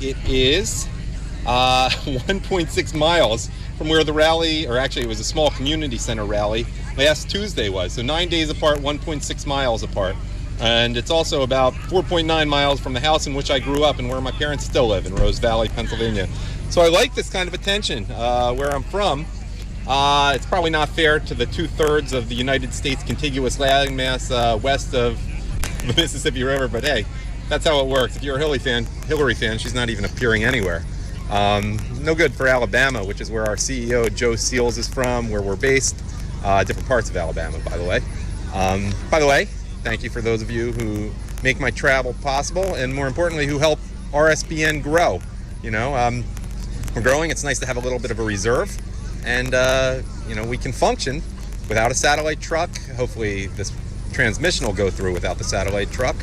It is 1.6 miles from where the rally, or actually it was a small community center rally, last Tuesday was. So 9 days apart, 1.6 miles apart. And it's also about 4.9 miles from the house in which I grew up and where my parents still live, in Rose Valley, Pennsylvania. So I like this kind of attention where I'm from. It's probably not fair to the 2/3 of the United States contiguous landmass west of the Mississippi River, but hey, that's how it works. If you're a Hillary fan, she's not even appearing anywhere. No good for Alabama, which is where our CEO, Joe Seals, is from, where we're based. Different parts of Alabama, by the way. Thank you for those of you who make my travel possible, and more importantly, who help RSBN grow. You know, we're growing. It's nice to have a little bit of a reserve, and you know, we can function without a satellite truck. Hopefully, this transmission will go through without the satellite truck.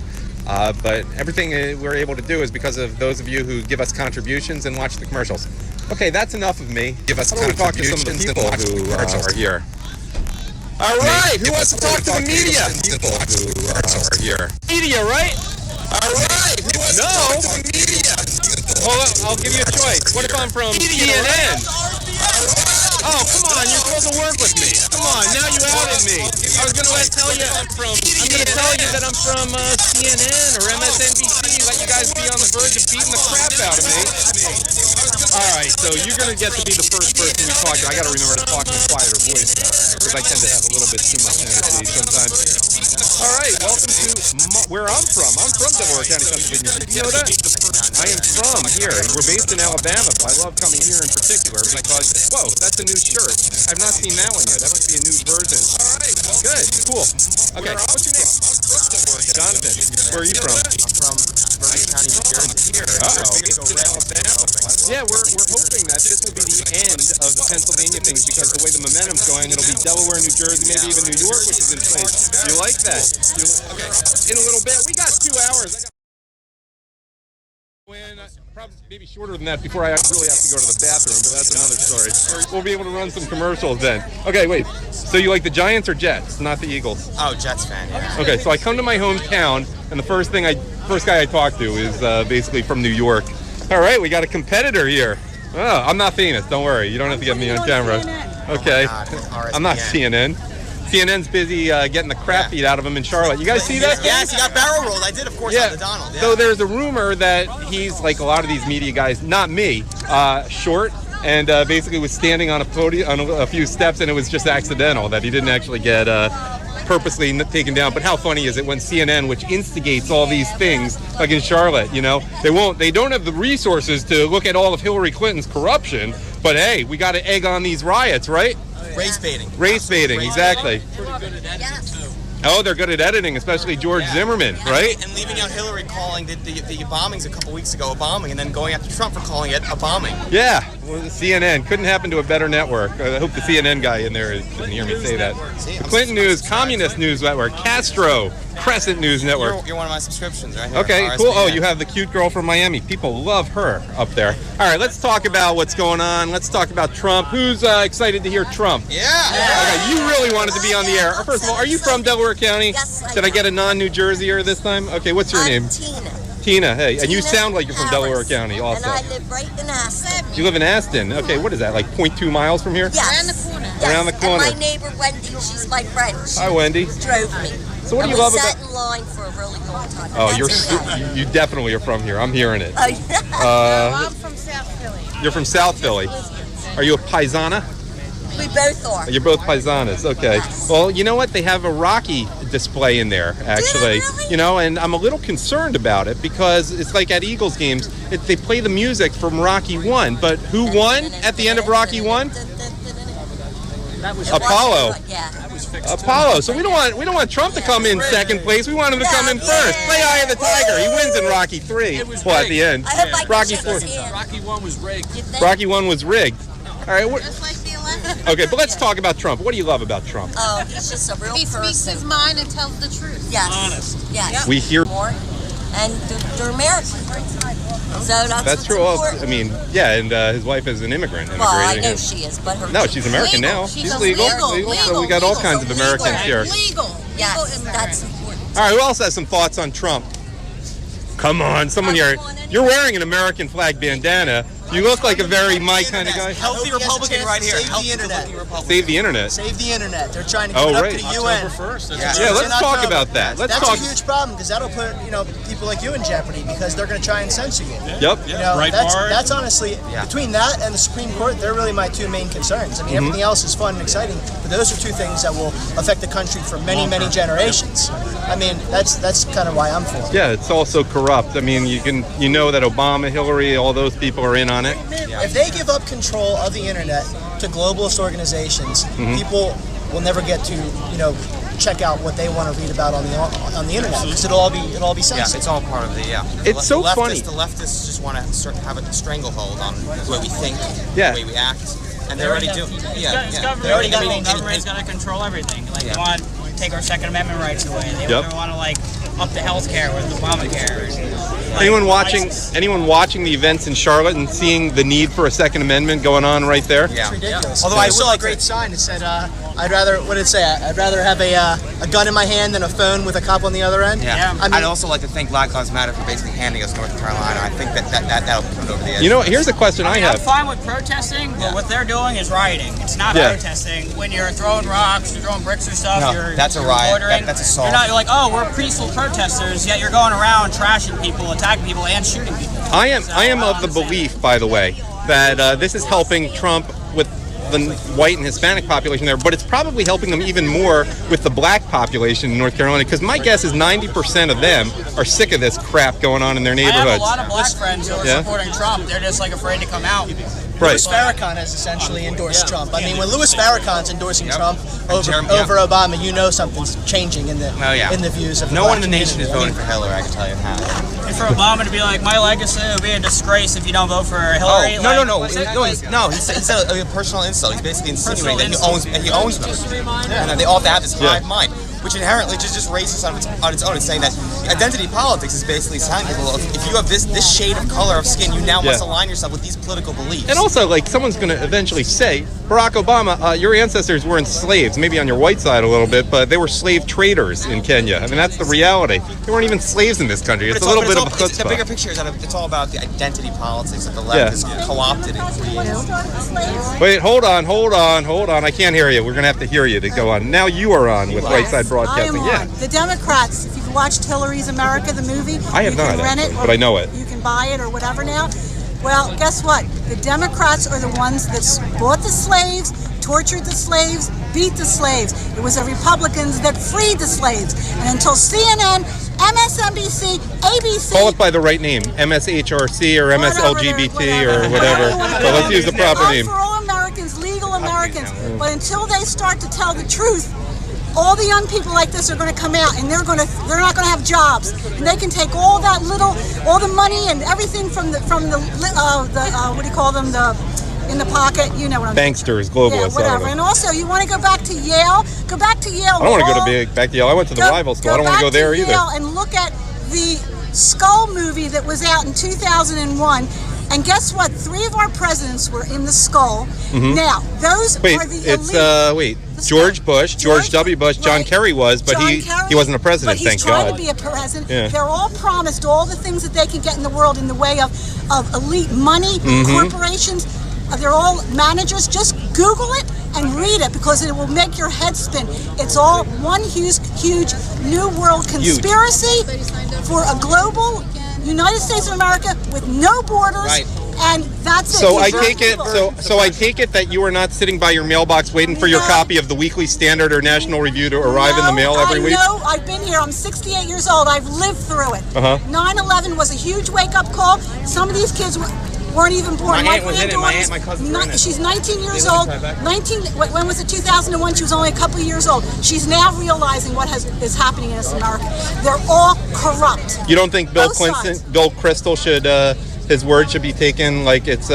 But everything we're able to do is because of those of you who give us contributions and watch the commercials. Okay, that's enough of me. Give us contributions and watch the commercials. Who are here. All right, who wants to talk to the media? People who are here. Media, right? All right, who wants to talk to the media? Well, I'll give you a choice. What if I'm from CNN? Oh, come on, you're supposed to work with me. Come on, now you outed me. I was gonna tell you that I'm from CNN or MSNBC, let you guys be on the verge of beating the crap out of me. All right, so you're gonna get to be the first person we talk to. I gotta remember to talk in a quieter voice, because I tend to have a little bit too much energy sometimes. All right, welcome to where I'm from. I'm from Delaware County, Pennsylvania. Did you know that? I am from here. We're based in Alabama, but I love coming here in particular because, whoa, that's a new shirt. I've not seen that one yet. That must be a new version. All right, good, cool. Okay, what's your name? Jonathan. Where are you from? I'm from Bergen County, New Jersey. Based in Alabama. Yeah, we're hoping that this will be the end of the Pennsylvania things, because the way the momentum's going, it'll be Delaware, New Jersey, maybe even New York, which is in place. You like that? Okay. In a little bit. We got 2 hours. Probably maybe shorter than that before I really have to go to the bathroom, but that's another story. We'll be able to run some commercials then. Okay, wait. So you like the Giants or Jets, not the Eagles? Oh, Jets fan, yeah. Okay, so I come to my hometown, and the first guy I talk to is basically from New York. All right, we got a competitor here. Oh, I'm not famous. Don't worry. You don't have to get me on camera. Okay. I'm not CNN. CNN's busy getting the crap beat out of him in Charlotte. You guys see that? Yes, he got barrel rolled. I did, of course, on the Donald. Yeah. So there's a rumor that he's, like a lot of these media guys, not me, short, and basically was standing on a podium, on a few steps, and it was just accidental, that he didn't actually get purposely taken down. But how funny is it when CNN, which instigates all these things, like in Charlotte, you know, they don't have the resources to look at all of Hillary Clinton's corruption, but hey, we got to egg on these riots, right? Race baiting. Race baiting, exactly. Oh, they're good at editing, especially George Zimmerman, right? And leaving out Hillary calling the bombings a couple weeks ago a bombing, and then going after Trump for calling it a bombing. Yeah, well, the CNN couldn't happen to a better network. I hope the CNN guy in there didn't hear me say that. Clinton News, Communist News Network, Castro, Crescent News Network. You're one of my subscriptions, right? Okay, cool. Oh, you have the cute girl from Miami. People love her up there. All right, let's talk about what's going on. Let's talk about Trump. Who's excited to hear Trump? Yeah. Okay, you really wanted to be on the air. First of all, are you from Delaware County? Yes, I am. Did I get a non-New-Jerseyer this time? Okay, what's your name? Tina. Tina, hey. And you sound like you're from Delaware County also. And I live right in Aston. You live in Aston. Okay, what is that, like 0.2 miles from here? Yes. Around the corner. Yes. Around the corner. And my neighbor Wendy, she's my friend. She Hi, Wendy. drove me. So what do you And love we about... sat in line for a really long time. Oh, That's okay. you definitely are from here. I'm hearing it. Oh, yeah. I'm from South Philly. You're from South Philly. Are you a paisana? We both are. You're both paisanas. Okay. Yes. Well, you know what? They have a Rocky display in there, actually. Really? You know, and I'm a little concerned about it because it's like at Eagles games, they play the music from Rocky 1, but who won at the end of Rocky 1? That was Apollo. Yeah. Apollo. So we don't want Trump to come in second place. We want him to come in first. Play Eye of the Tiger. He wins in Rocky 3. Well, at the end. I hope I can Rocky shake 4. his hand. Rocky 1 was rigged. You think? Rocky 1 was rigged. All right. Just like the election. Okay, but let's talk about Trump. What do you love about Trump? Oh, he's just a real He speaks his person. mind and tells the truth. Yes. Honest. Yes. We hear. More. And they're American. So that's That's true. what's Well, important. I mean, yeah, and his wife is an immigrant. Well, I immigrating know in. she is, but her... No, she's American Legal. now. She's She's a legal. legal, So we got all legal. kinds of Americans here. Legal. Yes, Legal that's immigrant. important. All right, who else has some thoughts on Trump? Come on, someone here. you're wearing an American flag bandana. You look like a very my kind of guy. Healthy Republican right here. Save the internet. Save the internet. Save the internet. They're trying to get it up to the UN. Yeah, let's talk about that. That's a huge problem because that'll put people like you in jeopardy because they're going to try and censor you. Yep. That's honestly between that and the Supreme Court, they're really my two main concerns. I mean, everything else is fun and exciting, but those are two things that will affect the country for many, many generations. I mean, that's kind of why I'm for it. Yeah, it's also corrupt. I mean, you know that Obama, Hillary, all those people are in on it. If they give up control of the internet to globalist organizations, people will never get to check out what they want to read about on the internet because it'll all be censored. Yeah, it's all part of the It's so funny. The leftists just want to have a stranglehold on the way we think, Yeah. the way we act, and they already do. They already got it. Government's going to control everything. Like they want to take our Second Amendment rights away. They want to up the health care with Obamacare. Anyone watching the events in Charlotte and seeing the need for a Second Amendment going on right there? Yeah. It's ridiculous. Although I saw a great sign that said, I'd rather have a gun in my hand than a phone with a cop on the other end. Yeah. I mean, I'd also like to thank Black Lives Matter for basically handing us North Carolina. I think that'll put it over the edge. Here's a question I I'm have. fine with protesting, but what they're doing is rioting. It's not protesting. When you're throwing rocks, you're throwing bricks or stuff, that's a you're riot. loitering. That's assault. You're like, oh, we're peaceful protesters, yet you're going around trashing people, attacking people, and shooting people. I am of the belief, by the way, that this is helping Trump with the white and Hispanic population there, but it's probably helping them even more with the black population in North Carolina, because my guess is 90% of them are sick of this crap going on in their I neighborhoods. have a lot of black friends who are supporting Trump. They're just afraid to come out. Right. Louis Farrakhan has essentially endorsed Trump. I mean, when Louis Farrakhan's endorsing Trump over Obama, something's changing in the views of the no black one in the nation is community. voting for Hillary, I can tell you that. And for Obama to be like, my legacy will be a disgrace if you don't vote for Hillary. No. He said a personal insult. He's basically insinuating that he owns them. And they all have to have this hive mind, which inherently just racist on its own. It's saying that identity politics is basically telling people, if you have this shade of color of skin, you now must align yourself with these political beliefs. And also, someone's going to eventually say, Barack Obama, your ancestors weren't slaves, maybe on your white side a little bit, but they were slave traders in Kenya. I mean, that's the reality. They weren't even slaves in this country. It's a little bit of a chutzpah. The bigger picture is that it's all about the identity politics that the left is co-opted and created. Wait, hold on. I can't hear you. We're going to have to hear you to go on. Now you are on with Right Side Broadcasting. I am on. The Democrats, if you've watched Hillary's America, the movie, I have not, rent it, but I know it. You can buy it or whatever now. Well, guess what? The Democrats are the ones that bought the slaves, tortured the slaves, beat the slaves. It was the Republicans that freed the slaves. And until CNN, MSNBC, ABC... Call it by the right name, MSHRC or MSLGBT or whatever. So let's use the proper name. For all Americans, legal Americans. But until they start to tell the truth, all the young people like this are going to come out, and they're not going to have jobs, and they can take all the money and everything from the what do you call them, in the pocket, you know what I'm saying. Banksters, globalists, whatever. And also, you want to go back to Yale? Go back to Yale. I don't want to go back to Yale. I went to the rival school. I don't want to go there either. Yale and look at the Skull movie that was out in 2001. And guess what? 3 of our presidents were in the Skull. Now, those are the elite. George Bush, George W. Bush, John Kerry was, but he wasn't a president, thank God. But he's trying to be a president. Yeah. They're all promised all the things that they can get in the world in the way of elite money, corporations. They're all managers. Just Google it and read it because it will make your head spin. It's all one huge New World conspiracy for a global United States of America with no borders, and that's it. So I take it that you are not sitting by your mailbox waiting for your copy of the Weekly Standard or National Review to arrive in the mail every week? No, I've been here. I'm 68 years old. I've lived through it. 9/11 was a huge wake-up call. Some of these kids weren't even born. My aunt was in it. My cousin was in it. She's 19 years old. When was it? 2001. She was only a couple of years old. She's now realizing what is happening in this America. They're all corrupt. You don't think Bill Kristol should his word should be taken like it's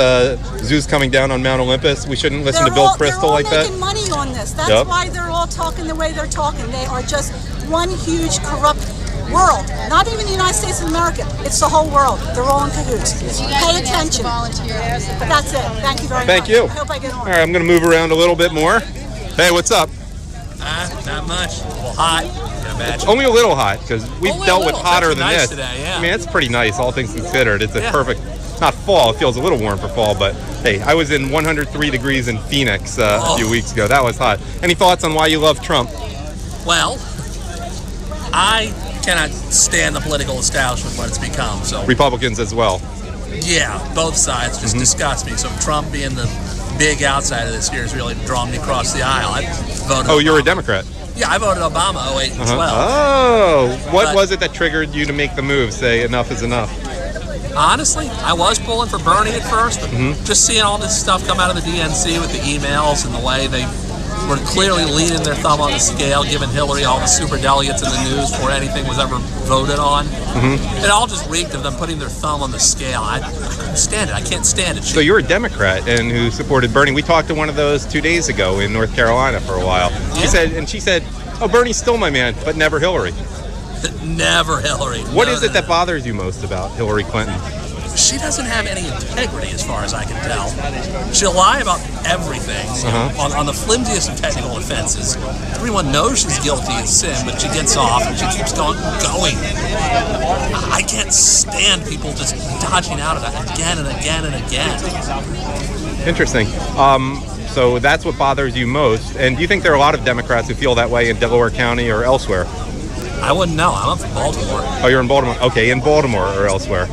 Zeus coming down on Mount Olympus? We shouldn't listen to Bill Kristol like that? They're all making money on this. That's why they're all talking the way they're talking. They are just one huge corrupt world. Not even the United States of America. It's the whole world. They're all in cahoots. Pay attention. But that's it. Thank you very much. Thank you. I hope I get on. All right, I'm going to move around a little bit more. Hey, what's up? Not much. Well, hot. imagine. Only a little hot, because we've Only a dealt with little. hotter It's than nice this. today, yeah. I mean, it's pretty nice, all things considered. It's a Yeah. perfect, not fall, it feels a little warm for fall, but hey, I was in 103 degrees in Phoenix a few weeks ago. That was hot. Any thoughts on why you love Trump? Well, I cannot stand the political establishment, what it's become. So Republicans as well. yeah, both sides just disgust me. So Trump being the big outside of this year has really drawn me across the aisle. I voted. Oh, you're a Obama. Democrat. Yeah, I voted Obama 08 and 12. Oh, what But- was it that triggered you to make the move? Say enough is enough. Honestly, I was pulling for Bernie at first, but just seeing all this stuff come out of the DNC with the emails and the way they were clearly leaning their thumb on the scale, giving Hillary all the super delegates in the news before anything was ever voted on. It all just reeked of them putting their thumb on the scale. I couldn't stand it. I can't stand it. So you're a Democrat and who supported Bernie. We talked to one of those 2 days ago in North Carolina for a while. She said, "Oh, Bernie's still my man, but never Hillary." Never Hillary. What No, is no, it that no. bothers you most about Hillary Clinton? She doesn't have any integrity as far as I can tell. She'll lie about everything on the flimsiest of technical offenses. Everyone knows she's guilty of sin, but she gets off and she keeps going. I can't stand people just dodging out of it again and again and again. Interesting. So that's what bothers you most. And do you think there are a lot of Democrats who feel that way in Delaware County or elsewhere? I wouldn't know. I'm from Baltimore. Oh, you're in Baltimore. Okay, in Baltimore or elsewhere.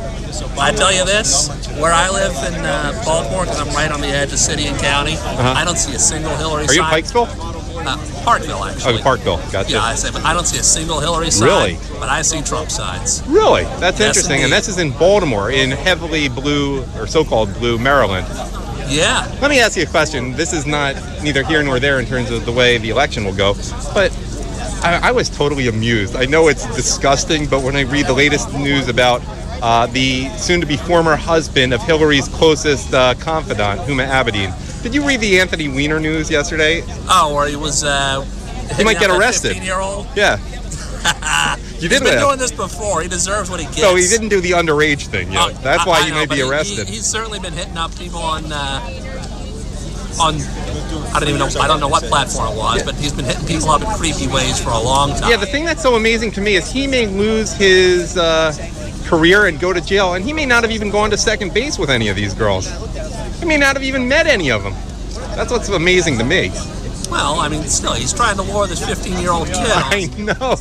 But I tell you this, where I live in Baltimore, because I'm right on the edge of city and county, I don't see a single Hillary Are you in sign. Pikesville? Parkville, actually. Oh, Parkville. Gotcha. Yeah, I say, but I don't see a single Hillary sign. Really? But I see Trump signs. Really? That's Yes, interesting. And indeed. this is in Baltimore, in heavily blue, or so-called blue, Maryland. Yeah. Let me ask you a question. This is not neither here nor there in terms of the way the election will go, but I was totally amused. I know it's disgusting, but when I read the latest news about the soon-to-be former husband of Hillary's closest confidant, Huma Abedin, did you read the Anthony Weiner news yesterday? Oh, where he was. He might get arrested. 15-year-old. Yeah. You He's didn't been know. doing this before. He deserves what he gets. So he didn't do the underage thing yet. That's why I he know, may but be arrested. He's certainly been hitting up people on I don't know what platform it was, but he's been hitting people up in creepy ways for a long time. Yeah, the thing that's so amazing to me is he may lose his career and go to jail, and he may not have even gone to second base with any of these girls. He may not have even met any of them. That's what's amazing to me. Well, I mean, still, he's trying to lure this 15-year-old kid I on know.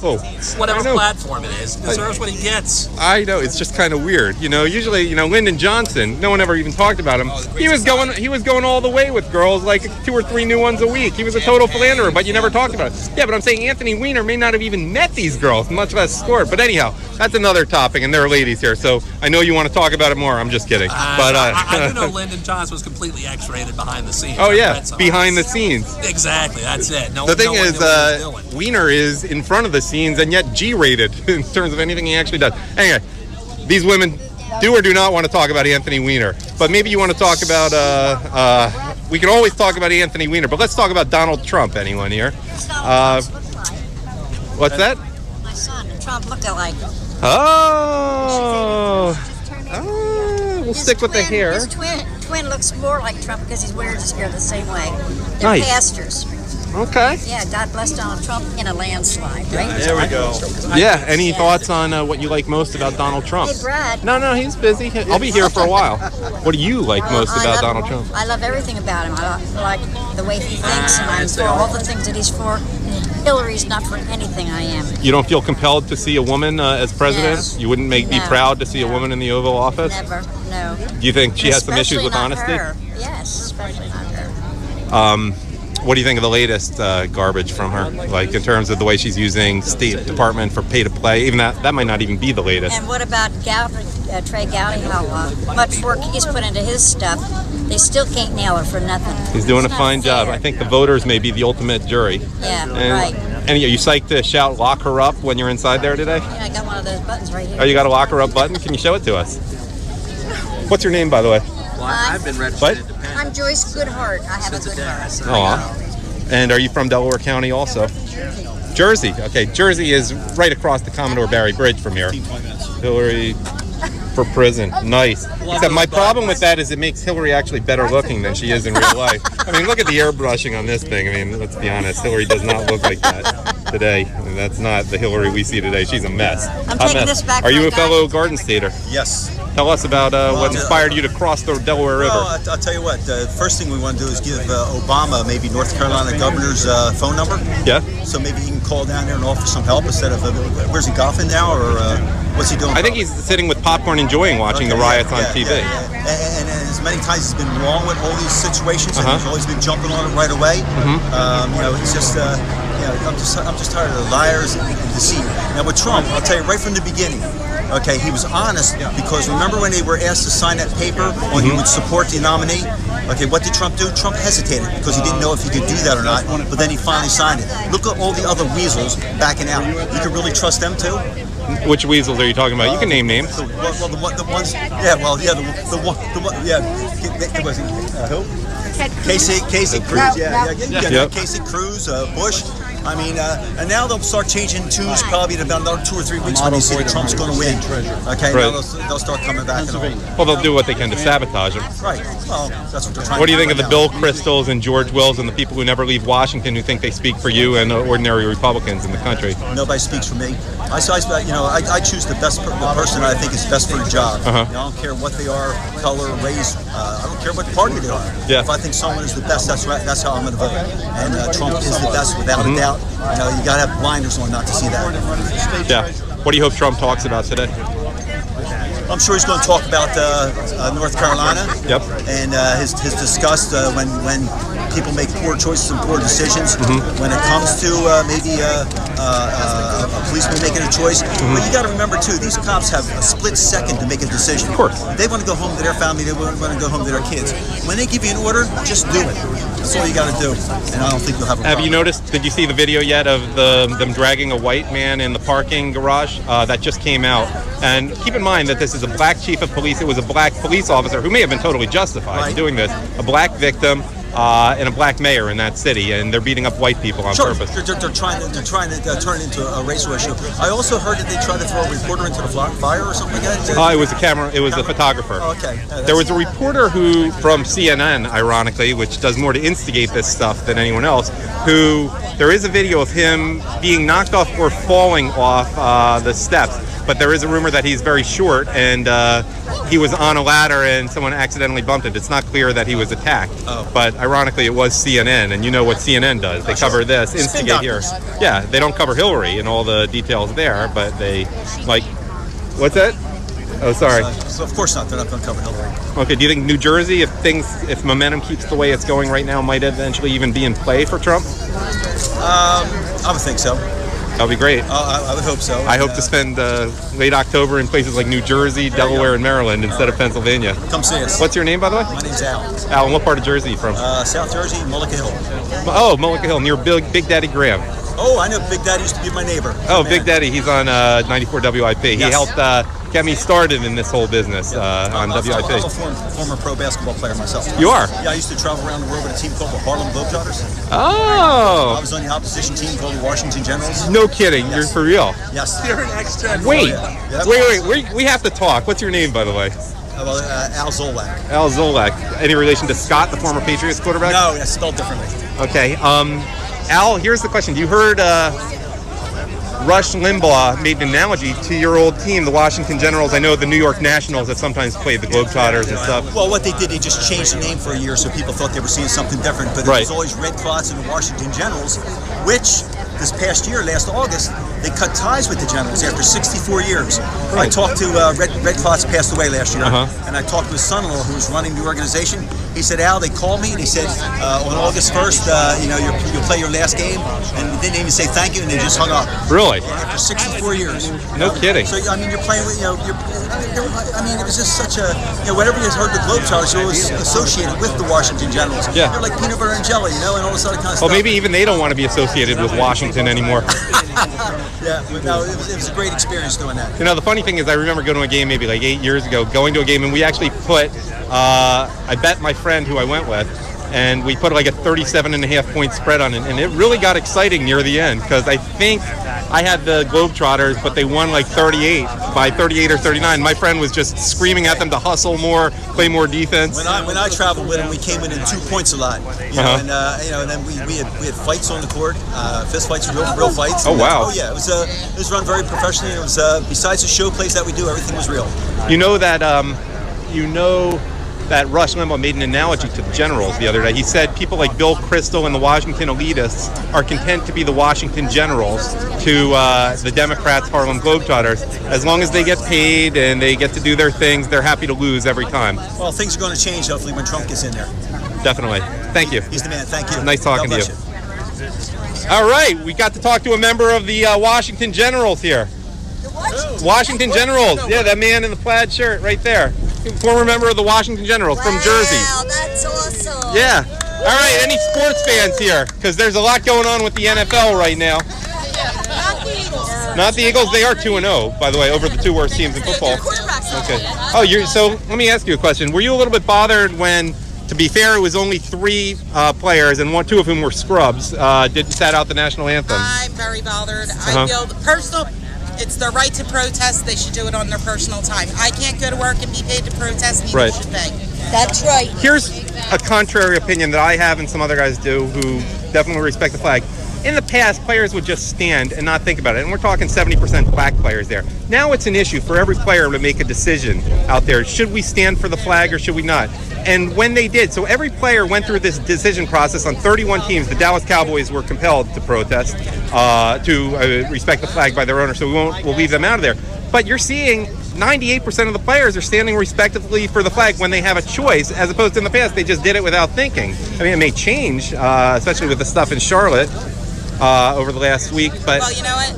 whatever I know. platform it is. He deserves what he gets. I know, it's just kind of weird. You know, usually, Lyndon Johnson, no one ever even talked about him. He was going all the way with girls, like 2 or 3 new ones a week. He was a total philanderer, but you never talked about it. Yeah, but I'm saying Anthony Weiner may not have even met these girls, much less scored. But anyhow, that's another topic, and there are ladies here, so I know you want to talk about it more. I'm just kidding. I do know Lyndon Johnson was completely X-rated behind the scenes. Oh I yeah, read some. behind the scenes. Exactly, that's it. The thing is, knew what he was doing. Weiner is in front of the scenes and yet G-rated in terms of anything he actually does. Anyway, these women do or do not want to talk about Anthony Weiner, but maybe you want to talk about. We can always talk about Anthony Weiner, but let's talk about Donald Trump. Anyone here? What's that? My son, a Trump look-alike. We'll stick with the hair. His twin looks more like Trump because he wears his hair the same way. They're Nice. pastors. Okay. Yeah, God bless Donald Trump in a landslide, right? There we go. Yeah. Any thoughts on what you like most about Donald Trump? Hey, Brad. No, he's busy. I'll be here for a while. What do you like most I about love- Donald Trump? I love everything about him. I like the way he thinks, and I'm for all the things that he's for. Hillary's not for anything I am. You don't feel compelled to see a woman as president? No. You wouldn't be No. proud to see a woman in the Oval Office? Never, no. Do you think she has some issues Especially with not honesty? her. Yes, especially not her. What do you think of the latest garbage from her? Like in terms of the way she's using State Department for pay to play? Even that might not even be the latest. And what about Trey Gowdy? How much work he's put into his stuff? They still can't nail her for nothing. He's doing a It's not fine job. fair. I think the voters may be the ultimate jury. Yeah, And, right. And are you psyched to shout "lock her up" when you're inside there today? Yeah, I got one of those buttons right here. Oh, you got a lock her up button? Can you show it to us? What's your name, by the way? Well, I've been registered What? independent I'm Joyce Goodhart. I have a good heart. Aw. And are you from Delaware County also? Jersey. Okay, Jersey is right across the Commodore Barry Bridge from here. Hillary for prison. Nice. Except my problem with that is it makes Hillary actually better looking than she is in real life. I mean, look at the airbrushing on this thing. I mean, let's be honest. Hillary does not look like that. today. And that's not the Hillary we see today. She's a mess. I'm Hot taking mess. this back Are you for a a fellow Garden Stater? Yes. Tell us about what inspired you to cross the Delaware River. Well, I'll tell you what. The first thing we want to do is give Obama maybe North Carolina governor's phone number. Yeah. So maybe he can call down there and offer some help instead of where's he golfing now or what's he doing? I think he's sitting with popcorn, enjoying watching the riots on TV. And as many times he's been wrong with all these situations, and he's always been jumping on it right away. It's just. I'm just tired of the liars and deceit. Now with Trump, I'll tell you right from the beginning. Okay, he was honest because remember when they were asked to sign that paper when he would support the nominee? Okay, what did Trump do? Trump hesitated because he didn't know if he could do that or not, but then he finally signed it. Look at all the other weasels backing out. You can really trust them too? Which weasels are you talking about? You can name names. The ones. Yeah, who? Casey Cruz. Casey Cruz, Bush. I mean, and now they'll start changing tunes probably in about another 2 or 3 weeks when they see that Trump's going to win. Okay, right. Now they'll start coming back. Well, they'll do what they can to sabotage him. Right. Well, that's what they're trying. What do you to think of the Bill Kristols and George Wills and the people who never leave Washington who think they speak for you and ordinary Republicans in the country? Nobody speaks for me. I choose the person I think is best for the job. I don't care what they are, color, race. I don't care what party they are. Yeah. If I think someone is the best, that's right. That's how I'm going to vote. And Trump is the best without a doubt. You got to have blinders on not to see that. Yeah. What do you hope Trump talks about today? I'm sure he's going to talk about North Carolina. Yep. And his disgust when people make poor choices and poor decisions. When it comes to maybe a policeman making a choice. But you got to remember too, these cops have a split second to make a decision. Of course. They want to go home to their family. They want to go home to their kids. When they give you an order, just do it. That's all you got to do. And I don't think you'll have a problem. Have you noticed? Did you see the video yet of them dragging a white man in the parking garage? That just came out. And keep in mind that this is a black chief of police. It was a black police officer who may have been totally justified in doing this. A black victim. And a black mayor in that city, and they're beeting up white people on purpose. They're trying to turn it into a racial issue. I also heard that they tried to throw a reporter into the fire or something like that. It was a camera. It was a photographer. Oh, okay. There was a reporter who, from CNN, ironically, which does more to instigate this stuff than anyone else, who there is a video of him being knocked off or falling off the steps. But there is a rumor that he's very short and he was on a ladder and someone accidentally bumped it. It's not clear that he was attacked. But ironically, it was CNN, and you know what CNN does. They cover this, instigate here. Yeah, they don't cover Hillary and all the details there, but they, what's that? Oh, sorry. So of course not. They're not going to cover Hillary. Okay, do you think New Jersey, if momentum keeps the way it's going right now, might eventually even be in play for Trump? I would think so. That would be great. I would hope so. I hope to spend late October in places like New Jersey, Delaware, and Maryland instead of Pennsylvania. Come see us. What's your name, by the way? My name's Al. Al, and what part of Jersey are you from? South Jersey, Mullica Hill. Oh, Mullica Hill, near Big Daddy Graham. Oh, I know Big Daddy used to be my neighbor. Oh, Big Daddy, he's on 94 WIP. He helped get me started in this whole business on WIP. I'm a former pro basketball player myself. You are? Yeah, I used to travel around the world with a team called the Harlem Globetrotters. Oh! I was on the opposition team called the Washington Generals. No kidding, You're for real? Yes. You're an ex-gen. Wait, we have to talk. What's your name, by the way? Al Zolak. Al Zolak. Any relation to Scott, the former Patriots quarterback? No, that's spelled differently. Okay. Al, here's the question. You heard Rush Limbaugh made an analogy to your old team, the Washington Generals. I know the New York Nationals that sometimes played the Globetrotters and stuff. Well, what they did, they just changed the name for a year so people thought they were seeing something different. But it was always Red Clots and the Washington Generals, which this past year, last August, they cut ties with the Generals after 64 years. I talked to Red Clots passed away last year, and I talked to his son-in-law who was running the organization. He said, Al, they called me and he said, on August 1st, you'll play your last game, and they didn't even say thank you, and they just hung up. Really? After 64 years. No kidding. So I mean, you're playing with, it was just such a, whenever you heard the Globetrotters, you always associated with the Washington Generals. Yeah. They're like peanut butter and jelly, and all this other kind of stuff. Well, maybe even they don't want to be associated with Washington anymore. Yeah, but no, it was a great experience doing that. The funny thing is, I remember going to a game maybe like 8 years ago, going to a game, and we actually put, I bet my friend who I went with, and we put like a 37.5 point spread on it, and it really got exciting near the end, because I think I had the Globetrotters, but they won like 38 or 39. My friend was just screaming at them to hustle more, play more defense. When I traveled with him, we came in 2 points a lot. And then we had fights on the court, fist fights, real fights. Oh wow! Oh yeah, it was run very professionally. It was besides the show plays that we do, everything was real. You know that Rush Limbaugh made an analogy to the Generals the other day. He said people like Bill Kristol and the Washington elitists are content to be the Washington Generals to the Democrats' Harlem Globetrotters. As long as they get paid and they get to do their things, they're happy to lose every time. Well, things are going to change hopefully when Trump gets in there. Definitely. Thank you. He's the man. Thank you. Nice talking to you. All right, we got to talk to a member of the Washington Generals here. Washington Generals. Yeah, that man in the plaid shirt right there. Former member of the Washington Generals from Jersey. Wow, that's awesome. Yeah. All right, any sports fans here? Because there's a lot going on with the NFL right now. Not the Eagles. They are 2-0, by the way, over the 2 worst teams in football. Okay. Oh, so let me ask you a question. Were you a little bit bothered when, to be fair, it was only 3 players, and 2 of whom were scrubs, sat out the national anthem? I'm very bothered. I feel it's their right to protest. They should do it on their personal time. I can't go to work and be paid to protest, and neither should they. That's right. Here's a contrary opinion that I have and some other guys do who definitely respect the flag. In the past, players would just stand and not think about it, and we're talking 70% black players there. Now it's an issue for every player to make a decision out there. Should we stand for the flag or should we not? And when they did, so every player went through this decision process on 31 teams. The Dallas Cowboys were compelled to protest, to respect the flag by their owner, so we'll leave them out of there. But you're seeing 98% of the players are standing respectively for the flag when they have a choice, as opposed to in the past, they just did it without thinking. I mean, it may change, especially with the stuff in Charlotte over the last week. But well, you know what?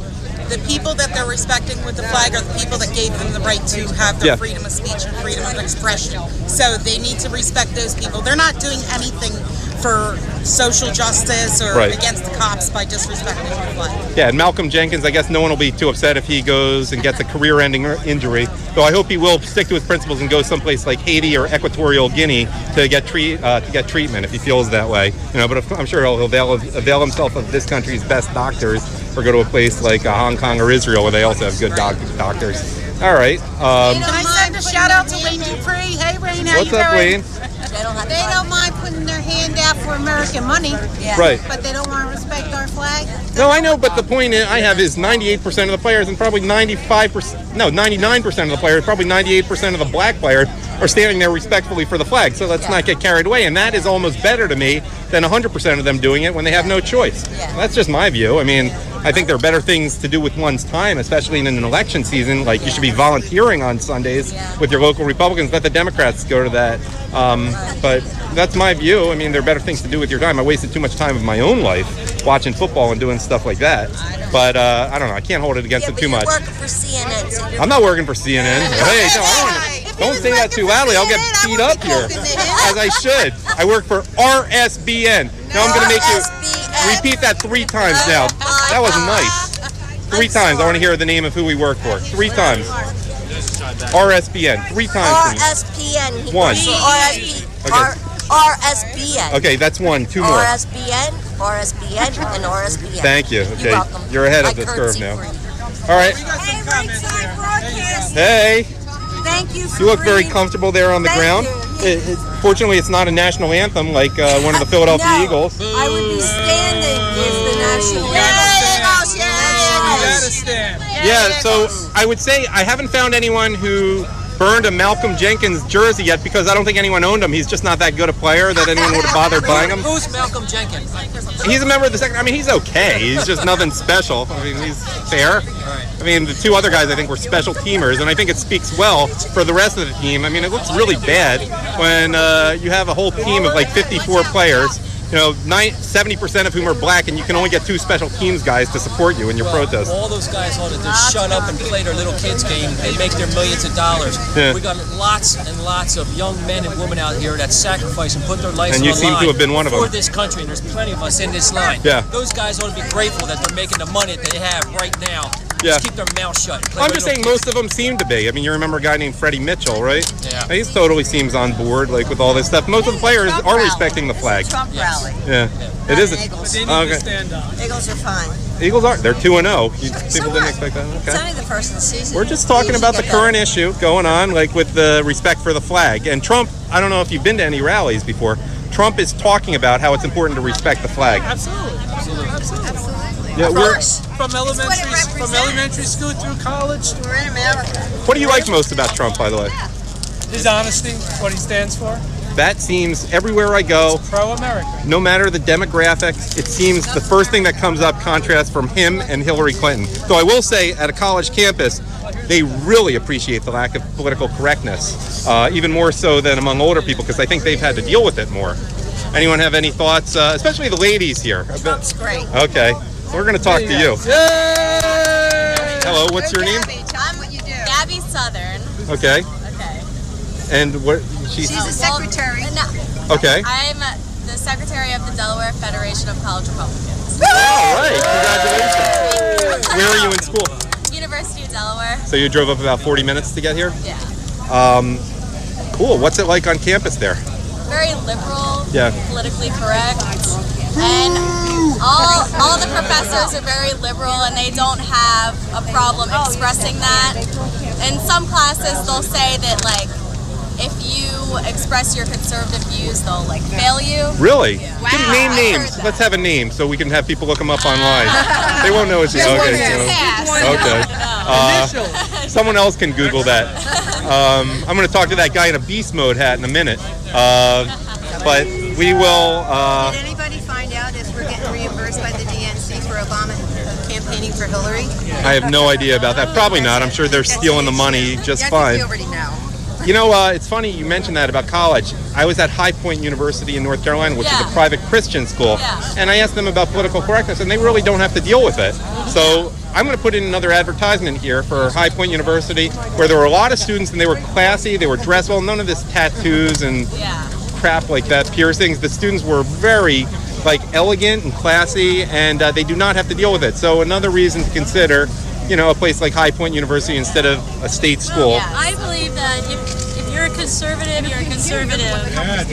The people that they're respecting with the flag are the people that gave them the right to have their freedom of speech and freedom of expression. So they need to respect those people. They're not doing anything for social justice or against the cops by disrespecting the flag. Yeah, and Malcolm Jenkins, I guess no one will be too upset if he goes and gets a career-ending injury. Though I hope he will stick to his principles and go someplace like Haiti or Equatorial Guinea to get treatment if he feels that way. But I'm sure he'll avail himself of this country's best doctors, or go to a place like Hong Kong or Israel where they also have good doctors. All right. Can I send a shout out to Wayne Dupree? Hey, Wayne, how you doing? What's up, Wayne? They don't mind putting their hand out for American money. Yeah. Right. But they don't want to respect our flag. No, I know, but the point I have is 98% of the players and probably 99% of the players, probably 98% of the black players are standing there respectfully for the flag. So let's not get carried away. And that is almost better to me than 100% of them doing it when they have no choice. Yeah. That's just my view. I mean, I think there are better things to do with one's time, especially in an election season. Like, you should be volunteering on Sundays with your local Republicans. Let the Democrats go to that. But that's my view. I mean, there are better things to do with your time. I wasted too much time of my own life watching football and doing stuff like that. But I don't know. I can't hold it against them too much. You're working for CNN. So I'm not working for CNN. Hey, no, don't say that too loudly. I'll get beat up here, as I should. I work for RSBN. Now I'm going to make you repeat that 3 times now. That was nice. 3 times. I want to hear the name of who we work for. 3 times. RSBN. 3 times. RSBN. 1. RSBN. Okay, that's 1. 2 more. RSBN, and RSBN. Thank you. Okay, You're welcome. You're ahead of the curve now. All right. Hey. Thank you. You look very comfortable there on the ground. Fortunately, it's not a national anthem like one of the Philadelphia Eagles. I would be standing if the national anthem. Yeah, so I would say I haven't found anyone who burned a Malcolm Jenkins jersey yet, because I don't think anyone owned him. He's just not that good a player that anyone would have bothered buying him. Who's Malcolm Jenkins? He's a member of the second. I mean, he's okay. He's just nothing special. I mean, he's fair. I mean, the 2 other guys I think were special teamers, and I think it speaks well for the rest of the team. I mean, it looks really bad when you have a whole team of like 54 players. 70% of whom are black, and you can only get 2 special teams guys to support you in your protest. All those guys ought to just shut up and play their little kids' game. They make their millions of dollars. Yeah. We got lots and lots of young men and women out here that sacrifice and put their lives on the line. And you seem to have been one of them. For this country, and there's plenty of us in this line. Yeah. Those guys ought to be grateful that they're making the money that they have right now. Yeah. Just keep their mouth shut. I'm just saying most of them seem to be. I mean, you remember a guy named Freddie Mitchell, right? Yeah. He totally seems on board, like, with all this stuff. Most of the players are respecting the flag. Trump rally. Yeah. It is. Eagles. Okay. Eagles are fine. Eagles are. They're 2-0. People didn't expect that. It's Okay. only the first of the season. We're just talking about the current issue going on, like with the respect for the flag. And Trump, I don't know if you've been to any rallies before, Trump is talking about how it's important to respect the flag. Absolutely. Yeah, From elementary school through college. We're in America. What do you like most about Trump, by the way? His honesty, what he stands for. That seems everywhere I go, Pro-America. no matter the demographics, it seems the first thing that comes up contrasts from him and Hillary Clinton. So I will say, at a college campus, they really appreciate the lack of political correctness, even more so than among older people, because I think they've had to deal with it more. Anyone have any thoughts, especially the ladies here? Trump's great. Okay, so we're going to talk to you. Hello, what's your name? Tell him what you do. Gabby Southern. Okay. Okay. And what she's She's the secretary. okay. I'm the secretary of the Delaware Federation of College Republicans. All right, congratulations. Where are you in school? University of Delaware. So you drove up about 40 minutes to get here? Yeah. Cool. What's it like on campus there? Very liberal. Yeah. Politically correct. And all the professors are very liberal, and they don't have a problem expressing that. In some classes, they'll say that, like, if you express your conservative views, they'll, like, fail you. Really? Wow. Give name I names. heard that. Let's have a name so we can have people look them up online. They won't know it's you. Okay. So, someone else can Google that. I'm going to talk to that guy in a beast mode hat in a minute. But we will. Did anybody find out if we're getting reimbursed by the DNC for Obama campaigning for Hillary? I have no idea about that. Probably not. I'm sure they're stealing the money just fine. We already know. You know, it's funny you mentioned that about college. I was at High Point University in North Carolina, which is a private Christian school, and I asked them about political correctness, and they really don't have to deal with it. So I'm going to put in another advertisement here for High Point University, where there were a lot of students, and they were classy, they were dressed well, none of this tattoos and crap like that, piercings. The students were very, like, elegant and classy, and they do not have to deal with it. So another reason to consider, you know, a place like High Point University instead of a state school. I believe that if you're a conservative, you're a conservative.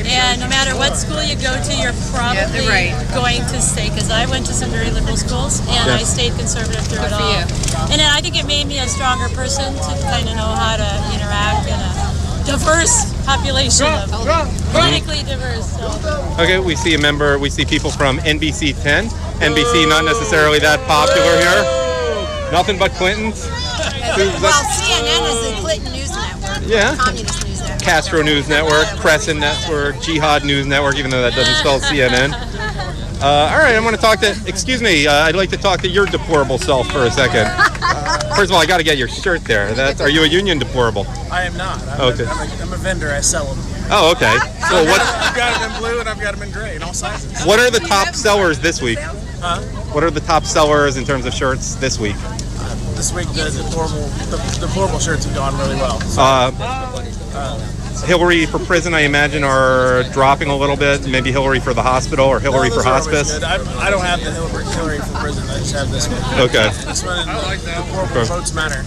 And no matter what school you go to, you're probably going to stay. Because I went to some very liberal schools, and I stayed conservative through it all. And I think it made me a stronger person to kind of know how to interact in a diverse population, politically diverse. So. Okay, we see people from NBC 10. NBC not necessarily that popular here. Nothing but Clintons. Well, CNN is the Clinton News Network. Yeah. Communist News Network. Castro News Network, Crescent Network, Jihad News Network, even though that doesn't spell CNN. All right, I'm going to talk to, excuse me, I'd like to talk to your deplorable self for a second. First of all, I got to get your shirt there. Are you a union deplorable? I am not. I'm a vendor. I sell them. Oh, okay. So I've got them in blue and I've got them in gray in all sizes. What are the top sellers this week? Huh? What are the top sellers in terms of shirts this week? This week, the deplorable shirts have gone really well. So, Hillary for prison, I imagine, are dropping a little bit. Maybe Hillary for the hospital or Hillary for hospice. I don't have the Hillary for prison. I just have this one. Okay. This one, deplorable votes matter.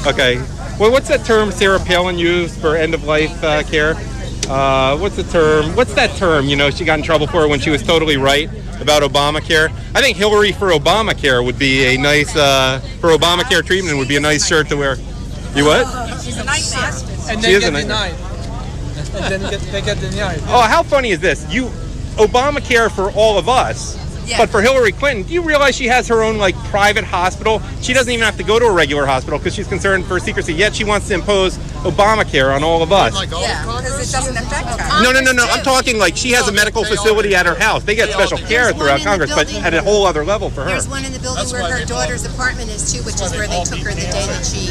Okay. Well, what's that term Sarah Palin used for end of life care? What's the term? What's that term? You know, she got in trouble for it when she was totally right about Obamacare. I think Hillary for Obamacare would be a nice, for Obamacare treatment would be a nice shirt to wear. You what? She's a nightmare. And they get denied. And then they get denied. Oh, how funny is this? Obamacare for all of us. Yeah. But for Hillary Clinton, do you realize she has her own, like, private hospital? She doesn't even have to go to a regular hospital because she's concerned for secrecy. Yet she wants to impose Obamacare on all of us. Yeah, because it doesn't affect her. No. I'm talking like she has a medical facility at her house. They get special care throughout Congress, but at a whole other level for her. There's one in the building where her daughter's apartment is, too, which is where they took her the day that she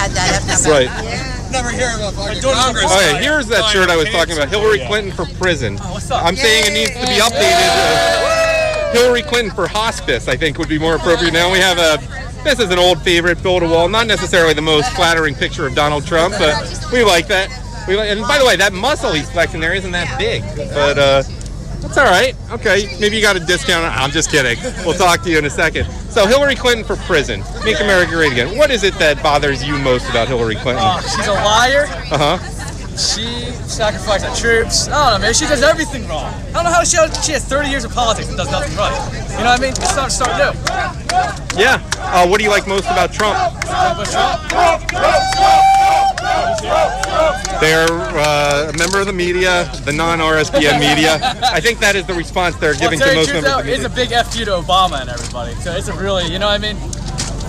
had that episode. Right. Never hear about Congress. Okay, here's that shirt I was talking about. Hillary Clinton for prison. I'm saying it needs to be updated. Hillary Clinton for hospice, I think, would be more appropriate. Now we have this is an old favorite, Bill to Wall. Not necessarily the most flattering picture of Donald Trump, but we like that. And by the way, that muscle he's flexing there isn't that big, but that's all right. Okay, maybe you got a discount. I'm just kidding. We'll talk to you in a second. So Hillary Clinton for prison. Make America great again. What is it that bothers you most about Hillary Clinton? She's a liar. Uh-huh. She sacrificed our troops. I don't know, man. She does everything wrong. I don't know how she has 30 years of politics and does nothing right. You know what I mean? It's time to start new. Yeah. What do you like most about Trump? They're a member of the media, the non-RSBN media. I think that is the response they're giving to most members of the media. It's a big F you to Obama and everybody. So it's a really, you know what I mean?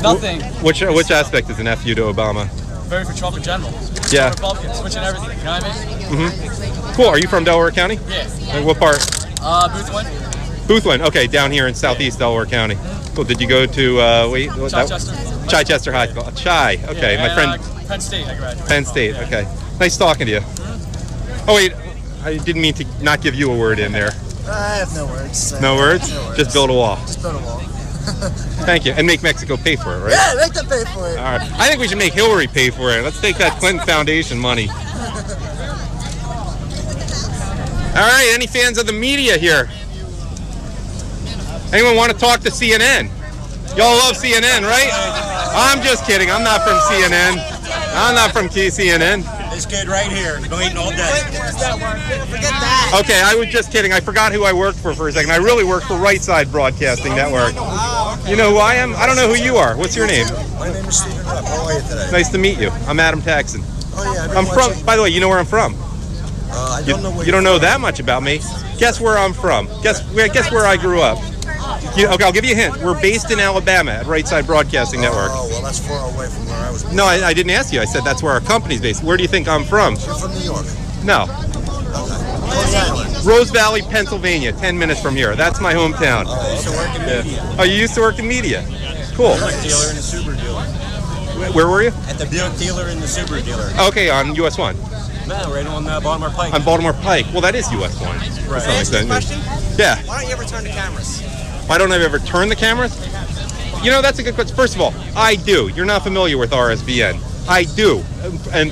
Nothing. Which aspect is an F you to Obama? Very for Trump in general. Yeah. Republicans, switching everything. You know what I mean? Mm-hmm. Cool. Are you from Delaware County? Yeah. What part? Boothwyn. Boothwyn. Okay, down here in southeast Delaware County. Cool. Did you go to Chichester High School? Chi. Okay, Yeah, my friend. Penn State. I graduated. Penn State. Okay. Nice talking to you. Oh wait, I didn't mean to not give you a word in there. I have no words. No words? Just build a wall. Just build a wall. Thank you. And make Mexico pay for it, right? Yeah, make them pay for it. All right. I think we should make Hillary pay for it. Let's take that Clinton Foundation money. All right. Any fans of the media here? Anyone want to talk to CNN? Y'all love CNN, right? I'm just kidding. I'm not from CNN. I'm not from CNN. This kid right here, been waiting all day. Forget that. Okay, I was just kidding. I forgot who I worked for a second. I really work for Right Side Broadcasting Network. You know who I am? I don't know who you are. What's your name? My name is Stephen Rupp. How are you today? Nice to meet you. I'm Adam Taxon. Oh yeah, I'm from. By the way, you know where I'm from? I don't know where you don't know that much about me. Guess where I'm from. Guess where I grew up. Okay, I'll give you a hint. We're based in Alabama at Right Side Broadcasting Network. Oh, well, that's far away from where I was born. No, I didn't ask you. I said that's where our company's based. Where do you think I'm from? You're from New York. No. Okay. Rose Valley, Pennsylvania, 10 minutes from here. That's my hometown. I used to work in media. Oh, you used to work in media? Cool. At the dealer and the Subaru dealer. Where were you? At the dealer and the Subaru dealer. Okay, on US 1. No, right on Baltimore Pike. On Baltimore Pike. Well, that is US 1. Right. Can I ask you a question? Yeah. Why don't you ever turn the cameras? Why don't I ever turn the cameras? You know, that's a good question. First of all, I do. You're not familiar with RSBN. I do.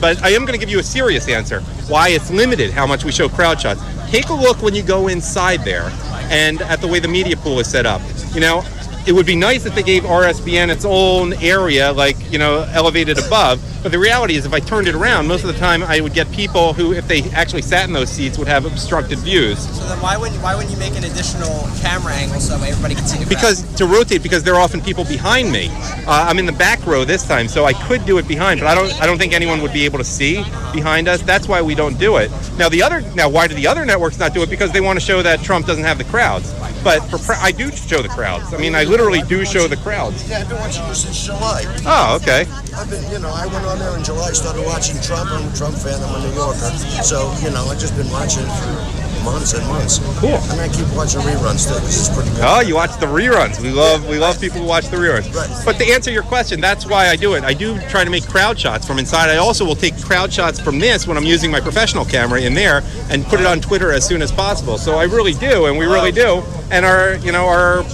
But I am going to give you a serious answer. Why it's limited how much we show crowd shots. Take a look when you go inside there and at the way the media pool is set up. You know, it would be nice if they gave RSBN its own area, like, you know, elevated above. But the reality is if I turned it around, most of the time I would get people who, if they actually sat in those seats, would have obstructed views. So then why wouldn't you make an additional camera angle so everybody can see the crowd? Because to rotate, because there are often people behind me. I'm in the back row this time, so I could do it behind, but I don't think anyone would be able to see behind us. That's why we don't do it. Now why do the other networks not do it? Because they want to show that Trump doesn't have the crowds. But I do show the crowds. I mean, I literally do show the crowds. Yeah, I've been watching you since July. Oh, okay. I've been, I went on there in July, started watching Trump. I'm a Trump fan. I'm a New Yorker. So, I've just been watching for months and months. Cool. And I keep watching reruns too, because it's pretty good. Oh, you watch the reruns. We love people who watch the reruns. Right. But to answer your question, that's why I do it. I do try to make crowd shots from inside. I also will take crowd shots from this when I'm using my professional camera in there and put it on Twitter as soon as possible. So I really do, and we really do. And our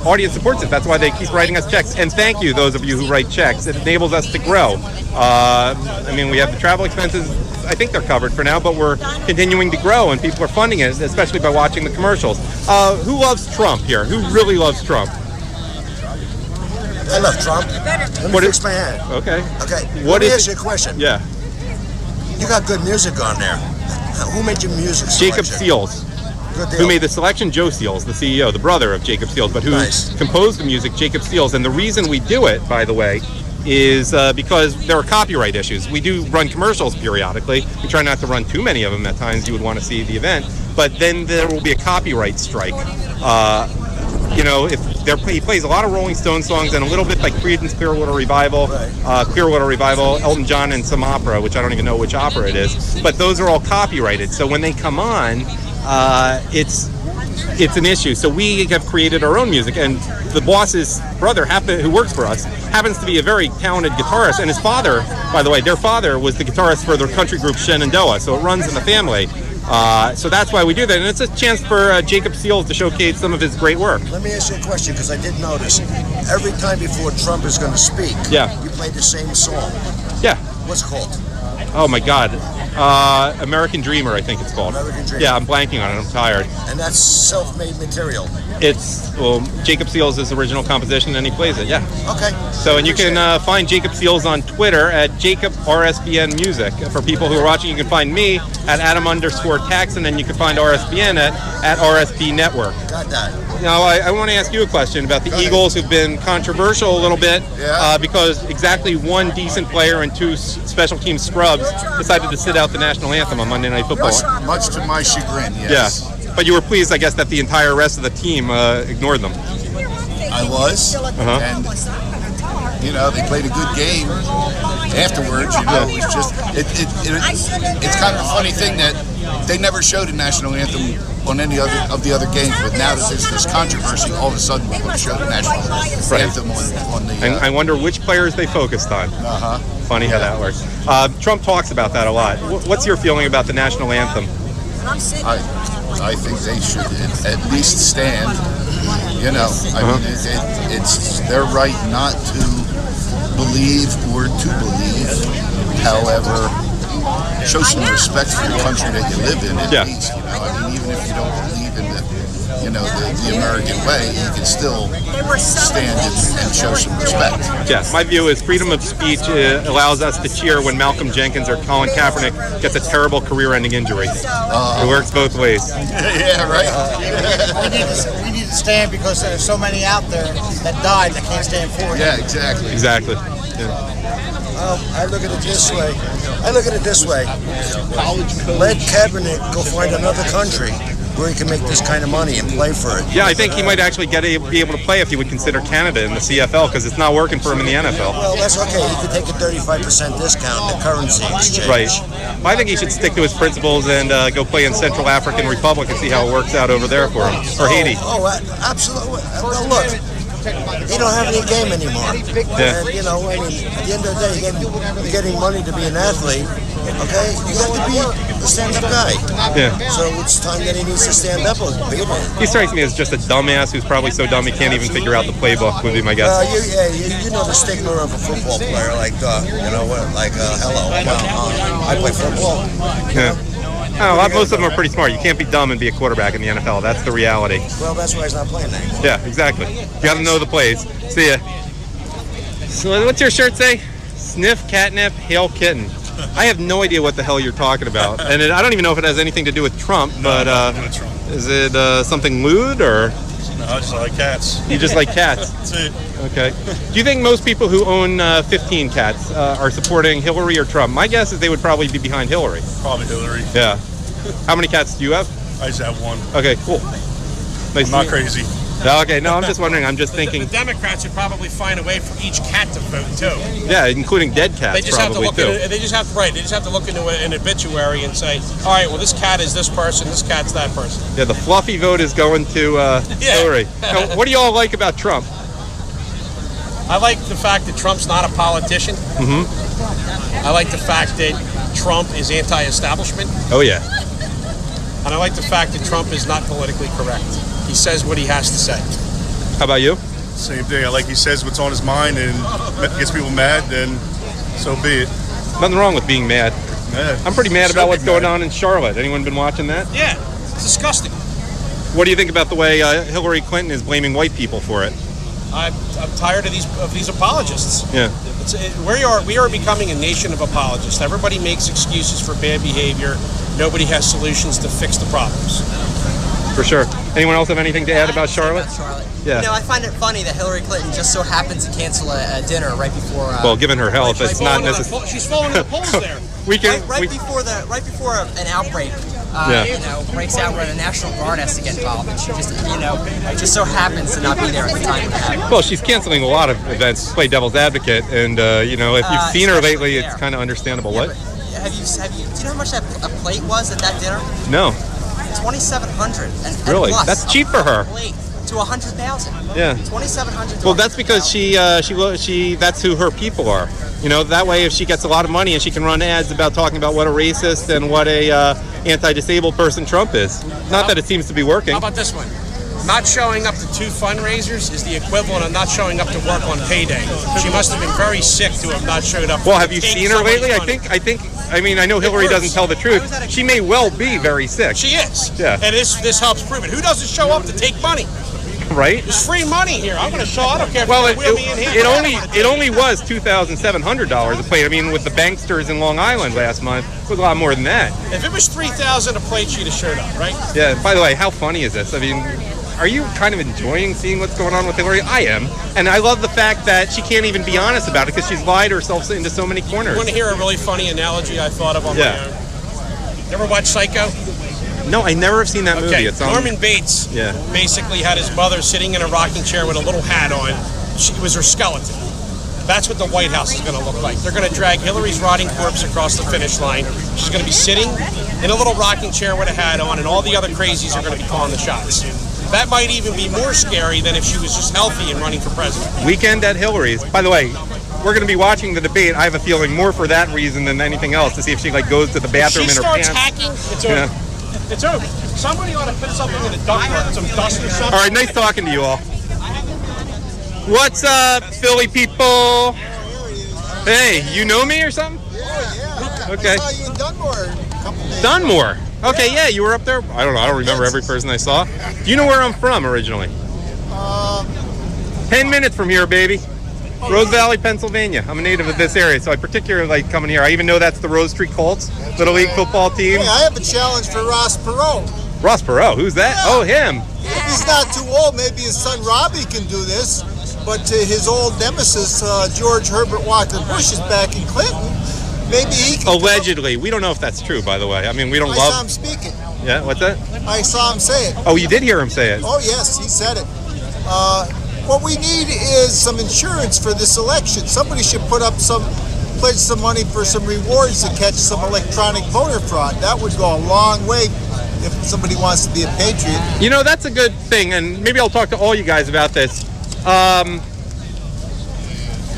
audience supports it. That's why they keep writing us checks. And thank you, those of you who write checks. It enables us to grow. We have the travel expenses. I think they're covered for now, but we're continuing to grow, and people are funding it, especially by watching the commercials. Who loves Trump here? Who really loves Trump? I love Trump. Let me fix my hand. Okay. Okay. Let me ask you a question. Yeah. You got good music on there. Who made your music selection? Jacob Seals. Good deal. Who made the selection? Joe Seals, the CEO, the brother of Jacob Seals, but who composed the music, Jacob Seals. And the reason we do it, by the way, is because there are copyright issues. We do run commercials periodically. We try not to run too many of them. At times you would want to see the event, but then there will be a copyright strike. He plays a lot of Rolling Stones songs and a little bit like Creedence Clearwater Revival, Elton John, and some opera, which I don't even know which opera it is. But those are all copyrighted. So when they come on, it's an issue. So we have created our own music, and the boss's brother, who works for us, happens to be a very talented guitarist, and his father, by the way, their father was the guitarist for the country group Shenandoah, so it runs in the family. So that's why we do that, and it's a chance for Jacob Seals to showcase some of his great work. Let me ask you a question, because I did notice every time before Trump is going to speak, you play the same song. Yeah. What's it called? Oh my God, American Dreamer, I think it's called. American Dreamer. Yeah, I'm blanking on it. I'm tired. And that's self-made material. It's Jacob Seals' original composition, and he plays it. Yeah. Okay. So, and you can find Jacob Seals on Twitter at Jacob RSBN Music. For people who are watching, you can find me at Adam_Taxon, and you can find RSBN at RSB Network. Got that. Now, I want to ask you a question about the Eagles, who've been controversial a little bit because exactly one decent player and two special team scrubs decided to sit out the national anthem on Monday Night Football. Much to my chagrin, yes. Yeah. But you were pleased, I guess, that the entire rest of the team ignored them. I was. And, you know, they played a good game afterwards. You know, it was just, it's kind of a funny thing that they never showed a national anthem on any other of the other games, but now that there's this controversy, all of a sudden we're going to show the national anthem on the... And I wonder which players they focused on. Funny how that works. Trump talks about that a lot. What's your feeling about the national anthem? I think they should at least stand. You know, I mean, it's their right not to believe or to believe. However, show some respect for the country that you live in at least. You know, I mean, even if you don't believe in the American way, you can still stand and show some respect. Yes, my view is freedom of speech allows us to cheer when Malcolm Jenkins or Colin Kaepernick gets a terrible career-ending injury. It works both ways. Yeah, right. We need to stand because there's so many out there that died that can't stand for it. Yeah, exactly. Exactly. I look at it this way. Let Kaepernick go find another country where he can make this kind of money and play for it. Yeah, I think he might actually be able to play if he would consider Canada in the CFL because it's not working for him in the NFL. Well, that's okay. He could take a 35% discount in the currency exchange. Right. I think he should stick to his principles and go play in Central African Republic and see how it works out over there for him. Or Haiti. Absolutely. Well, look. He don't have any game anymore. Yeah. And, you know, I mean, at the end of the day, you're getting money to be an athlete, okay? You got to be a stand-up guy. Yeah. So it's time that he needs to stand up a bit. He strikes me as just a dumbass who's probably so dumb he can't even figure out the playbook, would be my guess. You know the stigma of a football player, hello, I play football. Yeah. Most of them are pretty smart. You can't be dumb and be a quarterback in the NFL. That's the reality. Well, that's why he's not playing that. Yeah, exactly. You got to know the plays. See ya. So what's your shirt say? Sniff, catnip, hail kitten. I have no idea what the hell you're talking about. And I don't even know if it has anything to do with Trump, but is it something lewd or? No, I just like cats. You just like cats? That's it. Okay. Do you think most people who own 15 cats are supporting Hillary or Trump? My guess is they would probably be behind Hillary. Probably Hillary. Yeah. How many cats do you have? I just have one. Okay, cool. Nice. I'm not crazy. Okay, no, I'm just wondering. I'm just thinking. The Democrats would probably find a way for each cat to vote too. Yeah, including dead cats. They just probably have to look. They just have to look into an obituary and say, all right, well, this cat is this person, this cat's that person. Yeah, the fluffy vote is going to Hillary. Now, what do you all like about Trump? I like the fact that Trump's not a politician. Mm-hmm. I like the fact that Trump is anti-establishment. Oh yeah. And I like the fact that Trump is not politically correct. He says what he has to say. How about you? Same thing. I like he says what's on his mind and gets people mad, then so be it. Nothing wrong with being mad. Yeah. I'm pretty mad about what's going on in Charlotte. Anyone been watching that? Yeah, it's disgusting. What do you think about the way Hillary Clinton is blaming white people for it? I'm tired of these apologists. Yeah. We are becoming a nation of apologists. Everybody makes excuses for bad behavior. Nobody has solutions to fix the problems. For sure. Anyone else have anything to add about Charlotte? Yeah. You know, I find it funny that Hillary Clinton just so happens to cancel a dinner right before. Well, given her health, it's not necessary. She's falling in the polls there. Right before an outbreak. Breaks out where the National Guard has to get involved, and she just, it just so happens to not be there at the time it happened. Well, she's canceling a lot of events to play devil's advocate, and if you've seen her lately, it's kind of understandable. Yeah, what? Do you know how much a plate was at that dinner? No. $2,700. Really? Plus, That's cheap for her. To $100,000. Yeah. $2,700. Well, that's because she that's who her people are. That way, if she gets a lot of money and she can run ads about talking about what a racist and what a anti-disabled person Trump is. Not that it seems to be working. How about this one? Not showing up to 2 fundraisers is the equivalent of not showing up to work on payday. She must have been very sick to have not showed up. Well, have you seen her lately? I think I mean, I know Hillary doesn't tell the truth. She may well be very sick. She is. Yeah. And this helps prove it. Who doesn't show up to take money? Right? There's free money here. I'm going to show. I don't care if Well, you wheel me in here. it only was $2,700 a plate. I mean, with the banksters in Long Island last month, it was a lot more than that. If it was $3,000 a plate, she'd have showed up, right? Yeah. By the way, how funny is this? I mean, are you kind of enjoying seeing what's going on with Hillary? I am, and I love the fact that she can't even be honest about it because she's lied herself into so many corners. You want to hear a really funny analogy I thought of on my own? You ever watch Psycho? No, I never have seen that movie. It's on... Norman Bates basically had his mother sitting in a rocking chair with a little hat on. It was her skeleton. That's what the White House is going to look like. They're going to drag Hillary's rotting corpse across the finish line. She's going to be sitting in a little rocking chair with a hat on, and all the other crazies are going to be calling the shots. That might even be more scary than if she was just healthy and running for president. Weekend at Hillary's. By the way, we're going to be watching the debate. I have a feeling more for that reason than anything else, to see if she goes to the bathroom in her pants. She starts hacking, it's over. It's over. Somebody ought to put something in a dump, some dust or something. All right, nice talking to you all. What's up, Philly people? Hey, you know me or something? Yeah. Okay. I saw you in Dunmore a couple days ago. Dunmore. Okay, yeah, you were up there. I don't know. I don't remember every person I saw. Do you know where I'm from originally? 10 minutes from here, baby. Rose Valley, Pennsylvania. I'm a native of this area, so I particularly like coming here. I even know that's the Rose Street Colts, Little League football team. Hey, I have a challenge for Ross Perot. Ross Perot, who's that? Yeah. Oh, him. If he's not too old, maybe his son Robbie can do this. But to his old nemesis, George Herbert Walker Bush, is back in Clinton. Maybe he can. Allegedly. We don't know if that's true, by the way. I mean, we don't I love... saw him speaking. Yeah, what's that? I saw him say it. Oh, you did hear him say it? Oh, yes, he said it. What we need is some insurance for this election. Somebody should pledge some money for some rewards to catch some electronic voter fraud. That would go a long way if somebody wants to be a patriot. You know, that's a good thing, and maybe I'll talk to all you guys about this.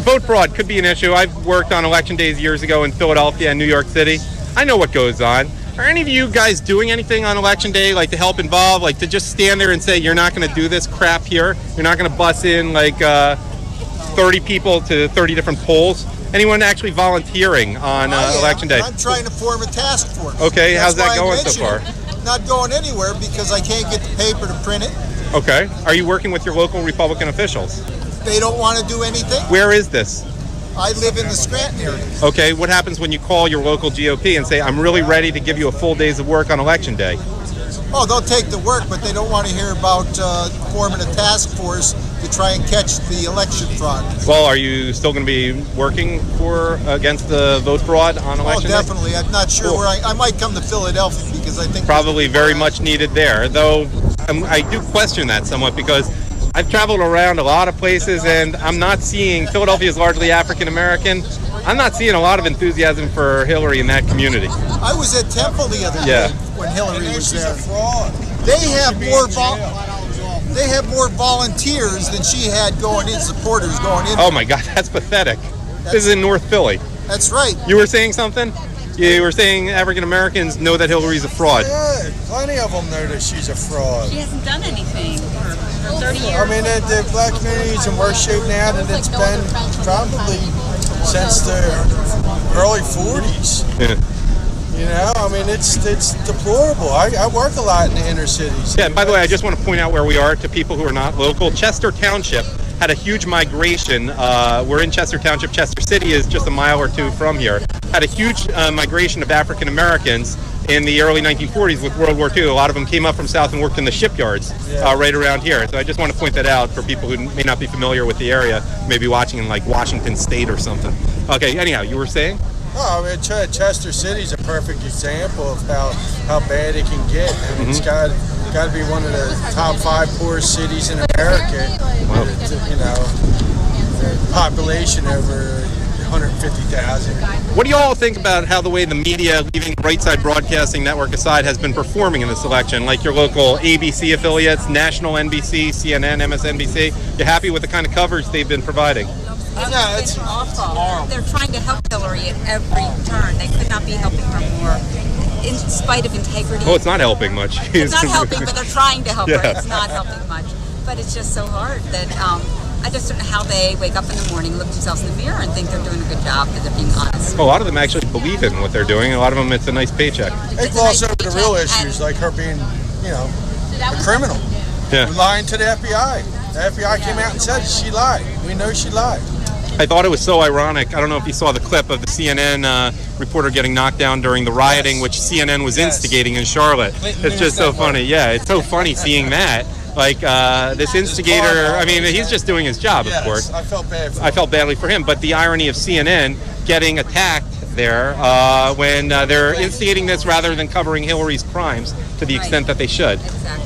Vote fraud could be an issue. I've worked on election days years ago in Philadelphia and New York City. I know what goes on. Are any of you guys doing anything on election day, like to help involve, like to just stand there and say, you're not going to do this crap here? You're not going to bus in like 30 people to 30 different polls? Anyone actually volunteering on election day? I'm trying to form a task force. Okay, That's how's that why going I so far? mentioned it. Not going anywhere because I can't get the paper to print it. Okay. Are you working with your local Republican officials? They don't want to do anything. Where is this? I live in the Scranton area. Okay, what happens when you call your local GOP and say, I'm really ready to give you a full day's of work on election day? Oh, they'll take the work, but they don't want to hear about forming a task force to try and catch the election fraud. Well, are you still going to be working against the vote fraud on election day? Oh, definitely. I'm not sure where I might come to Philadelphia because I think... Probably very much needed there, though I do question that somewhat because I've traveled around a lot of places and I'm not seeing, Philadelphia is largely African American, I'm not seeing a lot of enthusiasm for Hillary in that community. I was at Temple the other day when Hillary was there. They have more volunteers than she had going in, supporters going in. Oh my God, that's pathetic. This is in North Philly. That's right. You were saying something? You were saying African Americans know that Hillary's a fraud. Yeah, plenty of them know that she's a fraud. She hasn't done anything for 30 years. I mean, the black community is in worse shape now than it's been probably since the early 40s. Yeah. You know, I mean, it's deplorable. I work a lot in the inner cities. Yeah, and by the way, I just want to point out where we are to people who are not local. Chester Township had a huge migration. We're in Chester Township. Chester City is just a mile or two from here. Had a huge migration of African Americans in the early 1940s with World War II. A lot of them came up from south and worked in the shipyards right around here. So I just want to point that out for people who may not be familiar with the area, maybe watching in like Washington State or something. Okay, anyhow, you were saying? Oh, I mean, Chester City's a perfect example of how bad it can get. I mean, it's got to be one of the top 5 poorest cities in America. Wow. You know, population over 150,000. What do you all think about how the way the media, leaving Right Side Broadcasting Network aside, has been performing in this election? Like your local ABC affiliates, national NBC, CNN, MSNBC. You happy with the kind of coverage they've been providing? No, it's awful. They're trying to help Hillary at every turn. They could not be helping her more, in spite of integrity. Oh, it's not helping much. It's not helping, but they're trying to help her. Yeah. It's not helping much. But it's just so hard that I just don't know how they wake up in the morning, look themselves in the mirror, and think they're doing a good job because they're being honest. Well, a lot of them actually believe in what they're doing. A lot of them, it's a nice paycheck. They gloss over the real issues, like her being, a criminal. Yeah. Lying to the FBI. The FBI came out and said she lied. We know she lied. I thought it was so ironic. I don't know if you saw the clip of the CNN reporter getting knocked down during the rioting, which CNN was instigating in Charlotte. It's just so funny. Yeah, it's so funny seeing that. Like, this instigator, I mean, he's just doing his job, of course. I felt bad for him. I felt badly for him, but the irony of CNN getting attacked there when they're instigating this rather than covering Hillary's crimes to the extent that they should. Exactly.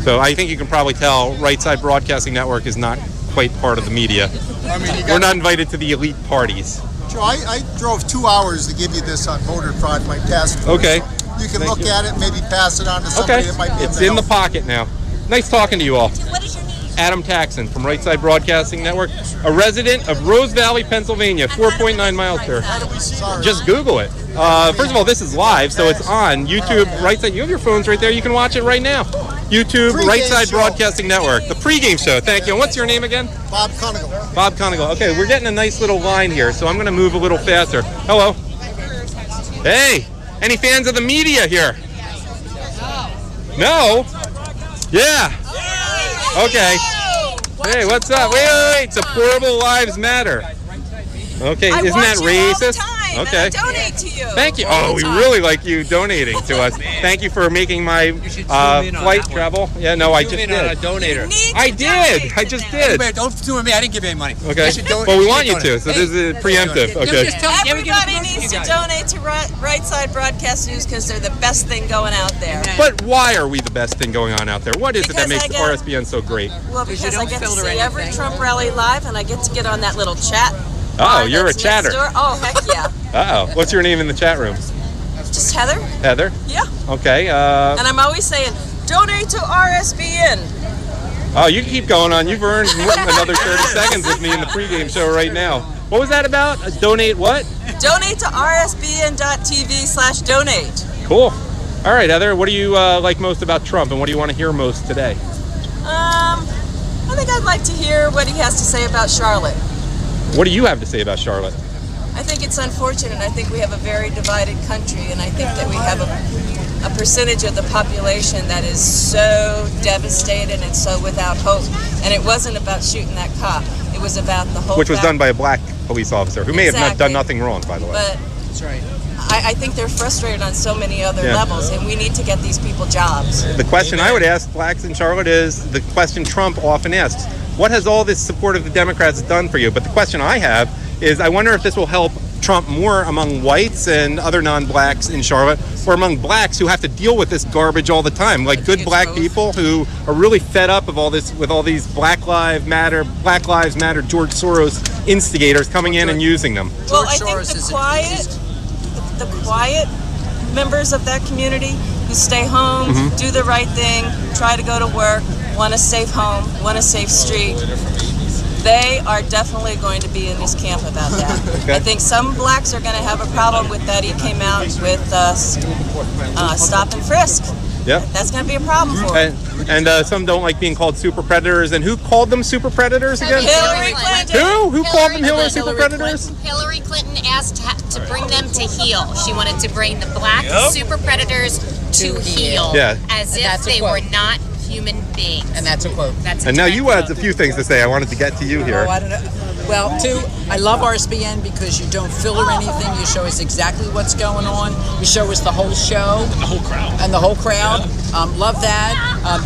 So I think you can probably tell Right Side Broadcasting Network is not quite part of the media. I mean, We're not invited to the elite parties. Joe, I drove 2 hours to give you this on voter fraud, my task force. Okay. You can look at it, maybe pass it on to somebody that might be able It's to in the help. pocket now. Nice talking to you all. What is your name? Adam Taxon from Right Side Broadcasting Network, a resident of Rose Valley, Pennsylvania, 4.9 miles there. Just Google it. First of all, this is live, so it's on YouTube, Right Side. You have your phones right there. You can watch it right now. YouTube, Right Side Broadcasting Network, the pregame show. Thank you. And what's your name again? Bob Conigal. Bob Conigal. Okay, we're getting a nice little line here, so I'm going to move a little faster. Hello. Hey, any fans of the media here? No? Yeah. Okay. Hey, what's up? Wait. Supportable Lives Matter. Okay, isn't that racist? Okay. Donate to you. Thank you. Oh, we really like you donating to us. Thank you for making my flight travel. Yeah, no, I just did. I did. I just did. Don't do it me. I didn't give you any money. Okay. Well, we want you to, so this is preemptive. Okay. Everybody needs to donate to Right Side Broadcast News because they're the best thing going out there. But why are we the best thing going on out there? What is it that makes RSBN so great? Well, because I get to see every Trump rally live, and I get to get on that little chat. Oh, you're a chatter. Oh, heck yeah. Uh-oh. What's your name in the chat room? Just Heather. Heather? Yeah. Okay. And I'm always saying, donate to RSBN. Oh, you can keep going on. You've earned another 30 seconds with me in the pregame show right now. What was that about? Donate what? Donate to rsbn.tv/donate. Cool. All right, Heather, what do you like most about Trump, and what do you want to hear most today? I think I'd like to hear what he has to say about Charlotte. What do you have to say about Charlotte? I think it's unfortunate. I think we have a very divided country, and I think that we have a percentage of the population that is so devastated and so without hope. And it wasn't about shooting that cop. It was about the whole Which was done by a black police officer, who may have not done nothing wrong, by the way. But that's right. I think they're frustrated on so many other levels, and we need to get these people jobs. The question I would ask blacks in Charlotte is the question Trump often asks. What has all this support of the Democrats done for you? But the question I have is, I wonder if this will help Trump more among whites and other non-blacks in Charlotte, or among blacks who have to deal with this garbage all the time, like good black people who are really fed up of all this, with all these Black Lives Matter, George Soros instigators coming in and using them. Well, I think the quiet members of that community who stay home, do the right thing, try to go to work, want a safe home, want a safe street, they are definitely going to be in this camp about that. Okay. I think some blacks are going to have a problem with that. He came out with stop and frisk. Yep. That's going to be a problem for him. And some don't like being called super predators. And who called them super predators again? Hillary Clinton. Who called them super predators? Hillary Clinton asked to bring them to heel. She wanted to bring the black super predators to heel, as if they were not human beings. And that's a quote. And now you had a few things to say. I wanted to get to you here. Oh, I don't know. Well, I love RSBN because you don't filler anything. You show us exactly what's going on. You show us the whole show. And the whole crowd. Love that.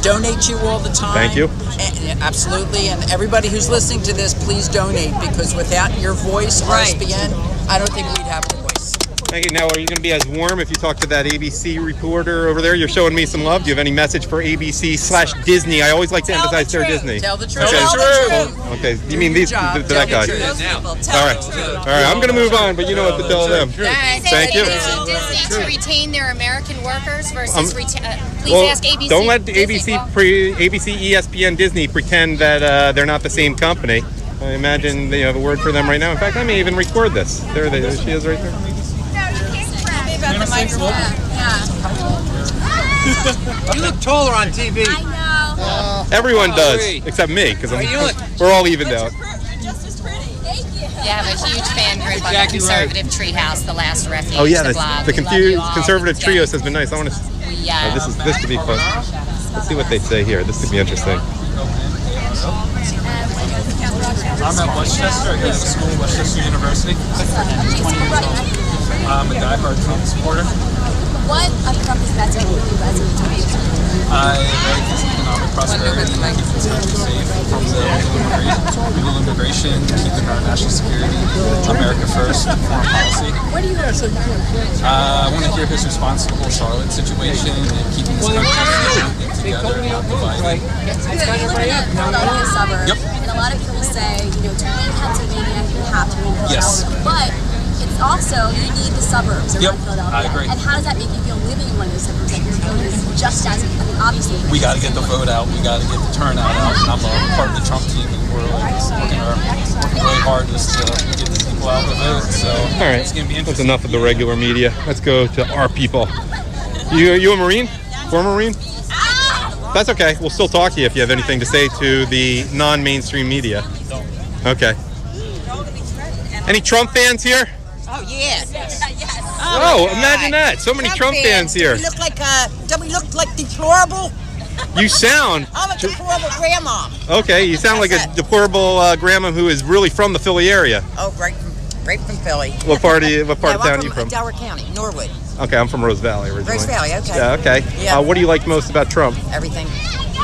Donate you all the time. Thank you. Absolutely. And everybody who's listening to this, please donate, because without your voice, RSBN, I don't think we'd have a voice. Thank you. Now, are you going to be as warm if you talk to that ABC reporter over there? You're showing me some love. Do you have any message for ABC/Disney? I always like to emphasize they're Disney. Tell the truth. Okay. Tell the truth. Okay. You mean these? To that guy? All right. All right. I'm going to move on, but you know what to tell them. Thank you. Disney to retain their American workers versus please ask ABC. Don't let ABC, ESPN, Disney pretend that they're not the same company. I imagine they have a word for them right now. In fact, I may even record this. There she is right there. About the microphone. You look taller on TV. I know. Everyone does, except me, because we're all evened out. You have a huge fan group on the Conservative Treehouse, the last refuge. Oh yeah, blog. the Conservative Trios has been nice. I want to. This could be fun. Let's see what they say here. This could be interesting. I'm at Westchester. I go to school, Westchester University. I'm a diehard Trump supporter. What of Trump is best for you residents? I like his economic prosperity, keeping this country safe from the illegal immigration, keeping our national security, America first, foreign policy. What do you hear? I want to hear his response to the whole Charlotte situation and keeping this country together and not divided. You live in a Philadelphia suburb, and a lot of people say, to win Pennsylvania, you have to win Charlotte. But it's also, you need the suburbs around Philadelphia. I agree. And how does that make you feel living in one of those suburbs? Like your vote is just as, obviously. We got to get the vote out. We got to get the turnout out. And I'm a part of the Trump team, and we're working really hard just to get the people out the vote. So all right, it's going to be that's interesting. enough of the regular media. Let's go to our people. You a Marine? Former Marine? That's okay. We'll still talk to you if you have anything to say to the non-mainstream media. Okay. Any Trump fans here? Oh, yes. Oh, imagine that. So many Trump fans here. Don't we look like deplorable? You sound... I'm a deplorable grandma. Okay, you sound like a deplorable grandma who is really from the Philly area. Oh, right from Philly. What part of town are you from? Delaware County, Norwood. Okay, I'm from Rose Valley originally. Rose Valley, okay. Yeah, okay. Yeah. What do you like most about Trump? Everything.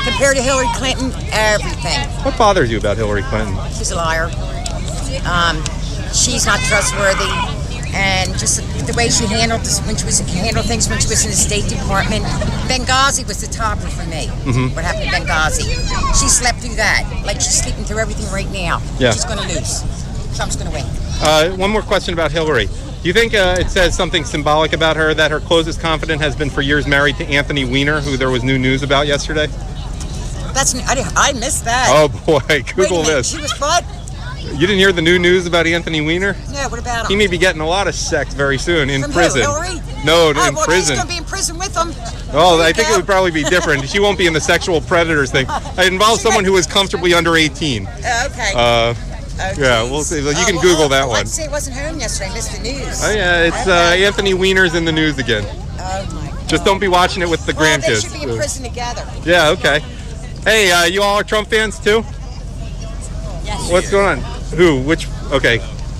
Compared to Hillary Clinton, everything. What bothers you about Hillary Clinton? She's a liar. She's not trustworthy. And just the way she handled things when she was in the State Department. Benghazi was the topper for me. Mm-hmm. What happened to Benghazi? She slept through that, like she's sleeping through everything right now. Yeah. She's going to lose. Trump's going to win. One more question about Hillary. Do you think it says something symbolic about her that her closest confidant has been for years married to Anthony Weiner, who there was new news about yesterday? I missed that. Oh boy, Google this. She was what? You didn't hear the new news about Anthony Weiner? Yeah, what about him? He may be getting a lot of sex very soon in From prison. Who, Hillary? No, oh, in well, prison. He's going to be in prison with them. Oh, I think it would probably be different. She won't be in the sexual predators thing. It involves someone who is comfortably under 18. Okay. Yeah, we'll see. You can Google that one. I'd say it wasn't home yesterday. I missed the news. Oh yeah, it's Anthony Weiner's in the news again. Oh my God. Just don't be watching it with the grandkids. They should be in prison together. Yeah, okay. Hey, you all are Trump fans too? Yes. What's going on? Who? Which? Okay,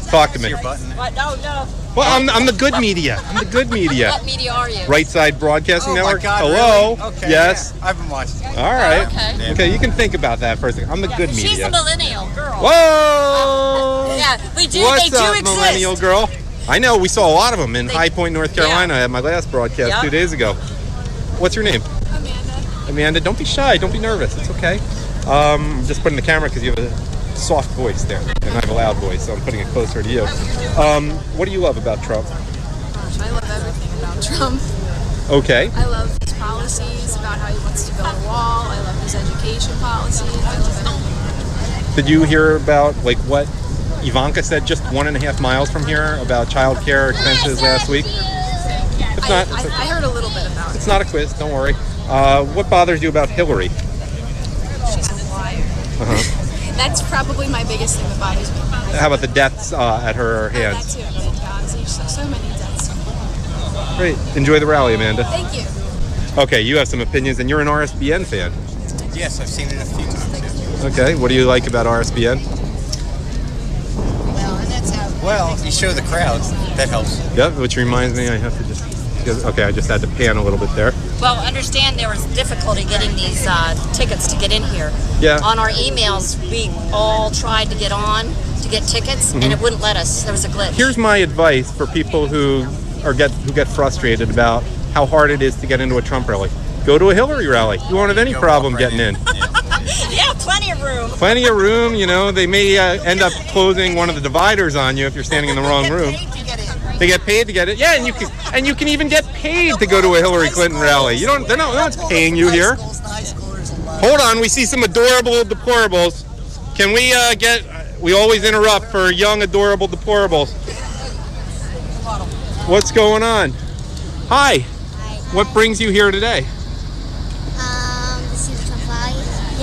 talk to me. What? No. Well, I'm the good media. I'm the good media. What media are you? Right Side Broadcasting Network. God, Hello. Really? Okay, yes. Yeah, I've been watching. All right. Okay. Okay, you can think about that for a second. I'm the good media. She's a millennial girl. Whoa! Yeah, we do. What's they do up, exist. millennial girl? I know. We saw a lot of them in High Point, North Carolina at my last broadcast 2 days ago. What's your name? Amanda, don't be shy. Don't be nervous. It's okay. I'm just putting the camera because you have a soft voice there, and I have a loud voice, so I'm putting it closer to you. What do you love about Trump? I love everything about Trump. Okay. I love his policies, about how he wants to build a wall. I love his education policies. I love everything. Did you hear about what Ivanka said just 1.5 miles from here about child care expenses last week? It's not. I heard a little bit about it. It's not a quiz. Don't worry. What bothers you about Hillary? She's a liar. Uh-huh. That's probably my biggest thing that bothers me. How about the deaths at her hands? That too. Benghazi, so many deaths. Great. Enjoy the rally, Amanda. Thank you. Okay, you have some opinions, and you're an RSBN fan. Yes, I've seen it a few times. Okay, what do you like about RSBN? Well, if you show the crowd, that helps. Yep, which reminds me, I have to just... Okay, I just had to pan a little bit there. Well, understand there was difficulty getting these tickets to get in here. Yeah. On our emails, we all tried to get on to get tickets, and it wouldn't let us. There was a glitch. Here's my advice for people who get frustrated about how hard it is to get into a Trump rally. Go to a Hillary rally. You won't have any problem getting in. Yeah, plenty of room. Plenty of room. You know, they may end up closing one of the dividers on you if you're standing in the wrong room. They get paid to get it. Yeah, and you can even get paid to go to a Hillary Clinton rally. They're not paying you here. Hold on, we see some adorable deplorables. Can we we always interrupt for young adorable deplorables. What's going on? Hi. What brings you here today? To see the Trump rally.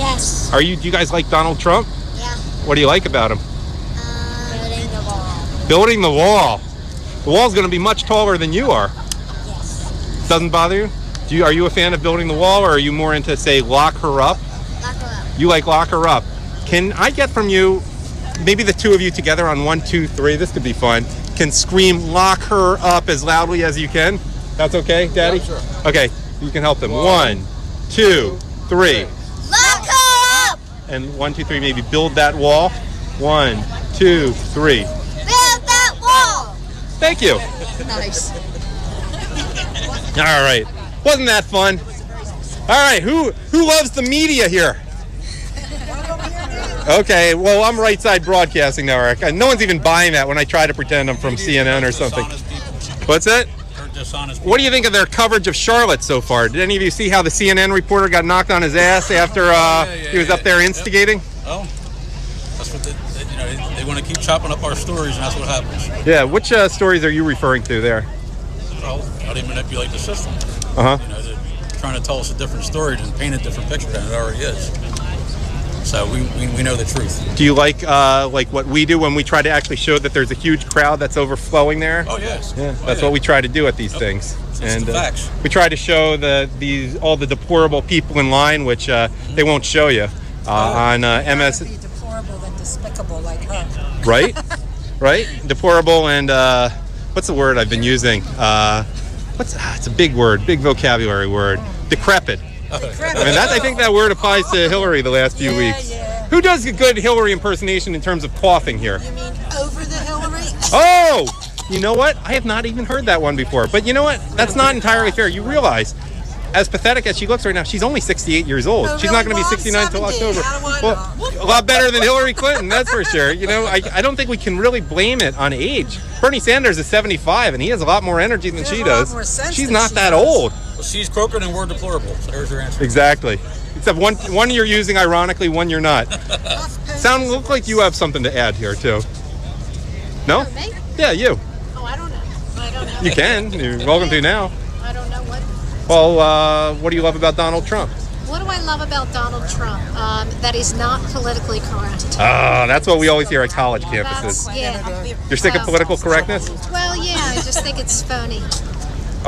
Yes. Do you guys like Donald Trump? Yeah. What do you like about him? Building the wall. Building the wall. The wall's going to be much taller than you are. Yes. Doesn't bother you? Are you a fan of building the wall, or are you more into, say, lock her up? Lock her up. You like lock her up. Can I get from you, maybe the two of you together on 1, 2, 3, this could be fun, can scream lock her up as loudly as you can? That's okay, Daddy? Yeah, sure. Okay, you can help them. 1, 2, 3. Lock her up! And 1, 2, 3, maybe build that wall. 1, 2, 3. Build that wall! Thank you. Nice. All right. Wasn't that fun? All right, who loves the media here? Okay, well, I'm Right Side Broadcasting Network. No one's even buying that when I try to pretend I'm from CNN or something. What's that? What do you think of their coverage of Charlotte so far? Did any of you see how the CNN reporter got knocked on his ass after he was up there instigating? Oh, that's what they want to keep chopping up our stories, and that's what happens. Yeah, which stories are you referring to there? Well, how they manipulate the system. Uh-huh. They're trying to tell us a different story and paint a different picture than it already is. So we know the truth. Do you like what we do when we try to actually show that there's a huge crowd that's overflowing there? Oh yes. Yeah, that's what we try to do at these things. It's the facts. We try to show all the deplorable people in line, which they won't show you on MS. Be deplorable than despicable like her. Right, right. Deplorable and what's the word I've been using? It's a big word, big vocabulary word. Decrepit. I think that word applies to Hillary the last few weeks. Yeah. Who does a good Hillary impersonation in terms of coughing here? You mean over the Hillary? Oh! You know what? I have not even heard that one before. But you know what? That's not entirely fair. You realize, as pathetic as she looks right now, she's only 68 years old. She's not going to be 69 until October. Well, a lot better than Hillary Clinton, that's for sure. I don't think we can really blame it on age. Bernie Sanders is 75, and he has a lot more energy than she does. She's not that old. Well, she's croaking and we're deplorable. So there's your answer. Exactly. Except one you're using ironically, one you're not. Look like you have something to add here too. No? Me? Yeah, you. Oh, I don't know. You can. You're welcome to now. I don't know what. Well, what do you love about Donald Trump? What do I love about Donald Trump? That he's not politically correct. That's what we always hear at college campuses. You're sick of political correctness? Well, yeah, I just think it's phony.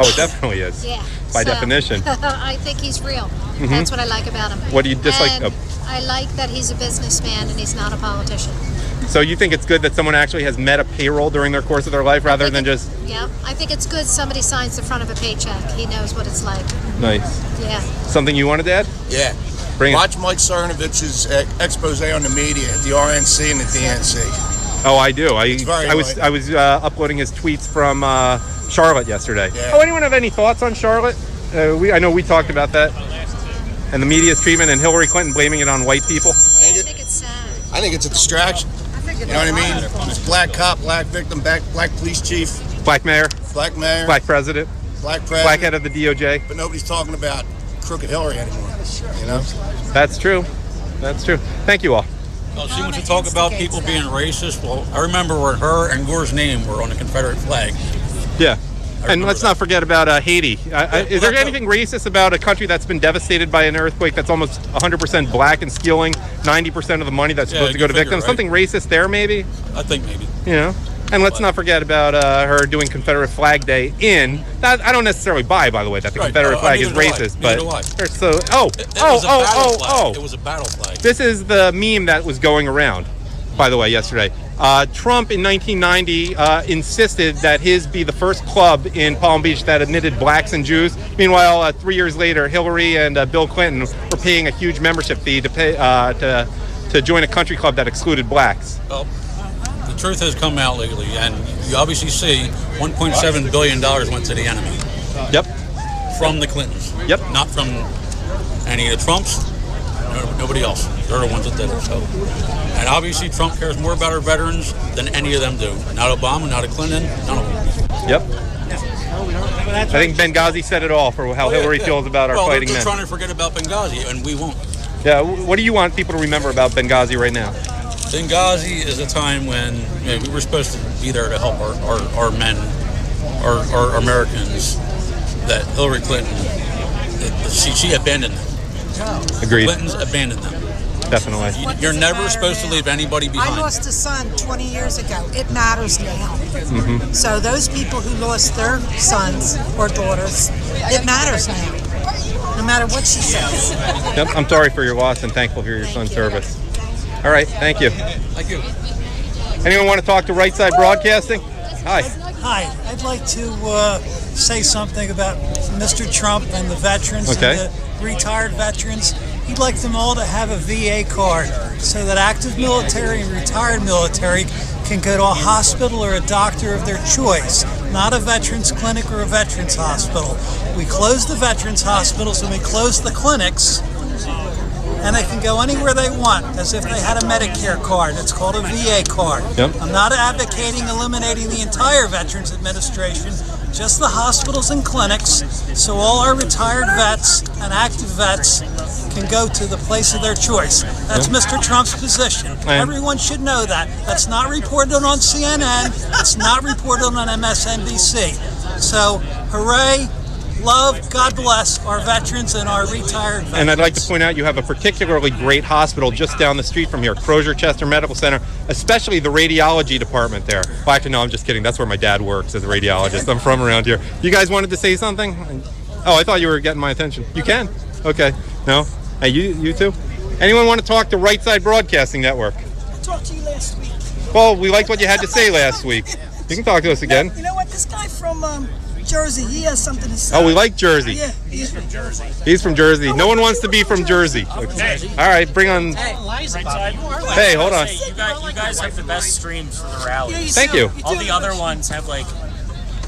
Oh, it definitely is. Yeah. By definition. I think he's real. Mm-hmm. That's what I like about him. What do you dislike? I like that he's a businessman and he's not a politician. So you think it's good that someone actually has met a payroll during their course of their life rather than just... Yeah, I think it's good somebody signs the front of a paycheck. He knows what it's like. Nice. Yeah. Something you wanted to add? Yeah. Watch Mike Cernovich's expose on the media at the RNC and the DNC. Oh, I do. I was uploading his tweets from Charlotte yesterday. Yeah. Oh, anyone have any thoughts on Charlotte? I know we talked about that. And the media's treatment and Hillary Clinton blaming it on white people. I think it's sad. I think it's a distraction. You know what I mean? It's black cop, black victim, black police chief. Black mayor. Black mayor. Black president. Black president. Black head of the DOJ. But nobody's talking about crooked Hillary anymore. You know? That's true. That's true. Thank you all. Well, she wants to talk about people being racist. Well, I remember where her and Gore's name were on the Confederate flag. Yeah. And let's not forget about Haiti. Is there anything racist about a country that's been devastated by an earthquake that's almost 100% black and stealing 90% of the money that's supposed to go to victims? Right? Something racist there, maybe? I think maybe. You know? And let's not forget about her doing Confederate Flag Day in... I don't necessarily buy, by the way, that the Confederate flag is racist. But It was a battle flag. This is the meme that was going around, by the way, yesterday. Trump in 1990 insisted that his be the first club in Palm Beach that admitted blacks and Jews. Meanwhile, 3 years later, Hillary and Bill Clinton were paying a huge membership fee to pay to join a country club that excluded blacks. Well, the truth has come out lately, and you obviously see $1.7 billion went to the enemy. Yep. From the Clintons. Yep. Not from any of the Trumps. Nobody else. They're the ones that did it. So, and obviously Trump cares more about our veterans than any of them do. Not Obama, not a Clinton, none of them. Yep. I think Benghazi said it all for how Hillary feels about our fighting men. They're trying to forget about Benghazi, and we won't. Yeah. What do you want people to remember about Benghazi right now? Benghazi is a time when we were supposed to be there to help our men, our Americans. That Hillary Clinton, she abandoned them. Agreed. Clintons abandoned them. Definitely. You're never supposed to leave anybody I behind. lost a son 20 years ago. It matters now. So those people who lost their sons or daughters, it matters now. No matter what she says. Yep, I'm sorry for your loss and thankful for your son's service. All right, thank you. Thank you. Anyone want to talk to Right Side Broadcasting? Hi. Hi, I'd like to say something about Mr. Trump and the veterans and the retired veterans. He'd like them all to have a VA card so that active military and retired military can go to a hospital or a doctor of their choice, not a veterans clinic or a veterans hospital. We closed the veterans hospitals and we closed the clinics, and they can go anywhere they want as if they had a Medicare card. It's called a VA card. Yep. I'm not advocating eliminating the entire Veterans Administration, just the hospitals and clinics, so all our retired vets and active vets can go to the place of their choice. That's Mr. Trump's position. Everyone should know that. That's not reported on CNN. It's not reported on MSNBC. So, hooray. Love, God bless our veterans and our retired veterans. And I'd like to point out you have a particularly great hospital just down the street from here, Crozier Chester Medical Center, especially the radiology department there. Well, actually, no, I'm just kidding. That's where my dad works as a radiologist. I'm from around here. You guys wanted to say something? Oh, I thought you were getting my attention. You can? Okay. No? Hey, you too? Anyone want to talk to Right Side Broadcasting Network? I talked to you last week. Well, we liked what you had to say last week. You can talk to us again. You know what? This guy from Jersey, he has something to say. Oh, we like Jersey. Yeah, he's from Jersey. He's from Jersey. No one wants to be from Jersey. Okay. All right, bring on. Hey, hold on. You guys have the best streams for the rallies. Thank you. All the other ones have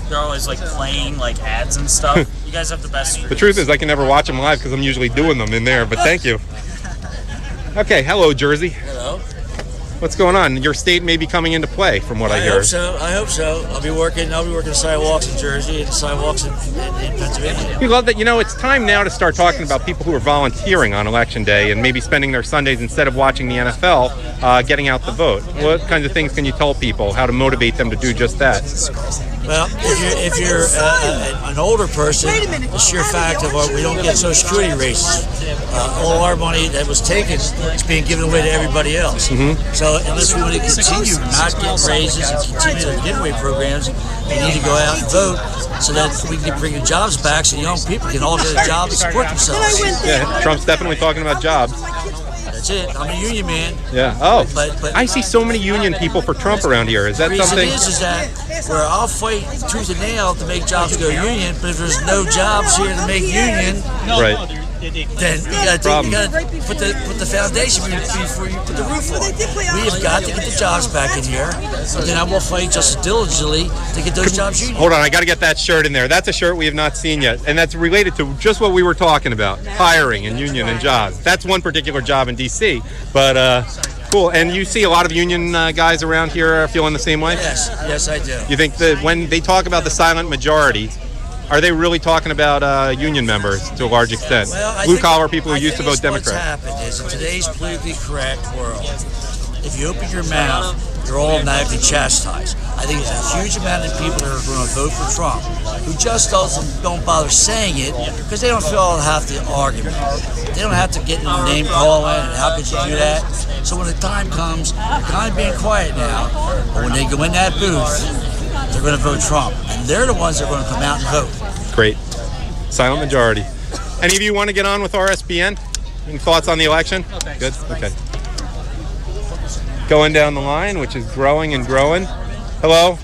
they're always playing ads and stuff. You guys have the best streams. The truth is I can never watch them live because I'm usually doing them in there, but thank you. Okay, hello Jersey. Hello. What's going on? Your state may be coming into play, from what I hear. I hope so. I'll be working sidewalks in Jersey and sidewalks in Pennsylvania. We love that. It's time now to start talking about people who are volunteering on Election Day and maybe spending their Sundays instead of watching the NFL, getting out the vote. What kinds of things can you tell people? How to motivate them to do just that? Well, if you're an older person, the sheer fact of we don't get Social Security raises. All our money that was taken is being given away to everybody else. So unless we want to continue not get raises and continue the giveaway programs, we need to go out and vote so that we can bring the jobs back so young people can all get a job and support themselves. Yeah, Trump's definitely talking about jobs. That's it. I'm a union man. Yeah. Oh, but I see so many union people for Trump around here. Is that something? The reason is that where I'll fight tooth and nail to make jobs go union, but if there's no jobs here to make union, right, then you got to put the foundation before you put the roof on. We have got to get the jobs back in here, and then I will fight just as diligently to get those jobs union. Hold on, I got to get that shirt in there. That's a shirt we have not seen yet, and that's related to just what we were talking about, hiring and union and jobs. That's one particular job in D.C., but cool. And you see a lot of union guys around here feeling the same way? Yes, I do. You think that when they talk about the silent majority, are they really talking about union members to a large extent? Well, blue-collar people who used to vote Democrat. What's happened is in today's politically correct world, if you open your mouth, you're automatically chastised. I think there's a huge amount of people that are going to vote for Trump who just don't bother saying it because they don't feel have to argue. They don't have to get in the name calling and how could you do that? So when the time comes, they're kind of being quiet now, but when they go in that booth, they're going to vote Trump, and they're the ones that are going to come out and vote. Great. Silent majority. Any of you want to get on with RSBN? Any thoughts on the election? Good? Okay. Going down the line, which is growing and growing. Hello?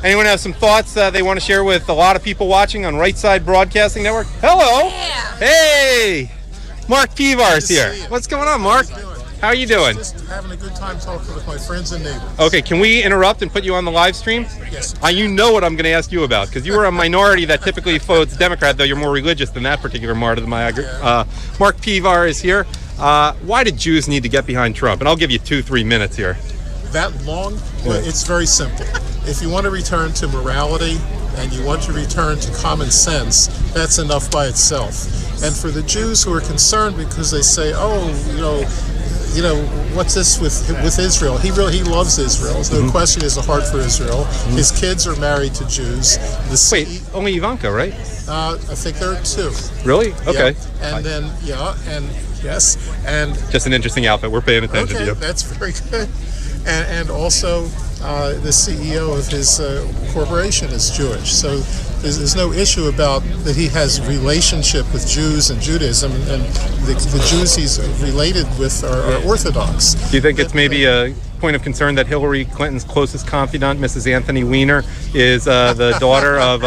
Anyone have some thoughts they want to share with a lot of people watching on Right Side Broadcasting Network? Hello! Yeah. Hey! Mark Pivar's here. What's going on, Mark? How are you doing? Just having a good time talking with my friends and neighbors. Okay, can we interrupt and put you on the live stream? Yes. You know what I'm going to ask you about, because you were a minority that typically votes Democrat, though you're more religious than that particular part of the Mark Pivar is here. Why did Jews need to get behind Trump? And I'll give you 2-3 minutes here. That long? Well, it's very simple. If you want to return to morality and you want to return to common sense, that's enough by itself. And for the Jews who are concerned because they say, what's this with Israel? He loves Israel. There's no question he has a heart for Israel. His kids are married to Jews. Wait, only Ivanka, right? I think there are 2. Really? Okay. Yeah. And then, and just an interesting outfit. We're paying attention to you. That's very good. And also, the CEO of his corporation is Jewish. So there's no issue about that he has relationship with Jews and Judaism, and the Jews he's related with are Orthodox. Do you think it's maybe a point of concern that Hillary Clinton's closest confidant, Mrs. Anthony Weiner, is the daughter of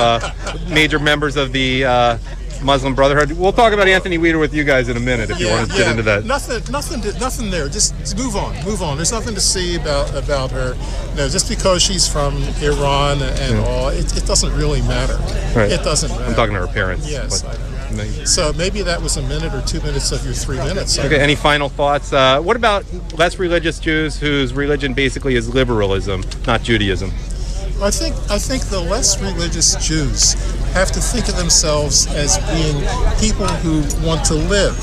major members of the Muslim Brotherhood? We'll talk about Anthony Weiner with you guys in a minute if you want to get into that. Nothing there. Just move on. There's nothing to see about her. Just because she's from Iran and all, it doesn't really matter. Right. It doesn't matter. I'm talking to her parents. Yes. So maybe that was a minute or 2 minutes of your 3 minutes. Okay. Any final thoughts? What about less religious Jews whose religion basically is liberalism, not Judaism? I think the less religious Jews have to think of themselves as being people who want to live.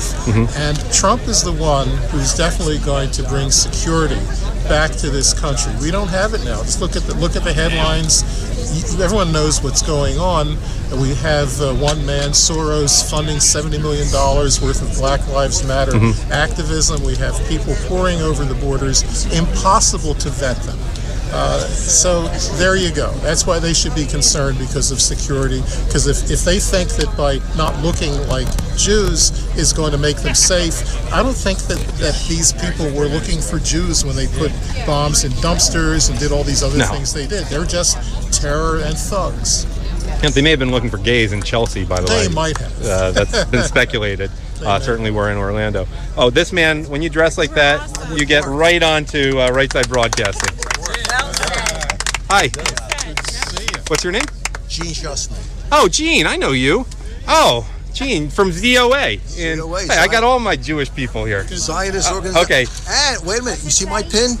And Trump is the one who's definitely going to bring security back to this country. We don't have it now. Just look at the headlines. Everyone knows what's going on. We have one man, Soros, funding $70 million worth of Black Lives Matter activism. We have people pouring over the borders. Impossible to vet them. So there you go. That's why they should be concerned because of security. Because if they think that by not looking like Jews is going to make them safe, I don't think that these people were looking for Jews when they put bombs in dumpsters and did all these other things they did. They're just terror and thugs. And they may have been looking for gays in Chelsea, by the way. They might have. That's been speculated. Certainly we're in Orlando. Oh, this man, when you dress like that, you get right onto Right Side Broadcasting. Hi. What's your name? Gene Schussman. Oh, Gene, I know you. Oh, Gene from ZOA. Hey, I got all my Jewish people here. Zionist organization. Okay. And wait a minute, you see my pin?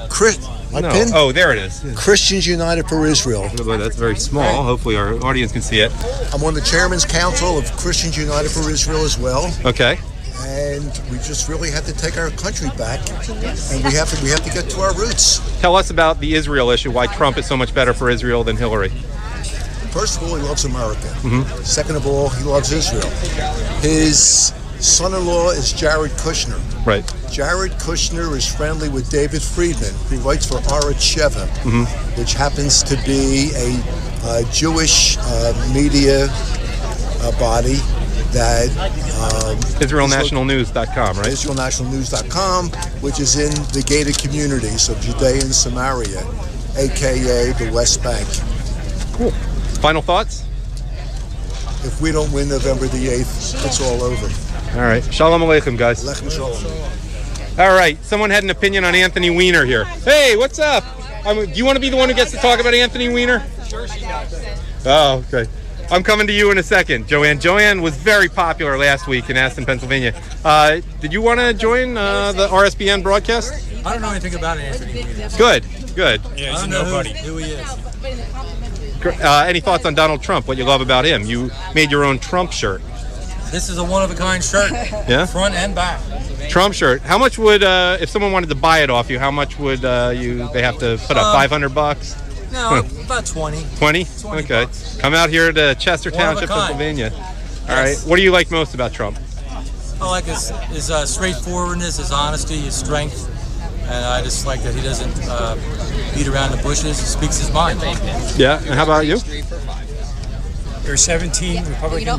Pin? Oh, there it is. Christians United for Israel. Boy, that's very small. Hopefully our audience can see it. I'm on the Chairman's Council of Christians United for Israel as well. Okay. And we just really have to take our country back, and we have to get to our roots. Tell us about the Israel issue, why Trump is so much better for Israel than Hillary. First of all, he loves America. Second of all, he loves Israel. His son-in-law is Jared Kushner. Right. Jared Kushner is friendly with David Friedman, who writes for Arutz Sheva, which happens to be a Jewish media body that IsraelNationalNews.com, right? IsraelNationalNews.com, which is in the gated communities of Judea and Samaria, aka the West Bank. Cool. Final thoughts? If we don't win November the 8th, it's all over. All right. Shalom Aleichem, guys. Lechem Shalom. All right. Someone had an opinion on Anthony Weiner here. Hey, what's up? Do you want to be the one who gets to talk about Anthony Weiner? Sure she does. Oh, okay. I'm coming to you in a second, Joanne. Joanne was very popular last week in Aston, Pennsylvania. Did you want to join the RSBN broadcast? I don't know anything about Anthony Weiner. Good. Yeah, he's a nobody. Who he is. Any thoughts on Donald Trump, what you love about him? You made your own Trump shirt. This is a one-of-a-kind shirt. Yeah? Front and back. Trump shirt. How much would, if someone wanted to buy it off you, how much would they have to put up, $500? No, about 20. 20? Okay. Bucks. Come out here to Chester Township, Pennsylvania. All right. What do you like most about Trump? I like his straightforwardness, his honesty, his strength. And I just like that he doesn't beat around the bushes. He speaks his mind. Yeah. And how about you? There are 17 Republican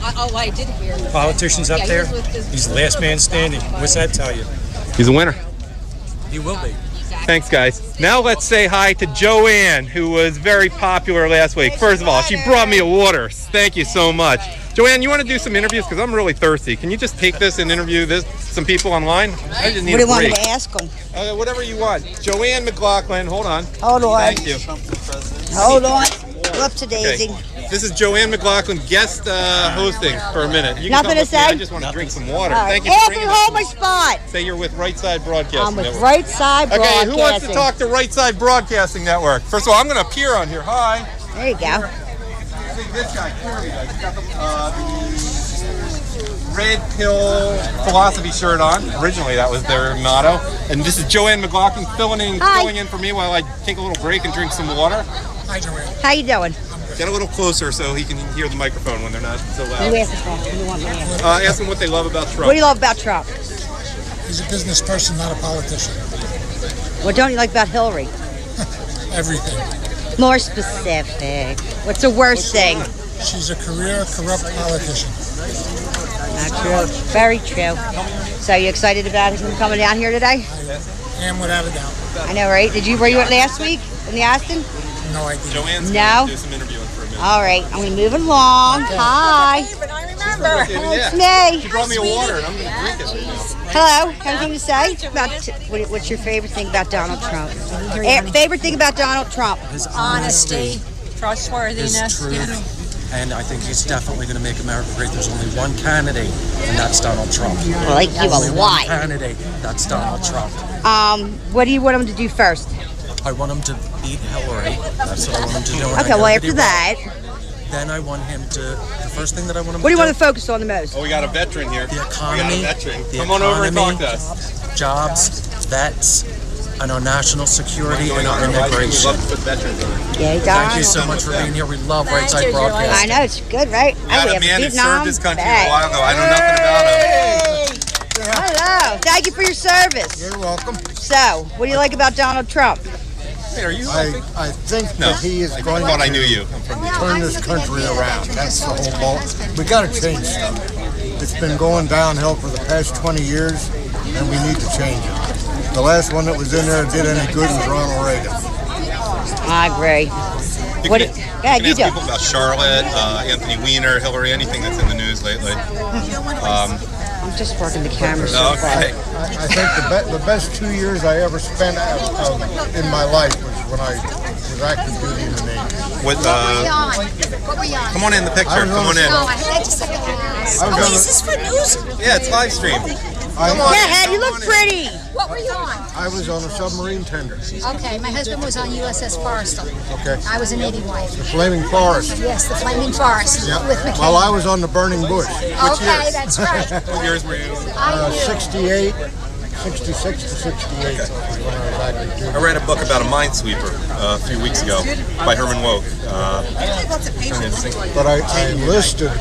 politicians up there. He's the last man standing. What's that tell you? He's a winner. He will be. Thanks, guys. Now let's say hi to Joanne, who was very popular last week. First of all, she brought me a water. Thank you so much. Joanne, you want to do some interviews? Because I'm really thirsty. Can you just take this and interview some people online? I just need What do you a want me break. to ask them? Whatever you want. Joanne McLaughlin, hold on. Hold on. Thank you. Hold on. Go up to Daisy. This is Joanne McLaughlin, guest hosting for a minute. You can Nothing come to with me. say? I just want to drink some water. All right. Thank you for Anthony, bringing hold my spot. Say you're with Right Side Broadcasting I'm with Network. Right Side Broadcasting. Okay, who wants to talk to Right Side Broadcasting Network? First of all, I'm going to appear on here. Hi. There you go. I think this guy, Kerry, he's got the Red Pill Philosophy shirt on. Originally, that was their motto. And this is Joanne McLaughlin filling in for me while I take a little break and drink some water. Hi, Joanne. How you doing? Get a little closer so he can hear the microphone when they're not so loud. You ask the Trump. You want me to ask? Ask them what they love about Trump. What do you love about Trump? He's a business person, not a politician. What don't you like about Hillary? Everything. More specific. What's the worst thing? She's a career corrupt politician. Not true. Very true. So you excited about him coming down here today? I am without a doubt. I know, right? Were you at last week in the Aston? No, I didn't. Joanne's No? going to do some interviewing for a minute. All right, I'm moving along. Hi. It's me. She brought me a water and I'm going to drink it right now. Hello. Anything to say? What's your favorite thing about Donald Trump? Favorite thing about Donald Trump? His honesty, trustworthiness, his truth. And I think he's definitely going to make America great. There's only one candidate, and that's Donald Trump. I like you a Only lot. one candidate, that's Donald Trump. What do you want him to do first? I want him to beat Hillary. That's what I want him to do. and I Okay, know well that after he will. that, Then I want him to, the first thing that I want him what do you to want to focus on the most? Oh, we got a veteran here. The economy. We got a veteran. The Come on over and talk economy, to us. Jobs, vets, and our national security and our We immigration. love to put veterans on. Yeah, he Thank does. you so much for being here. We love Right Side Broadcasting. I know, it's good, right? We got we a have man who Vietnam served his country vet. a while ago. I know nothing about him. Hello. Thank you for your service. You're welcome. So, what do you like about Donald Trump? Hey, are you? I think No, that he is I going thought I knew to you. I'm from New York. turn this country around. That's the whole ball. We got to change stuff. It's been going downhill for the past 20 years, and we need to change it. The last one that was in there that did any good was Ronald Reagan. I agree. You What? can, Yeah, you can ask people about Charlotte, Anthony Weiner, Hillary, anything that's in the news lately. I'm just working the camera so far. Okay. I think the best 2 years I ever spent in my life was when I was active duty in the Navy. With, What were you on? come on in the picture. Come on in. Oh, I just said ask. I was Oh, on is this for news? Yeah, it's live stream. Come on. Yeah, Head, you look pretty. What were you on? I was on a submarine tender. Okay, my husband was on USS Forrestal. Okay. I was a Navy wife. The Flaming Forest. Yes, the Flaming Forest with McCain. Well, I was on the Burning Bush. Okay, that's right. What years were you? 68, 66 to 68 was when I was active duty. I read a book about a minesweeper a few weeks ago by Herman Wouk. But I enlisted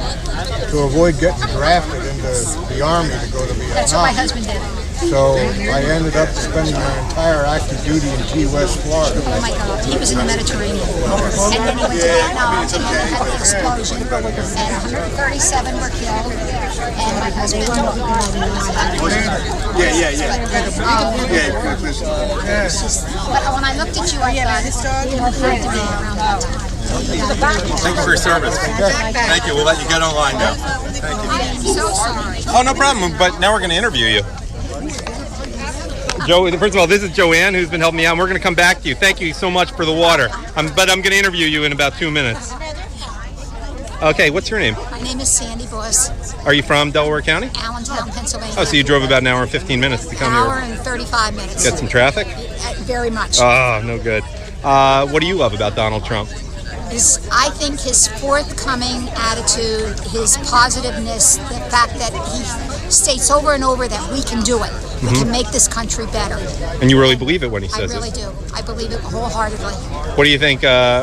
to avoid getting drafted into the Army to go to Vietnam. That's what my husband did. So I ended up spending my entire active duty in Key West, Florida. Oh my God, he was in the Mediterranean. And then he went to Vietnam and had an explosion. And 137 were killed. And my husband But when I looked at you, I thought, you had to be around that time. Thank you for your service. Thank you. We'll let you get online now. Thank you. I am so sorry. Oh, no problem. But now we're going to interview you. Joe, first of all, this is Joanne who's been helping me out. And we're going to come back to you. Thank you so much for the water. But I'm going to interview you in about 2 minutes. Okay, what's your name? My name is Sandy Boss, Are you from Delaware County? Allentown, Pennsylvania. Oh, so you drove about an hour and 15 minutes to come An hour here. and 35 minutes. Get some traffic? Very much. Oh, no good. What do you love about Donald Trump? I think his forthcoming attitude, his positiveness, the fact that he states over and over that we can do it. We can make this country better. And you really believe it when he I says really it? do. I believe it wholeheartedly. What do you think?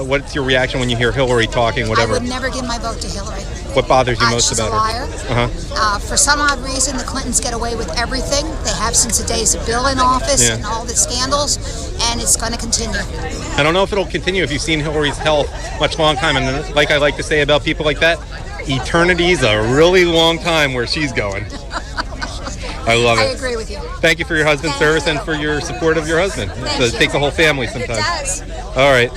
What's your reaction when you hear Hillary talking, I whatever? would never give my vote to Hillary. What bothers you most She's about a liar. her? For some odd reason, the Clintons get away with everything. They have since the days of Bill in office Yeah. and all the scandals, and it's going to continue. I don't know if it'll continue if you've seen Hillary's health much long time. And like I like to say about people like that, eternity's a really long time where she's going. I love it. I agree with you. Thank you for your husband's service and for your support of your husband. It takes a whole family sometimes. It does. All right.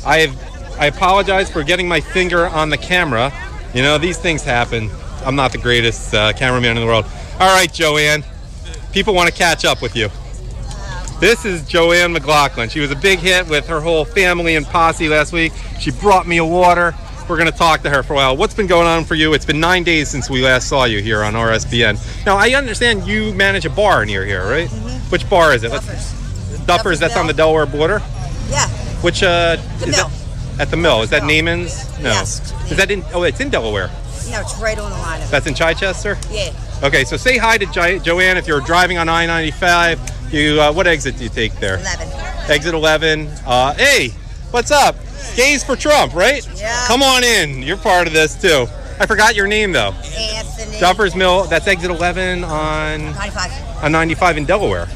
I apologize for getting my finger on the camera. You know, these things happen. I'm not the greatest cameraman in the world. All right, Joanne. People want to catch up with you. This is Joanne McLaughlin. She was a big hit with her whole family and posse last week. She brought me a water. We're going to talk to her for a while. What's been going on for you? It's been 9 days since we last saw you here on RSBN. Now, I understand you manage a bar near here, right? Which bar is it? Duffers, that's on the Delaware border? Yeah. Which, The is Mill. that at the Mill? Is that Neiman's? No. Yes. Is that in, oh, it's in Delaware. No, it's right on the line of it. That's in Chichester? Yeah. Okay, so say hi to Joanne if you're driving on I-95. You, what exit do you take there? 11. Exit 11. Hey, what's up? Gays for Trump, right? Yeah. Come on in. You're part of this too. I forgot your name though. Anthony. Jumpers Mill. That's exit 11 on 95. on 95 in Delaware.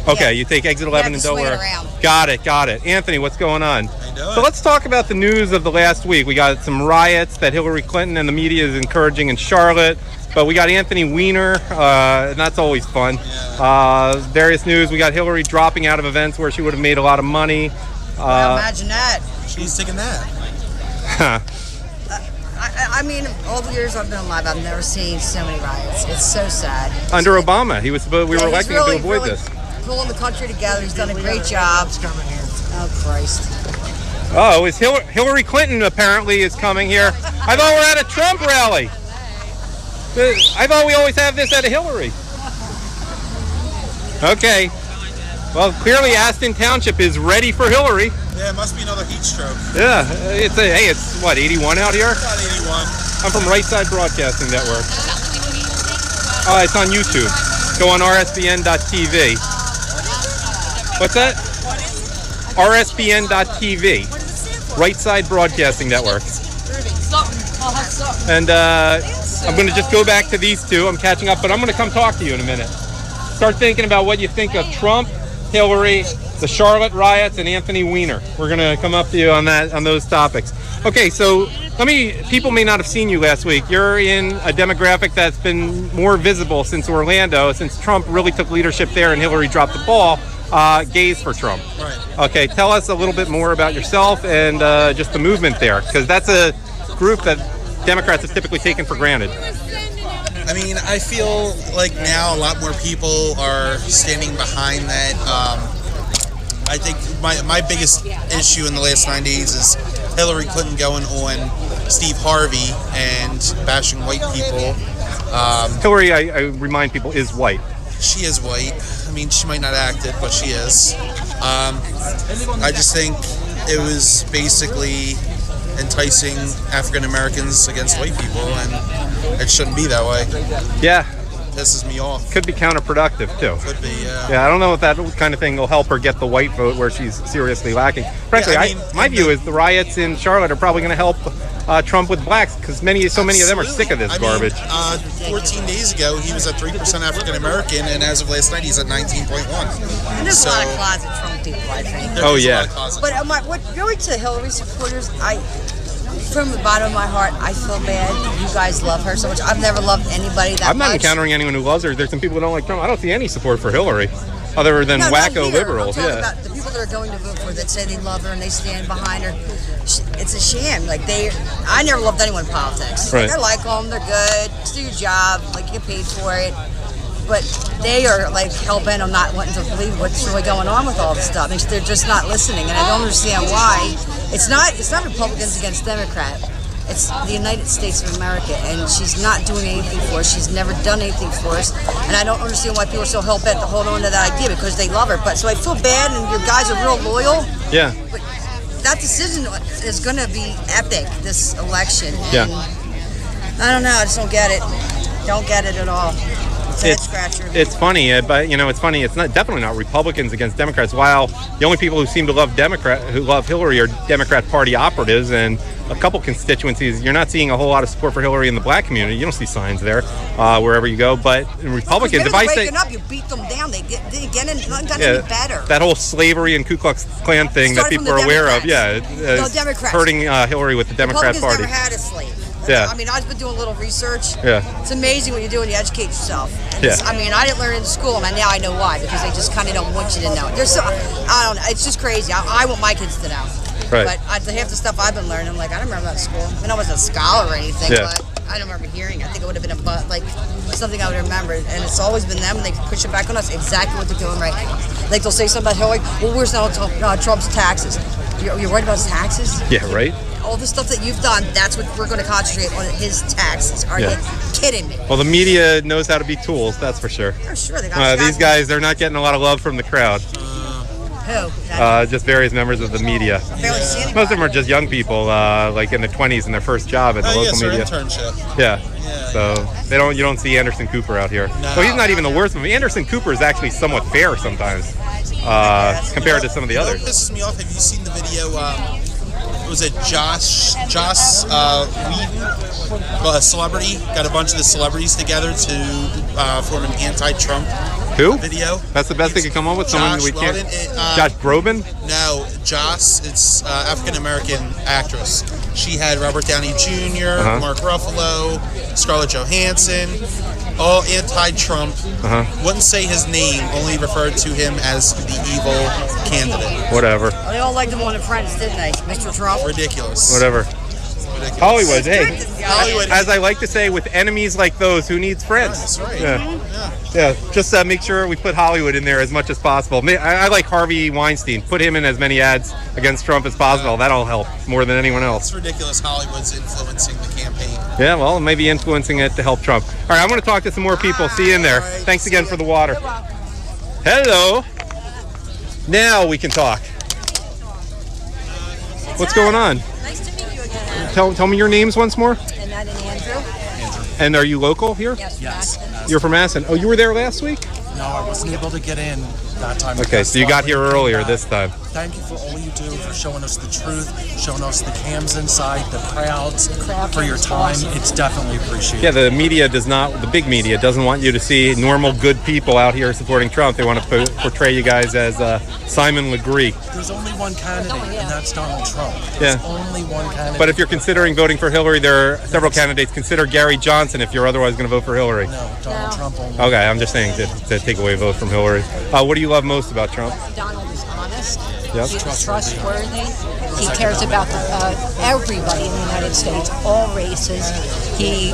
Okay, you take exit 11 in Delaware. Got it. Anthony, what's going on? So let's talk about the news of the last week. We got some riots that Hillary Clinton and the media is encouraging in Charlotte, but we got Anthony Weiner, and that's always fun. Various news. We got Hillary dropping out of events where she would have made a lot of money. Imagine that. She's taking that. I mean, all the years I've been alive, I've never seen so many riots. It's so sad. Under Obama, we were electing him to avoid this. Pulling the country together. He's done a great job. Oh, Christ. Oh, is Hillary Clinton apparently is coming here. I thought we're at a Trump rally. I thought we always have this at a Hillary. Okay. Well, clearly Chester Township is ready for Hillary. Yeah, it must be another heat stroke. Yeah, it's what, 81 out here? About 81. I'm from Right Side Broadcasting Network. Oh, it's on YouTube. Go on RSBN.TV. What's that? RSBN.TV. Right Side Broadcasting Network. And I'm going to just go back to these two. I'm catching up, but I'm going to come talk to you in a minute. Start thinking about what you think of Trump, Hillary, the Charlotte riots, and Anthony Weiner. We're going to come up to you on those topics. Okay, so people may not have seen you last week. You're in a demographic that's been more visible since Orlando, since Trump really took leadership there and Hillary dropped the ball. Gays for Trump. Right. Okay, tell us a little bit more about yourself and just the movement there, because that's a group that Democrats have typically taken for granted. I mean, I feel like now a lot more people are standing behind that. I think my biggest issue in the last 9 days is Hillary Clinton going on Steve Harvey and bashing white people. Hillary, I remind people, is white. She is white. I mean, she might not act it, but she is. I just think it was basically enticing African Americans against white people, and it shouldn't be that way. Yeah. Pisses me off. Could be counterproductive too. Could be, yeah. Yeah, I don't know if that kind of thing will help her get the white vote where she's seriously lacking. Frankly, Yeah, my view is the riots in Charlotte are probably going to help Trump with blacks, because so many of them are sick of this garbage. 14 days ago, he was at 3% African American, and as of last night, he's at 19.1. And there's a lot of closet Trump people, I think. Oh, yeah. But going to Hillary supporters, from the bottom of my heart, I feel bad. You guys love her so much. I've never loved anybody that much. I'm not encountering anyone who loves her. There's some people who don't like Trump. I don't see any support for Hillary, other than wacko liberals. I'm talking about the people that are going to vote for her that say they love her and they stand behind her. It's a sham. I never loved anyone in politics. Right. I like them. They're good. Just do your job. You get paid for it. But they are hell bent on not wanting to believe what's really going on with all this stuff. They're just not listening, and I don't understand why. It's not Republicans against Democrats. It's the United States of America, and she's not doing anything for us. She's never done anything for us, and I don't understand why people are so hell bent to hold on to that idea, because they love her. But so I feel bad, and your guys are real loyal. Yeah. But that decision is going to be epic, this election. Yeah. And I don't know. I just don't get it. Don't get it at all. It's funny, but it's funny. It's definitely not Republicans against Democrats. While the only people who seem to love Hillary are Democrat Party operatives and a couple constituencies. You're not seeing a whole lot of support for Hillary in the black community. You don't see signs there wherever you go. But in Republicans, if I say up, you beat them down. They get any better. That whole slavery and Ku Klux Klan thing that people are aware of, is hurting Hillary with the Democrat Party. Never had a slave. Yeah. I mean, I've been doing a little research. Yeah. It's amazing what you do when you educate yourself. Yeah. I mean, I didn't learn it in school, and now I know why, because they just kind of don't want you to know. I don't know. It's just crazy. I want my kids to know. Right. But half the stuff I've been learning, I don't remember that in school. I mean, I wasn't a scholar or anything, but I don't remember hearing it. I think it would have been something I would remember. And it's always been them, and they push it back on us, exactly what they're doing right now. They'll say something about Hillary. Well, where's Trump's taxes? You're worried about his taxes? Yeah, right. All the stuff that you've done, that's what we're going to concentrate on, his taxes. Are you kidding me? Well, the media knows how to be tools, that's for sure. Oh, sure. They got these guys, they're not getting a lot of love from the crowd. Who? Just various members of the media. Most of them are just young people, in their 20s in their first job at the local media. Internship. Yeah. So you don't see Anderson Cooper out here. No, he's not even the worst of them. Anderson Cooper is actually somewhat fair sometimes compared to some of the others. What pisses me off, have you seen the video was it Joss Whedon, a celebrity, got a bunch of the celebrities together to form an anti-Trump video. That's the best they could come up with? Someone we can't... Josh Groban? No, Joss. It's African-American actress. She had Robert Downey Jr., Mark Ruffalo, Scarlett Johansson, all anti-Trump. Wouldn't say his name, only referred to him as the evil candidate. Whatever. They all liked him on the Friends, didn't they? Mr. Trump. Ridiculous. Whatever. Ridiculous. Hollywood, hey. Hollywood. As I like to say, with enemies like those, who needs friends? That's right. Yeah. Just make sure we put Hollywood in there as much as possible. I like Harvey Weinstein. Put him in as many ads against Trump as possible. That'll help more than anyone else. It's ridiculous Hollywood's influencing the campaign. Yeah, well, maybe influencing it to help Trump. All right, I'm going to talk to some more people. See you in there. Thanks again for the water. Hello. Now we can talk. What's going on? Nice to meet you again. Tell me your names once more. And that is Andrew. And are you local here? Yes. You're from Aston. Oh, you were there last week? No, I wasn't able to get in that time. Okay, so you got here earlier this time. Thank you for all you do, for showing us the truth, showing us the cams inside, the crowds, for your time. It's definitely appreciated. Yeah, the media does not, the big media doesn't want you to see normal, good people out here supporting Trump. They want to portray you guys as Simon Legree. There's only one candidate, and that's Donald Trump. Yeah. There's only one candidate. But if you're considering voting for Hillary, there are several candidates. Consider Gary Johnson if you're otherwise going to vote for Hillary. No, Donald Trump only. Okay, I'm just saying to take away a vote from Hillary. What do you love most about Trump? Donald is honest. Yep. He's trustworthy. He cares about everybody in the United States, all races. He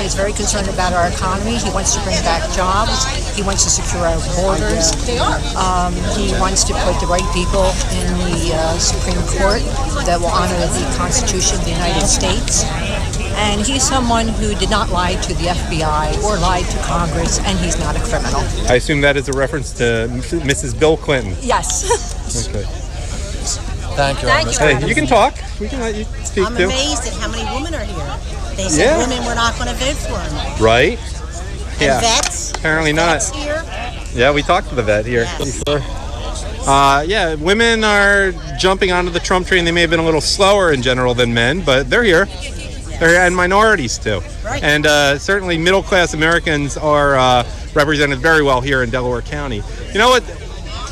is very concerned about our economy. He wants to bring back jobs. He wants to secure our borders. He wants to put the right people in the Supreme Court that will honor the Constitution of the United States. And he's someone who did not lie to the FBI or lie to Congress, and he's not a criminal. I assume that is a reference to Mrs. Bill Clinton. Yes. Okay. Thank you. Hey, you can talk. We can let you speak I'm too. amazed at how many women are here. They said women were not going to vote for him. Right? And vets? Apparently not. Vets here? Yeah, we talked to the vet here before. Yeah, women are jumping onto the Trump train. They may have been a little slower in general than men, but they're here. They're here, and minorities too. Right. And certainly middle-class Americans are represented very well here in Delaware County. You know what?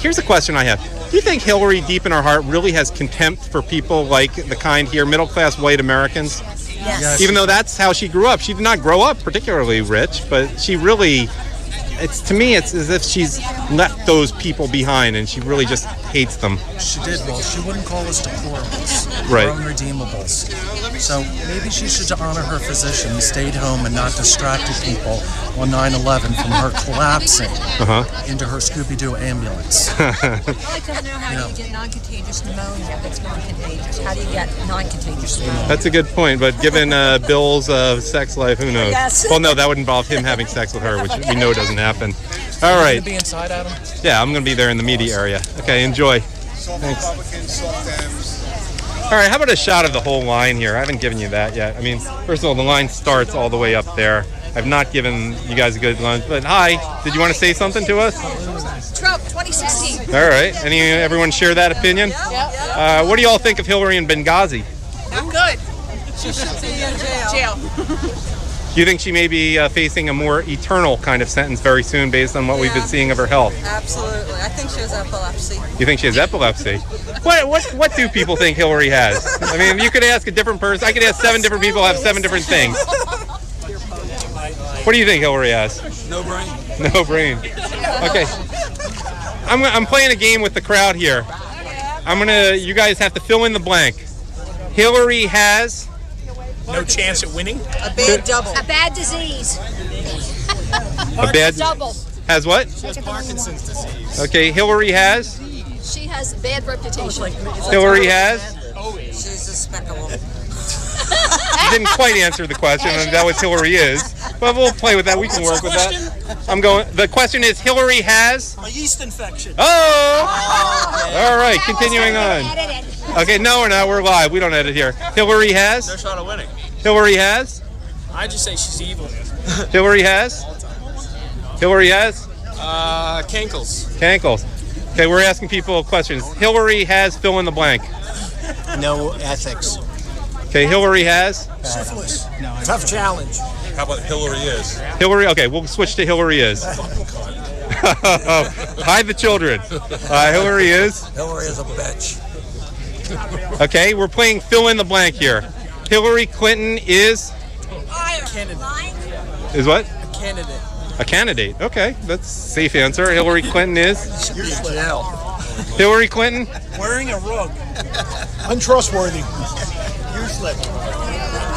Here's a question I have. Do you think Hillary, deep in her heart, really has contempt for people like the kind here, middle-class white Americans? Yes. Even though that's how she grew up. She did not grow up particularly rich, but she really... To me, it's as if she's left those people behind and she really just hates them. She did. Well, she wouldn't call us deplorables, right, or unredeemables. So maybe she should honor her physician and stayed home and not distracted people on 9/11 from her collapsing into her Scooby-Doo ambulance. I'd like to know how you get non-contagious pneumonia that's non-contagious. How do you get non-contagious pneumonia? That's a good point, but given Bill's sex life, who knows? Yes. Well, no, that would involve him having sex with her, which we know doesn't happen. All right. Are you going to be inside, Adam? Yeah, I'm going to be there in the media area. Okay, enjoy. Thanks. All right, how about a shot of the whole line here? I haven't given you that yet. I mean, first of all, the line starts all the way up there. I've not given you guys a good lunch, but hi, did you want to say something to us? Trump 2016. All right, everyone share that opinion? Yeah. What do you all think of Hillary in Benghazi? Not good. She should be in jail. Do you think she may be facing a more eternal kind of sentence very soon based on what we've been seeing of her health? Absolutely. I think she has epilepsy. You think she has epilepsy? What do people think Hillary has? I mean, you could ask a different person. I could ask 7 different people who have 7 different things. What do you think Hillary has? No brain. No brain. Okay. I'm playing a game with the crowd here. You guys have to fill in the blank. Hillary has... No chance at winning? A bad double. A bad disease. A bad double. Has what? She has Parkinson's disease. Okay, Hillary has? She has a bad reputation. Hillary has? She's despicable. You didn't quite answer the question, and that was Hillary is. But we'll play with that. We can work with that. The question is, Hillary has? A yeast infection. Oh! All right, continuing on. Okay, no, we're not. We're live. We don't edit here. Hillary has? No shot of winning. Hillary has? I just say she's evil. Hillary has? Hillary has? Cankles. Cankles. Okay, we're asking people questions. Hillary has fill in the blank. no ethics. Okay, Hillary has. Syphilis. Tough challenge. How about Hillary is? Hillary. Okay, we'll switch to Hillary is. Hide the children. Hillary is. Hillary is a bitch. Okay, we're playing fill in the blank here. Hillary Clinton is. Candidate. Is what? A candidate. A candidate. Okay, that's a safe answer. Hillary Clinton is. Jail. Hillary Clinton. Wearing a rug. Untrustworthy. Useless.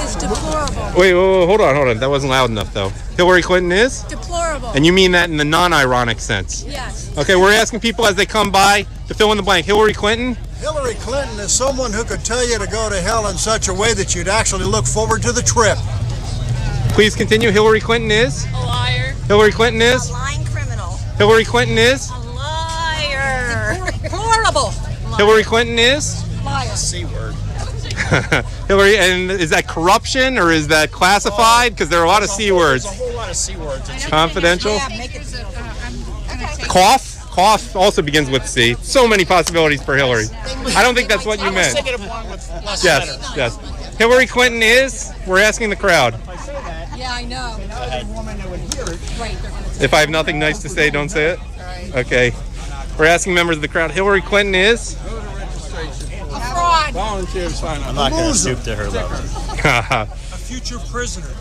It's deplorable. Wait, hold on. That wasn't loud enough, though. Hillary Clinton is? Deplorable. And you mean that in the non-ironic sense? Yes. Okay, we're asking people as they come by to fill in the blank. Hillary Clinton? Hillary Clinton is someone who could tell you to go to hell in such a way that you'd actually look forward to the trip. Please continue. Hillary Clinton is? A liar. Hillary Clinton is? A lying criminal. Hillary Clinton is? A liar. Deplorable. Hillary Clinton is? Liar. C-word. Hillary, and is that corruption or is that classified? Because there are a lot of C words. There's a whole lot of C words. Confidential? Yeah, make it Cough? Cough also begins with C. So many possibilities for Hillary. I don't think that's what you meant. Thinking of one with less Yes, letters. yes. Hillary Clinton is? We're asking the crowd. Yeah, I know. Right. If I have nothing nice to say, don't say it? Okay. We're asking members of the crowd. Hillary Clinton is? A fraud. Volunteer sign up. I'm not going to stoop to her level. A future prisoner.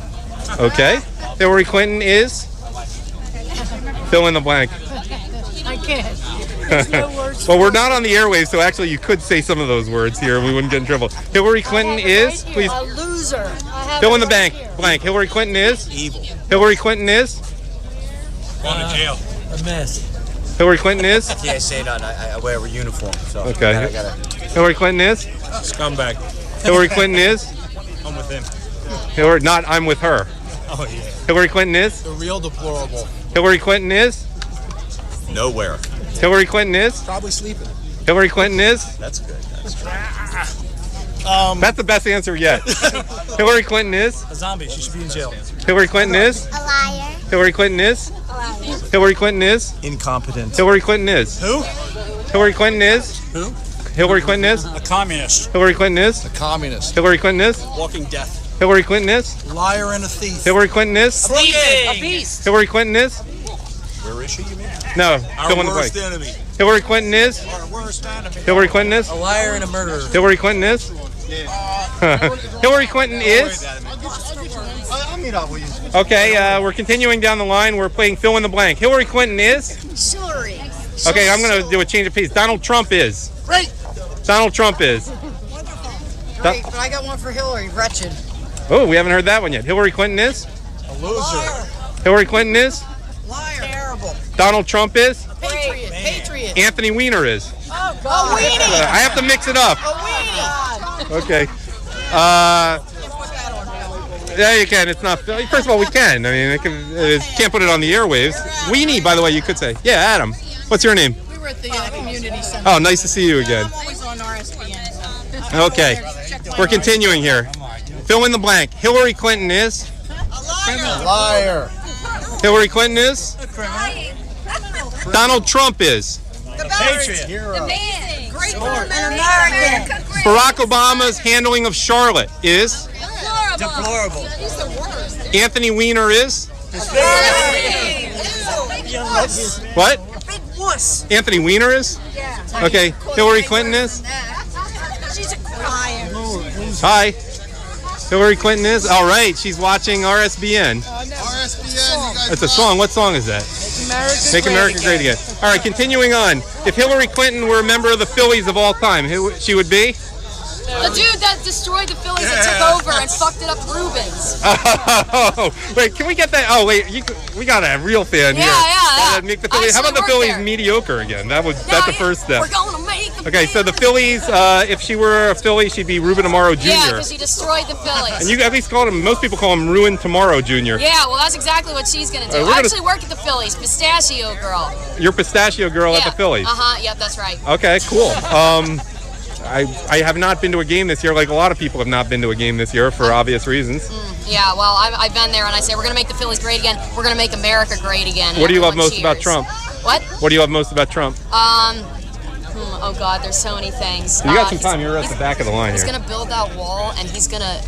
Okay. Hillary Clinton is? Fill in the blank. I can't. Well, we're not on the airwaves, so actually you could say some of those words here and we wouldn't get in trouble. Hillary Clinton is? Please. A loser. Fill in the blank. Hillary Clinton is? Evil. Hillary Clinton is? Going to jail. A mess. Hillary Clinton is? I can't say that. I wear a uniform. So Okay. I gotta. Hillary Clinton is? Scumbag. Hillary Clinton is? I'm with him. Hillary, not I'm with her. Oh yeah. Hillary Clinton is? The real deplorable. Hillary Clinton is? Nowhere. Hillary Clinton is? Probably sleeping. Hillary Clinton is? That's good. That's the best answer yet. Hillary Clinton is? A zombie. She should be in jail. Hillary Clinton is? A liar. Hillary Clinton is? Hillary Clinton is? Incompetent. Hillary Clinton is? Who? Hillary Clinton is? Who? Hillary Clinton is? A communist. Hillary Clinton is? A communist. Hillary Clinton is? Walking death. Hillary Clinton is? Liar and a thief. Hillary Clinton is? Sleeping. A beast. Hillary Clinton is? Where is she, you mean? No, Our fill in the worst blank. enemy. Hillary Clinton is? Our worst enemy. Hillary Clinton is? A liar and a murderer. Hillary Clinton is? Hillary Clinton is? Okay, we're continuing down the line. We're playing fill in the blank. Hillary Clinton is? Hillary. Okay, I'm going to do a change of pace. Donald Trump is? Great. Donald Trump is? Great, but I got one for Hillary. Wretched. Oh, we haven't heard that one yet. Hillary Clinton is? A loser. Hillary Clinton is? Liar. Terrible. Donald Trump is? Patriot. Patriot. Anthony Weiner is? Oh, God. A weenie. I have to mix it up. A weenie. Okay. Yeah, you can. It's not. First of all, we can. I mean, can't put it on the airwaves. Weenie, by the way, you could say. Yeah, Adam. What's your name? We were at the community center. Oh, nice to see you again. I'm always on RSBN. Okay. We're continuing here. Fill in the blank. Hillary Clinton is? A liar. Hillary Clinton is? Donald Trump is? The patriot. The man. Great American. Barack Obama's handling of Charlotte is? Deplorable. He's the worst. Anthony Weiner is? What? Big wuss. Anthony Weiner is? Yeah. Okay. Hillary Clinton is? She's a liar. Hi. Hillary Clinton is? All right. She's watching RSBN. RSBN. That's a song. What song is that? Make America Great Again. All right. Continuing on. If Hillary Clinton were a member of the Phillies of all time, who she would be? The dude that destroyed the Phillies and took over and fucked it up Rubens. Oh, wait, can we get that? Oh, wait, we got a real fan here. Yeah. Make the Phillies, how about the Phillies mediocre again? That's the first step. We're going to make them. Okay, so the Phillies, if she were a Philly, she'd be Ruben Amaro Jr. Yeah, because he destroyed the Phillies. And you at least called him, most people call him Ruin Tomorrow Jr. Yeah, well, that's exactly what she's going to do. I actually work at the Phillies, pistachio girl. You're pistachio girl at the Phillies. Yep, that's right. Okay, cool. I have not been to a game this year, like a lot of people have not been to a game this year for obvious reasons. Yeah, well, I've been there, and I say we're going to make the Phillies great again. We're going to make America great again. What do you love most about Trump? What? What do you love most about Trump? Oh God, there's so many things. You got some time. You're at the back of the line He's here. gonna build that wall, and he's gonna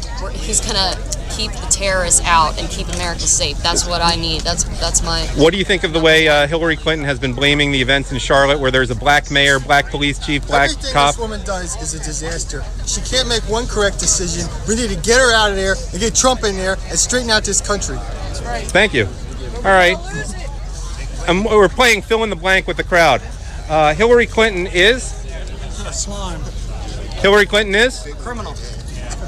keep the terrorists out and keep America safe. That's what I need. That's my. What do you think of the way Hillary Clinton has been blaming the events in Charlotte, where there's a black mayor, black police chief, black Everything cop? this woman does is a disaster. She can't make one correct decision. We need to get her out of there and get Trump in there and straighten out this country. That's right. Thank you. All right. We're playing fill in the blank with the crowd. Hillary Clinton is? Slime. Hillary Clinton is? Criminal.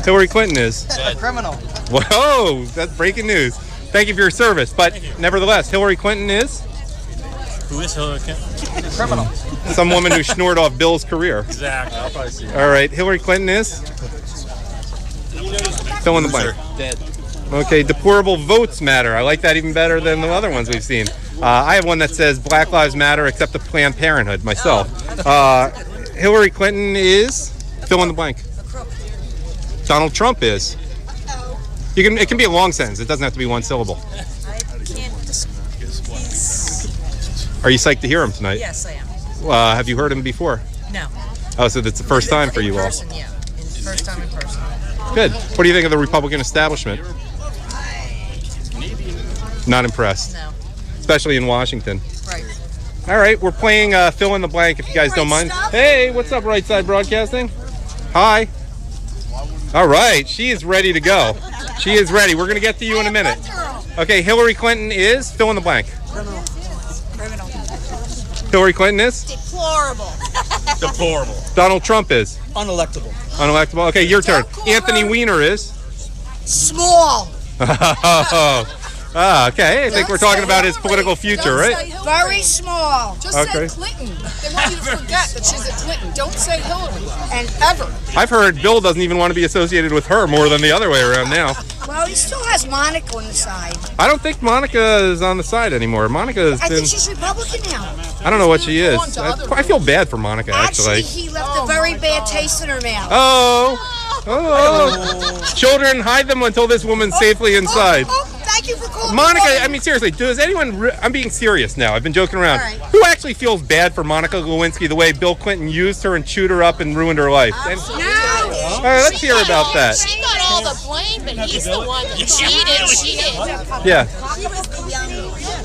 Hillary Clinton is? A criminal. Whoa, that's breaking news. Thank you for your service. But nevertheless, Hillary Clinton is? Who is Hillary Clinton? Criminal. Some woman who snored off Bill's career. Exactly. I'll probably see. All right, Hillary Clinton is? Fill in the blank. Dead. Okay, deplorable votes matter. I like that even better than the other ones we've seen. I have one that says Black Lives Matter except the Planned Parenthood myself. Hillary Clinton is? Fill in the blank. Donald Trump is? It can be a long sentence. It doesn't have to be one syllable. Are you psyched to hear him tonight? Yes, I am. Have you heard him before? No. Oh, so that's the first time for you all. Person, yeah. First time in person. Good. What do you think of the Republican establishment? Not impressed. No. Especially in Washington. Right. All right, we're playing fill in the blank if you guys don't mind. Hey, what's up, Right Side Broadcasting? Hi. All right, she is ready to go. She is ready. We're going to get to you in a minute. Okay, Hillary Clinton is? Fill in the blank. Criminal. Hillary Clinton is? Deplorable. Deplorable. Donald Trump is? Unelectable. Unelectable. Okay, your turn. Anthony Weiner is? Small. Okay. I think we're talking about his political future, right? Very small. Just Okay. say Clinton. They want you to forget that she's a Clinton. Don't say Hillary. And ever. I've heard Bill doesn't even want to be associated with her more than the other way around now. Well, he still has Monica on the side. I don't think Monica is on the side anymore. Monica has I been... think she's Republican now. I don't know what she is. I feel bad for Monica, Actually, actually. he left a very bad taste in her mouth. Oh. Children, hide them until this woman's safely inside. Thank you for calling. Monica, I mean, seriously, does anyone... I'm being serious now. I've been joking around. All right. Who actually feels bad for Monica Lewinsky the way Bill Clinton used her and chewed her up and ruined her life? All right, let's hear about that. She got all the blame, but he's the one that cheated. She did. Yeah.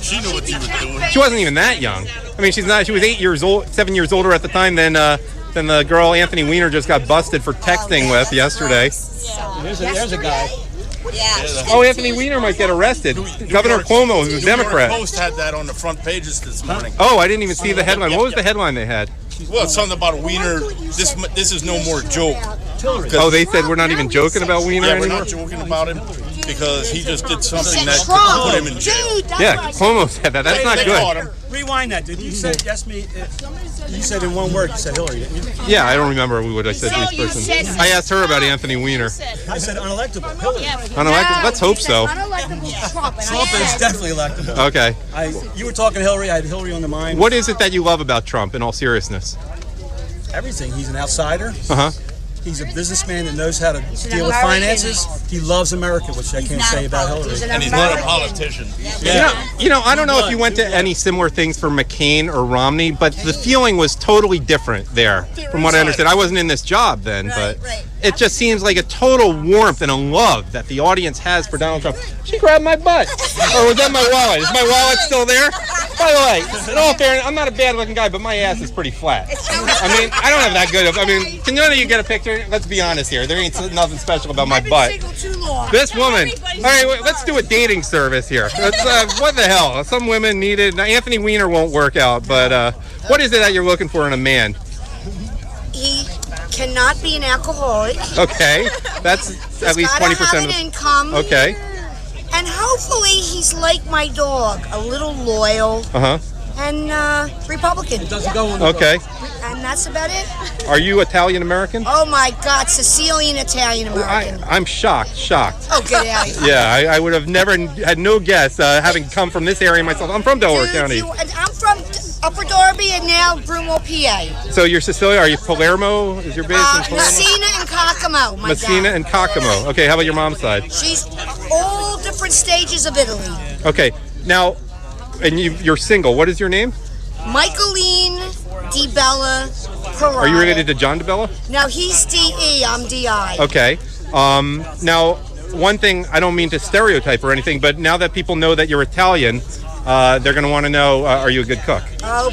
She knew what she was doing. She wasn't even that young. I mean, she's not. She was 7 years older at the time than the girl Anthony Weiner just got busted for texting with yesterday. There's a guy. Oh, Anthony Weiner might get arrested. Governor Cuomo, who's a Democrat. The Post had that on the front pages this morning. Oh, I didn't even see the headline. What was the headline they had? Well, it's something about Weiner. This is no more joke. Oh, they said we're not even joking about Weiner Yeah, we're anymore? not joking about him because he just did something that Trump. put him in jail. Yeah, Cuomo said that. That's not They caught good. him. Rewind that, dude. You said, yes, me. You said in one word, you said Hillary, didn't you? Yeah, I don't remember what I said to this person. I asked her about Anthony Weiner. I said unelectable. Hillary. Unelected? Let's hope so. Trump is definitely electable. Okay. You were talking Hillary. I had Hillary on the mind. What is it that you love about Trump, in all seriousness? Everything. He's an outsider. Uh-huh. He's a businessman that knows how to deal with finances. He loves America, which I can't say about Hillary. And he's not a politician. You know, I don't know if you went to any similar things for McCain or Romney, but the feeling was totally different there, from what I understand. I wasn't in this job then, but it just seems like a total warmth and a love that the audience has for Donald Trump. She grabbed my butt. Or was that my wallet? Is my wallet still there? By the way, in all fairness, I'm not a bad-looking guy, but my ass is pretty flat. I mean, I don't have that good of... I mean, can none of you get a picture? Let's be honest here. There ain't nothing special about my butt. This woman... All right, let's do a dating service here. What the hell? Some women need it. Now, Anthony Weiner won't work out, but what is it that you're looking for in a man? He cannot be an alcoholic. Okay, that's at least 20% have of an the... income. Okay. And hopefully he's like my dog, a little loyal Uh-huh. and Republican. Doesn't go on Okay. And that's about it. Are you Italian-American? Oh my God, Sicilian Italian-American. I'm shocked. Oh, get out of here. Yeah, I would have never had no guess, having come from this area myself. I'm from Delaware County. I'm from Upper Darby and now Broomall, PA. So you're Sicilian? Are you Palermo? Is your base in Palermo? Messina and Cacamo, my Messina God. and Cacamo. Okay, how about your mom's side? She's all different stages of Italy. Okay, now, and you're single. What is your name? Michaeline DiBella Parada. Are you related to John DiBella? No, he's DE, I'm DI. Okay. Now, one thing, I don't mean to stereotype or anything, but now that people know that you're Italian, they're going to want to know, are you a good cook? I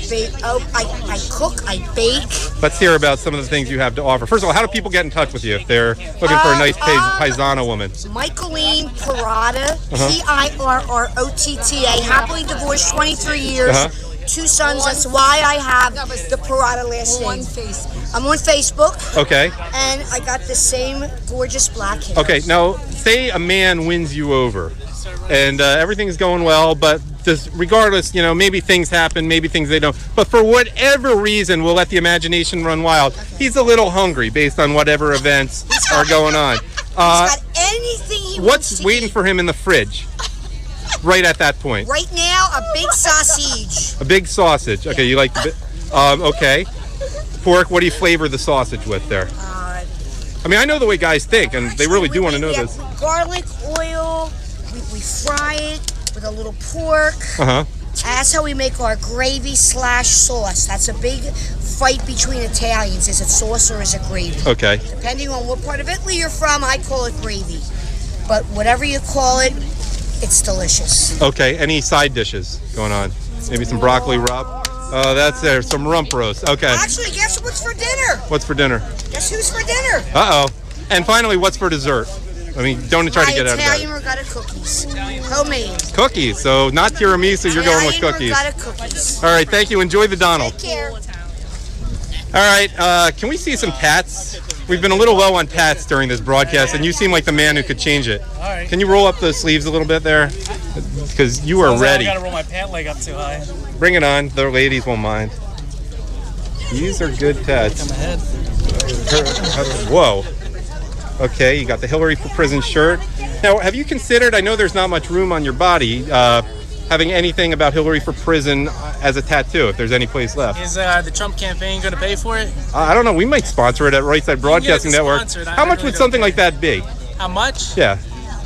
cook, I bake. Let's hear about some of the things you have to offer. First of all, how do people get in touch with you if they're looking for a nice paisana woman? Michaeline Parada, Pirrotta, happily divorced 23 years. 2 sons, that's why I have the Parada last name. I'm on Facebook. Okay. And I got the same gorgeous black hair. Okay, now, say a man wins you over, and everything's going well, but just regardless, maybe things happen, maybe things they don't. But for whatever reason, we'll let the imagination run wild. He's a little hungry based on whatever events are going on. He's got anything he wants What's to waiting eat. for him in the fridge? Right at that point. Right now, a big sausage. A big sausage. Okay, you like the okay. Pork, what do you flavor the sausage with there? I mean, I know the way guys think, and they really do want to know this. Garlic, oil, we fry it with a little pork. That's how we make our gravy / sauce. That's a big fight between Italians. Is it sauce or is it gravy? Okay. Depending on what part of Italy you're from, I call it gravy. But whatever you call it, it's delicious. Okay, any side dishes going on? Maybe some broccoli rub? Oh, that's there. Some rump roast. Okay. Actually, guess what's for dinner? What's for dinner? Guess who's for dinner? Uh-oh. And finally, what's for dessert? I mean, don't try to get out of Italian that. regatta cookies. Homemade. Cookies. So not tiramisu, you're going with cookies. Italian regatta cookies. All right, thank you. Enjoy the Donald. Take care. All right, can we see some tats? We've been a little low on tats during this broadcast, and you seem like the man who could change it. All right. Can you roll up those sleeves a little bit there? Because you are ready. I gotta roll my pant leg up too high. Bring it on. The ladies won't mind. These are good tats. Come ahead. Whoa. Okay, you got the Hillary for Prison shirt. Now, have you considered, I know there's not much room on your body, having anything about Hillary for Prison as a tattoo, if there's any place left? Is the Trump campaign going to pay for it? I don't know. We might sponsor it at Right Side Broadcasting Network. How much would something like that be? How much? Yeah.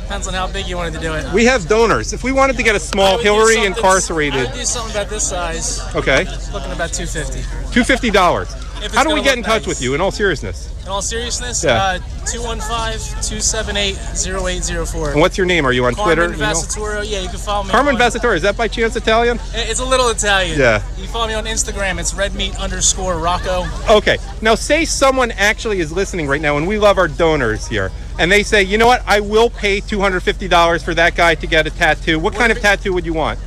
Depends on how big you wanted to do it. We have donors. If we wanted to get a small Hillary incarcerated. I would do something about this size. Okay. Looking about $250. $250. How do we get in touch with you, in all seriousness? In all seriousness, Yeah. 215-278-0804. And what's your name? Are you on Twitter? Carmen Vassaturo. Yeah, you can follow me. Carmen on Vassaturo. Is that by chance Italian? It's a little Italian. Yeah. You can follow me on Instagram. It's redmeat_Rocco. Okay. Now, say someone actually is listening right now, and we love our donors here, and they say, you know what, I will pay $250 for that guy to get a tattoo. What kind of tattoo would you want?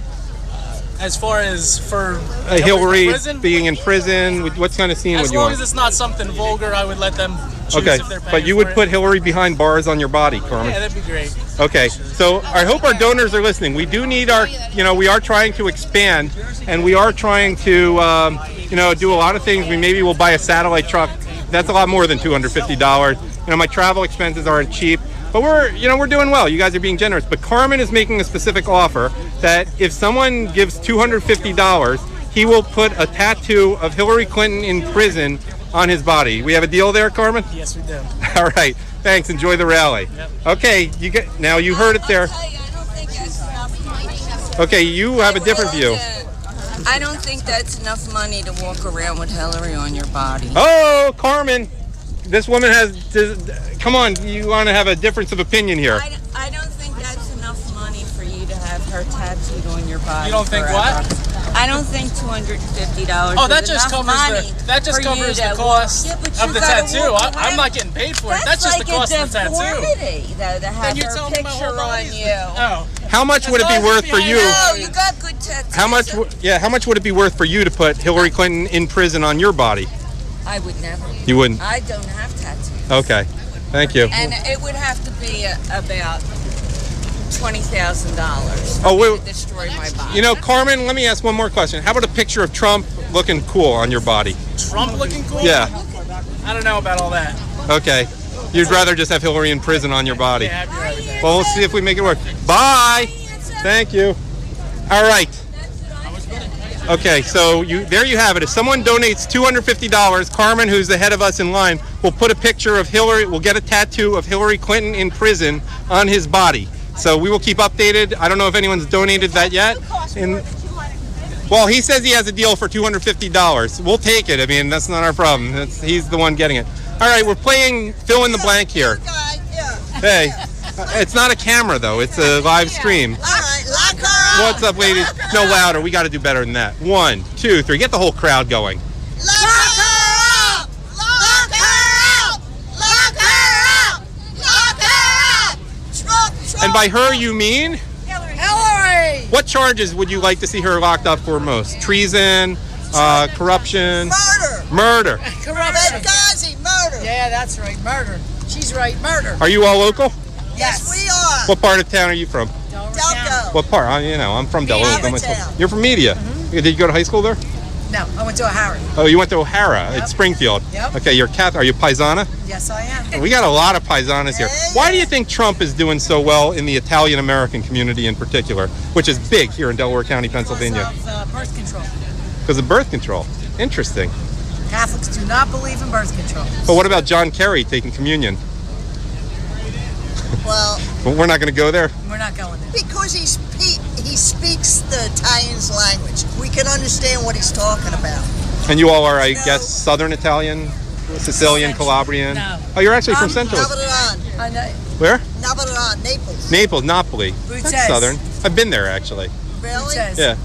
As far as for Hillary prison? being in prison, what kind of scene would you As long want? as it's not something vulgar, I would let them choose Okay, if they're paying but you for would it. put Hillary behind bars on your body, Carmen. Yeah, that'd be great. Okay, so I hope our donors are listening. We do need our, we are trying to expand, and we are trying to, do a lot of things. We maybe will buy a satellite truck. That's a lot more than $250. My travel expenses aren't cheap. But we're doing well. You guys are being generous. But Carmen is making a specific offer that if someone gives $250, he will put a tattoo of Hillary Clinton in prison on his body. We have a deal there, Carmen? Yes, we do. All right. Thanks. Enjoy the rally. Yep. Okay. Now you heard it there. Okay, you have a different view. I don't think that's enough money to walk around with Hillary on your body. Oh, Carmen. This woman has, come on, you want to have a difference of opinion here. I don't think that's enough money for you to have her tattooed on your body. You don't think forever. what? I don't think $250. Oh, that is just enough covers money the cost but of you the gotta tattoo. walk I'm around- not getting paid for it. That's just the cost of the tattoo. deformity, though, to have Then you're her telling me my picture whole on body's- you. Oh. How much would it be worth for you? No, you got good tattoos. How much would it be worth for you to put Hillary Clinton in prison on your body? I would never. You wouldn't? I don't have tattoos. Okay. Thank you. And it would have to be about $20,000 Oh, wait. to destroy my body. Carmen, let me ask one more question. How about a picture of Trump looking cool on your body? Trump looking cool? Yeah. I don't know about all that. Okay. You'd rather just have Hillary in prison on your body. Yeah, I'd be right with that. Well, we'll see if we make it work. Bye. Thank you. All right. Okay, so there you have it. If someone donates $250, Carmen, who's the head of us in line, will put a picture of Hillary, will get a tattoo of Hillary Clinton in prison on his body. So we will keep updated. I don't know if anyone's donated that yet. Well, he says he has a deal for $250. We'll take it. I mean, that's not our problem. He's the one getting it. All right, we're playing fill in the blank here. Hey, it's not a camera, though. It's a live stream. All right, lock her up. What's up, ladies? No, louder. We got to do better than that. 1, 2, 3. Get the whole crowd going. Lock her up. Lock her up. Lock her up. Lock her up. Trump. And by her, you mean? Hillary. What charges would you like to see her locked up for most? Treason, corruption? Murder. Corruption. Benghazi, murder. Yeah, that's right. Murder. She's right. Murder. Are you all local? Yes, we are. What part of town are you from? Delco. What part? I'm from Delco. Media. You're from Media. Did you go to high school there? No, I went to O'Hara. Oh, you went to O'Hara at Springfield. Yep. Okay, you're Catholic. Are you Paisana? Yes, I am. We got a lot of Paisanas here. Why do you think Trump is doing so well in the Italian-American community in particular, which is big here in Delaware County, Pennsylvania? Because of birth control. Because of birth control. Interesting. Catholics do not believe in birth control. But what about John Kerry taking communion? Well, We're not going to go there? We're not going there. because he speaks the Italian's language. We can understand what he's talking about. And you all are, I guess, Southern Italian, Sicilian, Calabrian? No. Oh, you're actually from Central. Napoleon. Where? Napoleon, Naples. Naples, Napoli. Lutece. That's Southern. I've been there, actually. Really? Yeah.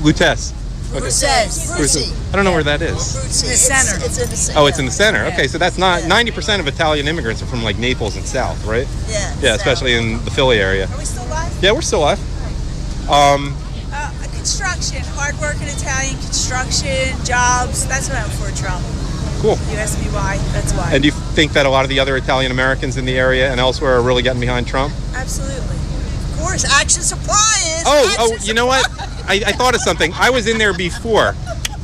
Lutece. Lutece. I don't know where that is. It's the center. It's in the center. Oh, it's in the center. Okay, so that's not 90% of Italian immigrants are from like Naples and South, right? Yeah. Yeah, especially in the Philly area. Are we still live? Yeah, we're still live. Construction, hardworking Italian construction, jobs. That's what I'm for, Trump. Cool. You asked me why. That's why. And do you think that a lot of the other Italian Americans in the area and elsewhere are really getting behind Trump? Absolutely. Of course, Action Supply is. Oh, you know what? I thought of something. I was in there before.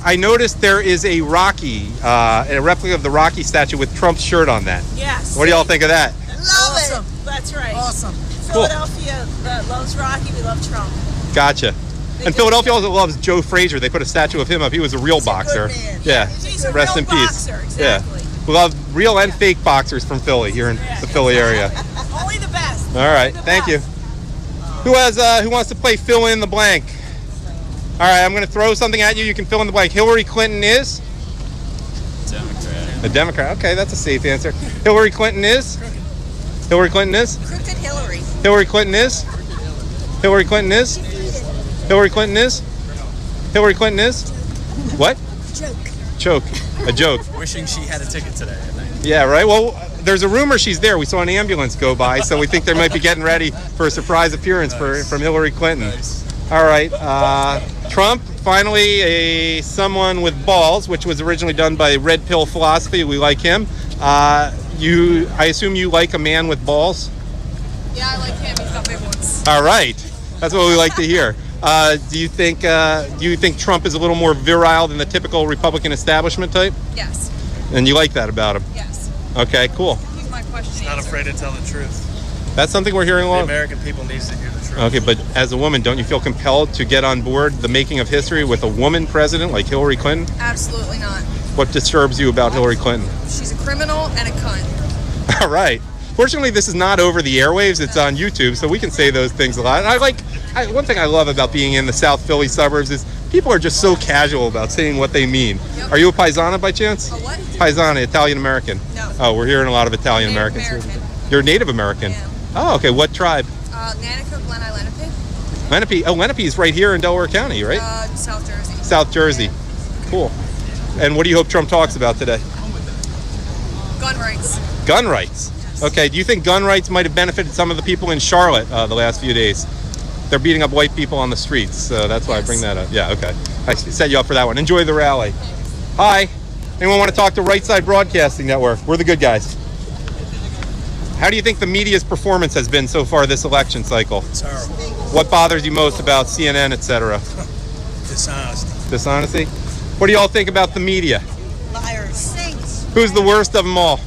I noticed there is a Rocky, a replica of the Rocky statue with Trump's shirt on that. Yes. What do y'all think of that? Love it. That's right. Awesome. Cool. Philadelphia loves Rocky. We love Trump. Gotcha. And Philadelphia also loves Joe Frazier. They put a statue of him up. He was a real boxer. Yeah. He's a Rest real in peace. boxer, exactly. Yeah. We love real and fake boxers from Philly here in the Philly area. Only the best. All right. Thank you. Who wants to play fill in the blank? All right, I'm going to throw something at you. You can fill in the blank. Hillary Clinton is? Democrat. A Democrat. Okay, that's a safe answer. Hillary Clinton is? Hillary Clinton is? Crooked Hillary. Hillary Clinton is? Hillary Clinton is? Hillary Clinton is? Hillary Clinton is? What? Joke. A joke. Wishing she had a ticket today, I think. Yeah, right. Well, there's a rumor she's there. We saw an ambulance go by, so we think they might be getting ready for a surprise appearance from Hillary Clinton. Nice. All right. Trump, finally someone with balls, which was originally done by Red Pill Philosophy. We like him. I assume you like a man with balls? Yeah, I like him. He's got big ones. All right. That's what we like to hear. Do you think Trump is a little more virile than the typical Republican establishment type? Yes. And you like that about him? Yes. Okay, cool. He's my question. He's not afraid to tell the truth. That's something we're hearing a The lot. American people needs to hear the truth. Okay, but as a woman, don't you feel compelled to get on board the making of history with a woman president like Hillary Clinton? Absolutely not. What disturbs you about Hillary Clinton? She's a criminal and a cunt. All right. Fortunately, this is not over the airwaves. It's on YouTube, so we can say those things a lot. One thing I love about being in the South Philly suburbs is people are just so casual about saying what they mean. Yep. Are you a Paisana by chance? A what? Paisana, Italian American. No. Oh, we're hearing a lot of Italian Americans. You're Native American. Yeah. Oh, okay. What tribe? Nanaco, Glen Lenape. Lenape. Oh, Lenape is right here in Delaware County, right? South Jersey. South Jersey. Cool. And what do you hope Trump talks about today? Gun rights. Gun rights. Okay. Do you think gun rights might have benefited some of the people in Charlotte the last few days? They're beating up white people on the streets, so that's why I bring that up. Yeah, okay. I set you up for that one. Enjoy the rally. Hi. Anyone want to talk to Right Side Broadcasting Network? We're the good guys. How do you think the media's performance has been so far this election cycle? Terrible. What bothers you most about CNN, etc.? Dishonesty. Dishonesty? What do y'all think about the media? Liars. Who's the worst of them all?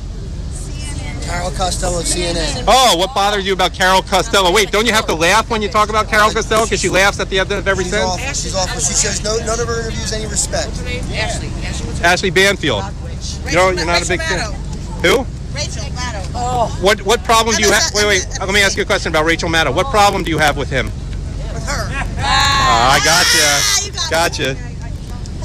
Carol Costello, CNN. Oh, what bothers you about Carol Costello? Wait, don't you have to laugh when you talk about Carol Costello? Because she laughs at the end of every sentence? She's awful. She shows none of her interviews any respect. Ashley Banfield. You're not a big fan. Who? Rachel Maddow. Oh. What problem do you have? Wait. Let me ask you a question about Rachel Maddow. What problem do you have with him? With her. I gotcha.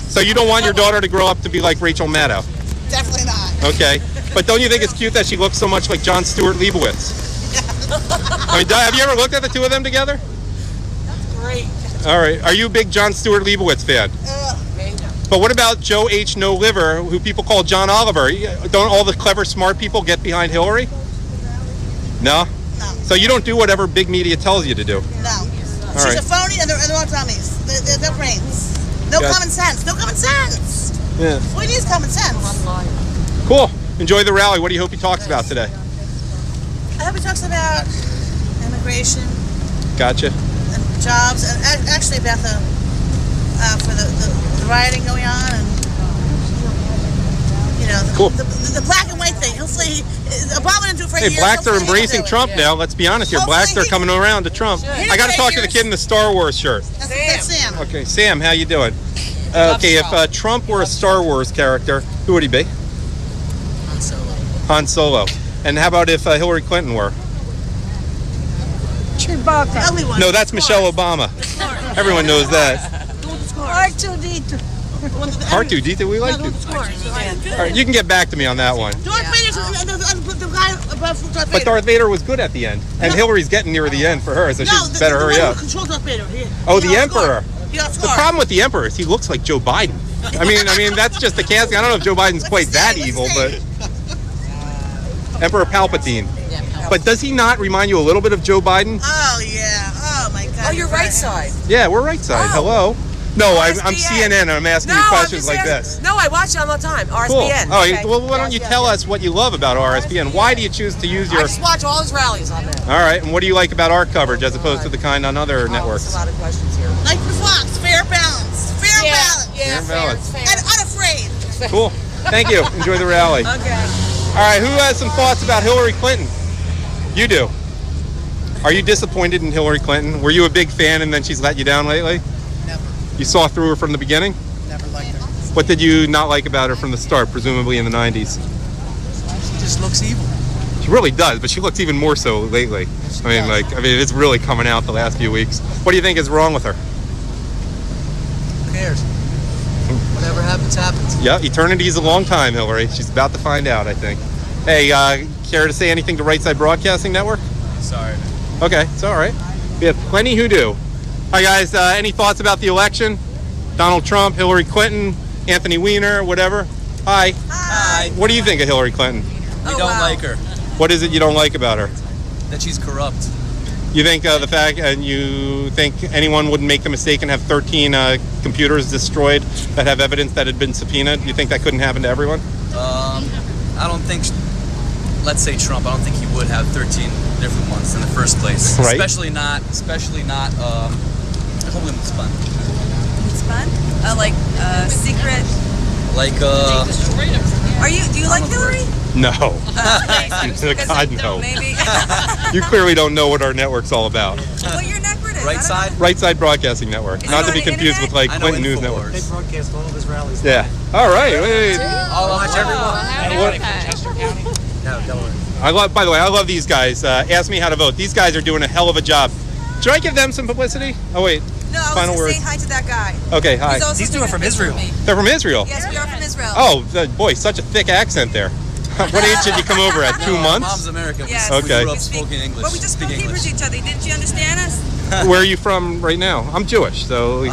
So you don't want your daughter to grow up to be like Rachel Maddow? Definitely not. Okay. But don't you think it's cute that she looks so much like John Stewart Leibowitz? I mean, have you ever looked at the two of them together? That's great. All right. Are you a big John Stewart Leibowitz fan? But what about Joe H. No Liver, who people call John Oliver? Don't all the clever, smart people get behind Hillary? No? No. So you don't do whatever big media tells you to do? No. All She's right. a phony and they're all dummies. They're no brains. No Yeah. common sense. No common sense. Yeah. We need common sense. Cool. Enjoy the rally. What do you hope he talks about today? I hope he talks about immigration, Gotcha. jobs, and actually about the rioting going on, and the black and white thing. Hopefully, Obama didn't do it for years. Hey, blacks are Hopefully he'll embracing do it. Trump now. Let's be honest here. Blacks are coming around to Trump. I got to talk to the kid in the Star Wars shirt. That's Sam. Okay, Sam, how you doing? Okay, if Trump were a Star Wars character, who would he be? Han Solo. Han Solo. And how about if Hillary Clinton were? Chewbacca. No, that's Michelle Obama. Everyone knows that. R2D2. R2D2, we like you. All right, you can get back to me on that one. Darth Vader's the guy above Darth Vader. But Darth Vader was good at the end, and Hillary's getting near the end for her, so she better hurry up. Control Darth Vader. Oh, the Emperor. The The problem with the Emperor is he looks like Joe Biden. I mean, that's just the casting. I don't know if Joe Biden's quite that evil, but Emperor Palpatine. But does he not remind you a little bit of Joe Biden? Oh yeah. Oh my God. Oh, you're right side. Yeah, we're right side. Hello. No, I'm CNN and I'm asking you questions like this. No, I watch it all the time. Cool. RSBN. Oh, well, why don't you tell us what you love about RSBN? Why do you choose to use your... I just watch all his rallies on there. All right, and what do you like about our coverage as opposed to the kind on other networks? There's a lot of questions here. Like the Fox, fair balance. Fair balance. Yeah, Fair balance. And unafraid. Cool. Thank you. Enjoy the rally. Okay. All right, who has some thoughts about Hillary Clinton? You do. Are you disappointed in Hillary Clinton? Were you a big fan and then she's let you down lately? Never. You saw through her from the beginning? Never liked her. What did you not like about her from the start, presumably in the 90s? She just looks evil. She really does, but she looks even more so lately. I mean, it's really coming out the last few weeks. What do you think is wrong with her? Who cares? Whatever happens, happens. Yeah, eternity is a long time, Hillary. She's about to find out, I think. Hey, care to say anything to Right Side Broadcasting Network? Sorry. Okay, it's all right. We have plenty who do. Hi, guys. Any thoughts about the election? Donald Trump, Hillary Clinton, Anthony Weiner, whatever? Hi. Hi. What do you think of Hillary Clinton? We don't like her. What is it you don't like about her? That she's corrupt. You think the fact, and you think anyone wouldn't make the mistake and have 13 computers destroyed that have evidence that had been subpoenaed? You think that couldn't happen to everyone? I don't think, let's say Trump, I don't think he would have 13 different ones in the first place. Right. Especially not, hopefully it's fun. It's fun? Like secret. Like, Do you like Hillary? No. Because God, no. Maybe. You clearly don't know what our network's all about. What your network is? Right Side? Right Side Broadcasting Network. Not to be confused with like Clinton News Network. They broadcast all of his rallies. Yeah. All right. Wait. I'll watch everyone. Chester County? No, Delaware. By the way, I love these guys. Ask me how to vote. These guys are doing a hell of a job. Should I give them some publicity? Oh, wait. No, I was Final just words. saying hi to that guy. Okay, hi. These two are from Israel. They're from Israel? Yes, we are from Israel. Oh, boy, such a thick accent there. What age did you come over at? 2 months? Mom's American. Yes. We Okay. grew up speaking English. But we just spoke Hebrew to each other. Didn't you understand us? Where are you from right now? I'm Jewish, so... Yay.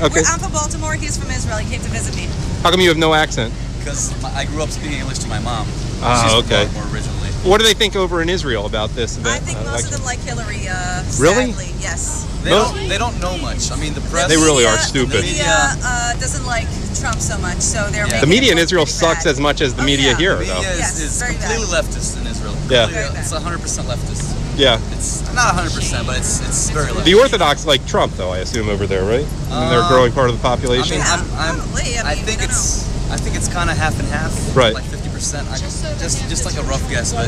Okay. I'm from Baltimore. He's from Israel. He came to visit me. How come you have no accent? Because I grew up speaking English to my mom. Ah, She's okay. from Baltimore originally. What do they think over in Israel about this event? I think most of them like Hillary. Really? Sadly, yes. They don't know much. I mean, the press... They really are The stupid. media doesn't like Trump so much, so they're making The media it in Israel pretty sucks bad. as much as the media here, The media though. is completely leftist in Israel. Yeah. Completely, it's 100% leftist. Yeah. It's not 100%, but it's very leftist. The Orthodox like Trump, though, I assume, over there, right? I mean, they're a growing part of the population. I think it's kind of half and half. Right. Like 50%. Just like a rough guess, but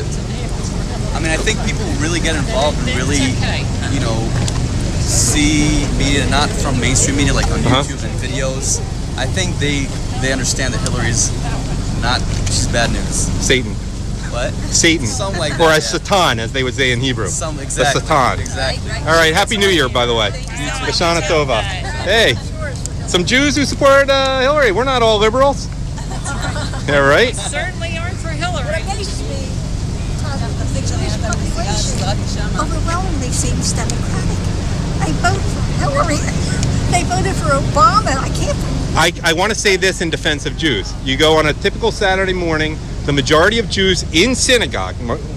I mean, I think people really get involved and really, see media not from mainstream media, like on YouTube and videos. I think they understand that Hillary's she's bad news. Satan. What? Satan. Something like Or that, a Satan, as they would say in Hebrew. Exactly. The Satan. Exactly. All right, Happy New Year, by the way. Hoshana Tova. Hey, some Jews who support Hillary. We're not all liberals. Yeah, right? Certainly aren't for Hillary. Overwhelmingly seems Democratic. They vote for Hillary. They voted for Obama. I can't. I want to say this in defense of Jews. You go on a typical Saturday morning, the majority of Jews in synagogue,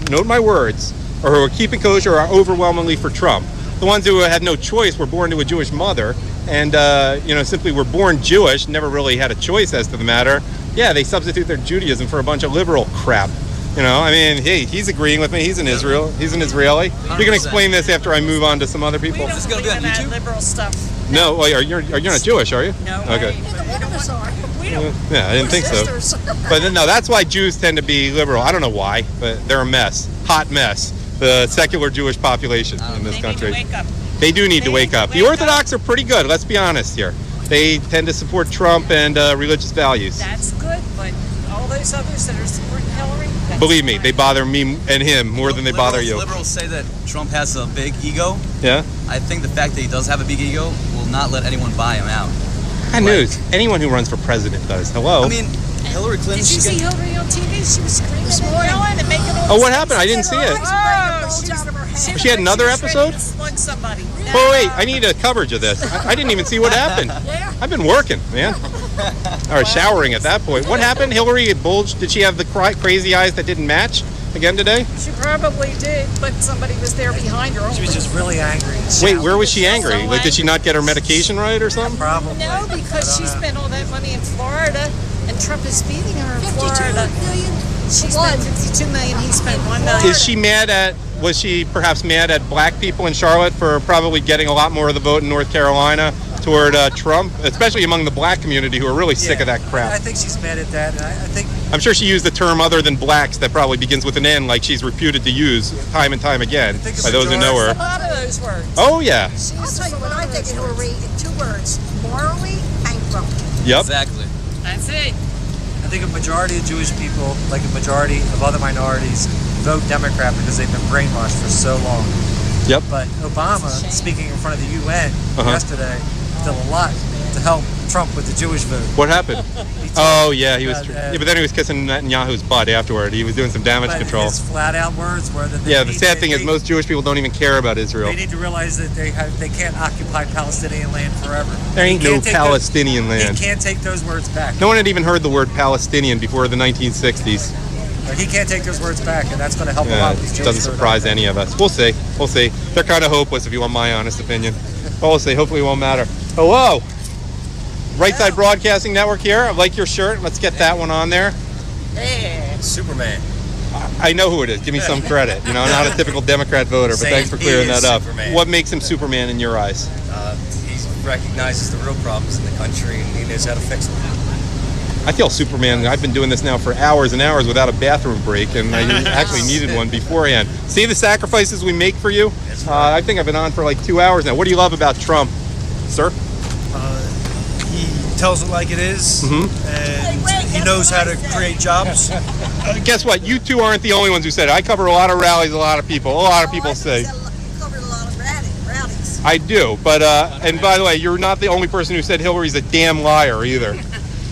note my words, or who are keeping kosher are overwhelmingly for Trump. The ones who had no choice were born to a Jewish mother and, simply were born Jewish, never really had a choice as to the matter. Yeah, they substitute their Judaism for a bunch of liberal crap. Hey, he's agreeing with me. He's an Israeli. You can explain this after I move on to some other people. We don't believe in that liberal stuff. No, well, you're not Jewish, are you? No. Okay. We don't. Yeah, I didn't think so. But no, that's why Jews tend to be liberal. I don't know why, but they're a mess, hot mess. The secular Jewish population in this country. They need to wake up. They do need to wake up. The Orthodox are pretty good. Let's be honest here. They tend to support Trump and religious values. That's good, but all those others that are supporting Hillary. Believe me, they bother me and him more than they bother you. Liberals say that Trump has a big ego. Yeah? I think the fact that he does have a big ego will not let anyone buy him out. News. Anyone who runs for president does. Hello? I mean, Hillary Clinton. Did you see Hillary on TV? She was screaming and yelling and making all what happened? I didn't see it. She had another episode? Somebody. Oh, wait. I need a coverage of this. I didn't even see what happened. I've been working, man. Or showering at that point. What happened? Hillary bulged. Did she have the crazy eyes that didn't match again today? She probably did, but somebody was there behind her. She was just really angry. Wait, where was she angry? Like, did she not get her medication right or something? Probably. No, because she spent all that money in Florida, and Trump is feeding her in Florida. She spent $52 million. He spent $1 million. Is she mad at? Was she perhaps mad at black people in Charlotte for probably getting a lot more of the vote in North Carolina toward Trump, especially among the black community who are really sick of that crap? I think she's mad at that. And I think I'm sure she used a term other than blacks that probably begins with an N, like she's reputed to use time and time again by those who know her. A lot of those words. Oh yeah. I'll tell you what I think of Hillary in 2 words: morally bankrupt. Yep. Exactly. That's it. I think a majority of Jewish people, like a majority of other minorities, vote Democrat because they've been brainwashed for so long. Yep. But Obama, speaking in front of the UN yesterday, did a lot to help Trump with the Jewish vote. What happened? Oh yeah, he was. But then he was kissing Netanyahu's butt afterward. He was doing some damage control. His flat-out words were that. The sad thing is most Jewish people don't even care about Israel. They need to realize that they can't occupy Palestinian land forever. There ain't no Palestinian land. He can't take those words back. No one had even heard the word Palestinian before the 1960s. He can't take those words back, and that's going to help a lot with these Jewish doesn't surprise any of us. We'll see. We'll see. They're kind of hopeless, if you want my honest opinion. But we'll see. Hopefully it won't matter. Hello. Right Side Broadcasting Network here. I like your shirt. Let's get that one on there. Yeah, Superman. I know who it is. Give me some credit. Not a typical Democrat voter, but thanks for clearing that up. Superman. What makes him Superman in your eyes? He recognizes the real problems in the country and he knows how to fix them. I feel Superman. I've been doing this now for hours and hours without a bathroom break, and I actually needed one beforehand. See the sacrifices we make for you? I think I've been on for like 2 hours now. What do you love about Trump, sir? He tells it like it is, and he knows how to create jobs. Guess what? You two aren't the only ones who said it. I cover a lot of rallies, a lot of people. A lot of people say. You covered a lot of rallies. I do, but, and by the way, you're not the only person who said Hillary's a damn liar either.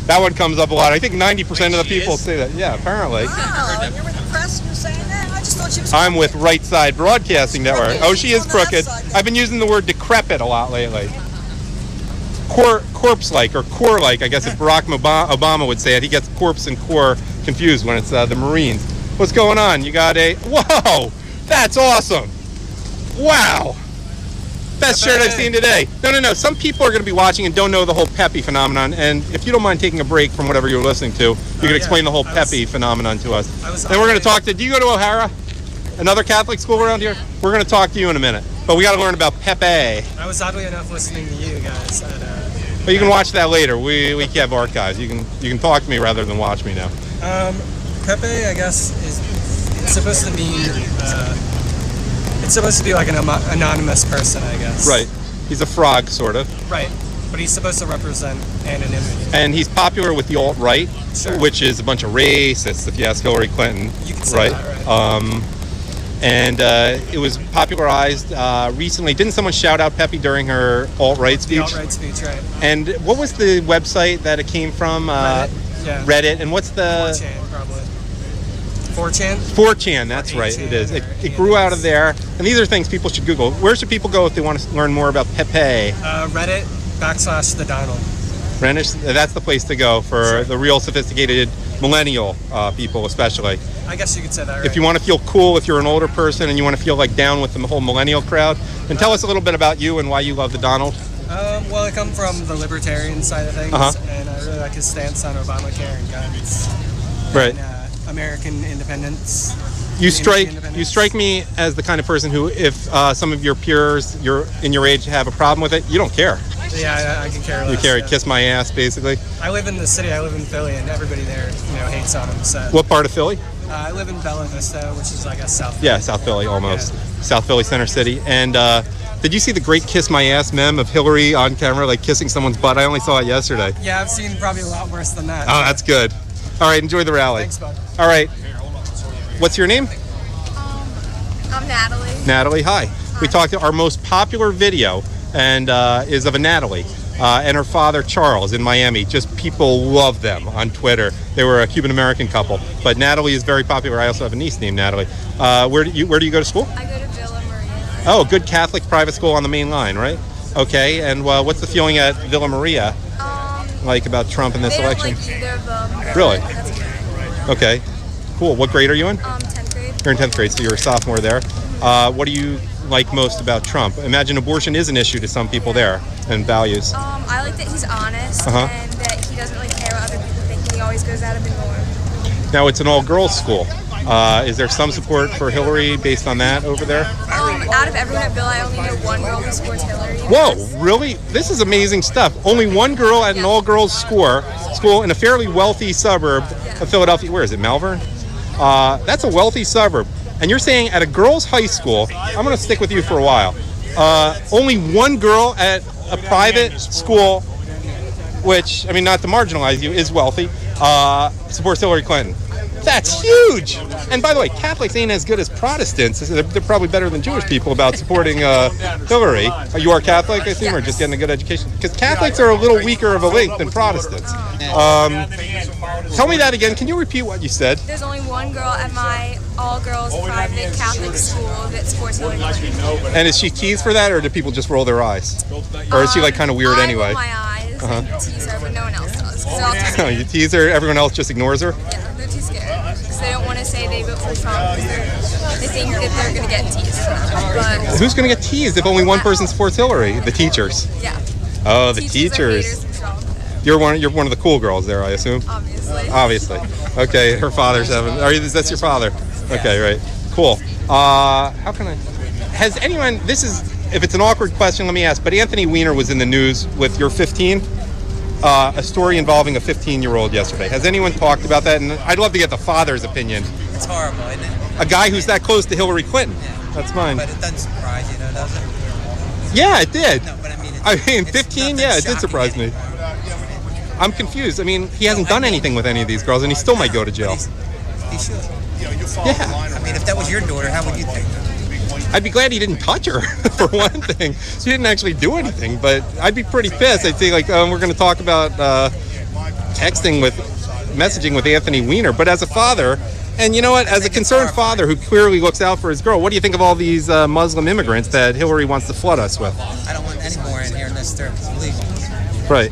That one comes up a lot. I think 90% of the people say that. Yeah, apparently. Wow, you're with the press and you're saying that? I just thought she was I'm with Right Side Broadcasting Network. Oh, she is crooked. I've been using the word decrepit a lot lately. Corpse-like, or core-like, I guess if Barack Obama would say it. He gets corpse and core confused when it's the Marines. What's going on? You got a... Whoa! That's awesome! Wow! Best shirt I've seen today. No. Some people are going to be watching and don't know the whole Pepe phenomenon. And if you don't mind taking a break from whatever you're listening to, you can explain the whole Pepe phenomenon to us. Then we're going to talk to... Do you go to O'Hara? Another Catholic school around here? We're going to talk to you in a minute. But we got to learn about Pepe. I was oddly enough listening to you guys. But you can watch that later. We have archives. You can talk to me rather than watch me now. Pepe, I guess, it's supposed to mean... it's supposed to be like an anonymous person, I guess. Right. He's a frog, sort of. Right. but he's supposed to represent anonymity. And he's popular with the alt-right, which is a bunch of racists, if you ask Hillary Clinton. You can say that, right? And it was popularized recently. Didn't someone shout out Pepe during her alt-right speech? The alt-right speech, right. And what was the website that it came from? Reddit. Yeah. Reddit. And what's the... 4chan, probably. 4chan? 4chan, that's right. It is. It grew out of there. And these are things people should Google. Where should people go if they want to learn more about Pepe? Reddit/the Donald. That's the place to go for the real sophisticated millennial people, especially. I guess you could say that, right? If you want to feel cool, if you're an older person and you want to feel like down with the whole millennial crowd, then tell us a little bit about you and why you love the Donald. Well, I come from the libertarian side of things, and I really like his stance on Obamacare and guns. Right. And, American independence. You strike me as the kind of person who, if some of your peers, in your age, have a problem with it, you don't care. Yeah, I can care less. You care, kiss my ass, basically. I live in the city. I live in Philly, and everybody there, hates on him. So. What part of Philly? I live in Bella Vista, which is, I guess, South Philly. Yeah, South Philly, almost. Yeah. South Philly, Center City. And did you see the great kiss my ass meme of Hillary on camera, like kissing someone's butt? I only saw it yesterday. Yeah, I've seen probably a lot worse than that. Oh, that's good. All right, enjoy the rally. Thanks, bud. All right. What's your name? I'm Natalie. Natalie, hi. We talked to our most popular video and is of a Natalie and her father Charles in Miami. Just people love them on Twitter. They were a Cuban-American couple, but Natalie is very popular. I also have a niece named Natalie. Where do you go to school? I go to Villa Maria. Oh, good Catholic private school on the main line, right? Okay, and what's the feeling at Villa Maria like about Trump in this election? They don't like either of them. Really? That's okay, cool. What grade are you in? 10th grade. You're in 10th grade, so you're a sophomore there. What do you like most about Trump? Imagine abortion is an issue to some people there, and values. I like that he's honest and that he doesn't really care what other people think. He always goes out of the norm. Now it's an all-girls school. Is there some support for Hillary based on that over there? Out of everyone at Villa, I only know one girl who supports Hillary. Whoa, really? This is amazing stuff. Only one girl at an all-girls school in a fairly wealthy suburb of Philadelphia. Where is it, Malvern? That's a wealthy suburb. And you're saying at a girls' high school, I'm going to stick with you for a while, only one girl at a private school, which, I mean, not to marginalize you, is wealthy, supports Hillary Clinton. That's huge! And by the way, Catholics ain't as good as Protestants. They're probably better than Jewish people about supporting Hillary. You are Catholic, I assume, or just getting a good education? Because Catholics are a little weaker of a link than Protestants. Tell me that again. Can you repeat what you said? There's only one girl at my all-girls private Catholic school that supports Hillary Clinton. And is she teased for that, or do people just roll their eyes? Or is she like kind of weird anyway? I roll my eyes and tease her, but no one else does. You tease her, everyone else just ignores her? Yeah, they're too scared. Because they don't want to say they vote for Trump because they think that they're going to get teased. But who's going to get teased if only one person supports Hillary? The teachers. Yeah. Oh, the teachers. You're one of the cool girls there, I assume. Obviously. Okay, her father's having. That's your father. Okay, right. Cool. How can I? Has anyone? This is. If it's an awkward question, let me ask. But Anthony Weiner was in the news with your 15. A story involving a 15-year-old yesterday. Has anyone talked about that? And I'd love to get the father's opinion. It's horrible, isn't it? A guy who's that close to Hillary Clinton. Yeah. That's mine. But it doesn't surprise you, does it? Yeah, it did. No, but I mean, 15. Yeah, it did surprise me. I'm confused. I mean, he hasn't done anything with any of these girls, and he still might go to jail. He should. Yeah. I mean, if that was your daughter, how would you think? I'd be glad he didn't touch her, for one thing. She didn't actually do anything, but I'd be pretty pissed. I'd say, like, we're going to talk about messaging with Anthony Weiner. But as a father, and you know what, as a concerned father who clearly looks out for his girl, what do you think of all these Muslim immigrants that Hillary wants to flood us with? I don't want any more in here unless they're illegal. Right.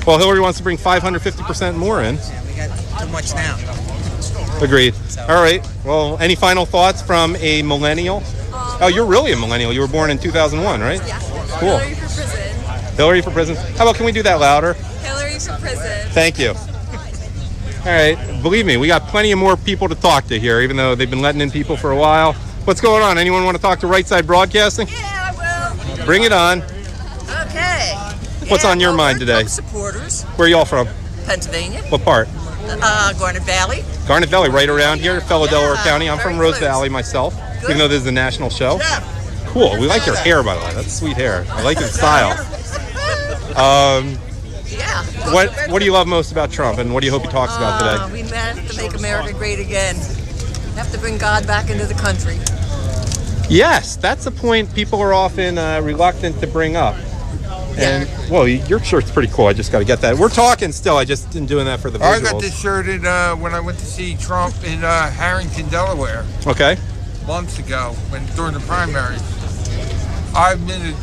Well, Hillary wants to bring 550% more in. Yeah, we got too much now. Agreed. All right. Well, any final thoughts from a millennial? Oh, you're really a millennial. You were born in 2001, right? Yeah. Cool. Hillary for prison. Hillary for prison. How about, can we do that louder? Hillary for prison. Thank you. All right. Believe me, we got plenty of more people to talk to here, even though they've been letting in people for a while. What's going on? Anyone want to talk to Right Side Broadcasting? Yeah, I will. Bring it on. Okay. What's on your mind today? Supporters. Where are y'all from? Pennsylvania. What part? Garnet Valley. Garnet Valley, right around here, fellow Delaware County. I'm from Rose Valley myself, even though this is a national show. Cool. We like your hair, by the way. That's sweet hair. I like your style. Yeah. What do you love most about Trump, and what do you hope he talks about today? We have to make America great again. We have to bring God back into the country. Yes, that's a point people are often reluctant to bring up. And, well, your shirt's pretty cool. I just got to get that. We're talking still. I just been doing that for the visuals. I got this shirt when I went to see Trump in Harrington, Delaware. Okay. Months ago, during the primaries. I've been a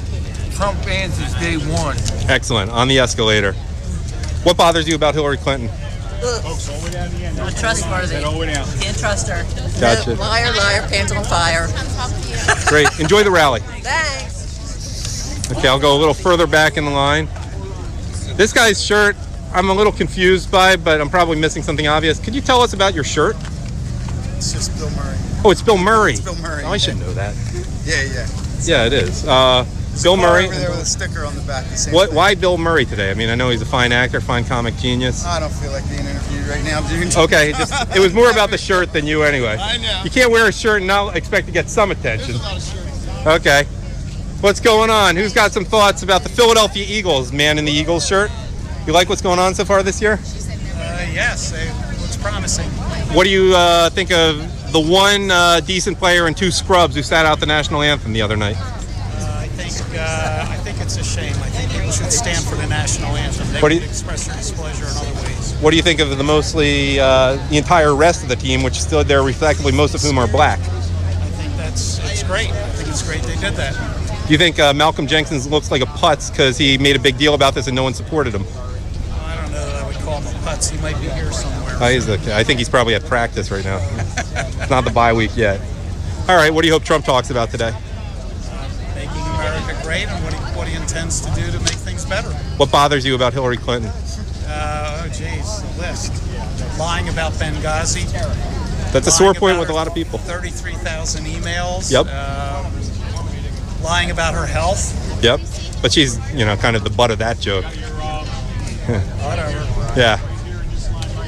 Trump fan since day one. Excellent. On the escalator. What bothers you about Hillary Clinton? Not trustworthy. Can't trust her. Gotcha. Liar, liar, pants on fire. Great. Enjoy the rally. Thanks. Okay, I'll go a little further back in the line. This guy's shirt, I'm a little confused by, but I'm probably missing something obvious. Could you tell us about your shirt? It's just Bill Murray. Oh, it's Bill Murray. It's Bill Murray. Oh, I should know that. Yeah. Yeah, it is. Bill Murray. Over there with a sticker on the back. The same What? thing. Why Bill Murray today? I mean, I know he's a fine actor, fine comic genius. I don't feel like being interviewed right now, dude. Okay, it was more about the shirt than you anyway. I know. You can't wear a shirt and not expect to get some attention. There's a lot of shirts. Okay. What's going on? Who's got some thoughts about the Philadelphia Eagles, man in the Eagles shirt? You like what's going on so far this year? Yes, it looks promising. What do you think of the one decent player and two scrubs who sat out the national anthem the other night? I think it's a shame. I think people should stand for the national anthem. They can express their displeasure in other ways. What do you think of the entire rest of the team, which stood there reflectively, most of whom are black? I think it's great. I think it's great they did that. Do you think Malcolm Jenkins looks like a putz because he made a big deal about this and no one supported him? I don't know that I would call him a putz. He might be here somewhere. I think he's probably at practice right now. It's not the bye week yet. All right, what do you hope Trump talks about today? Making America great and what he intends to do to make things better. What bothers you about Hillary Clinton? The list. Lying about Benghazi. That's a sore point with a lot of people. 33,000 emails. Yep. Lying about her health. Yep. But she's, kind of the butt of that joke. Whatever. Yeah.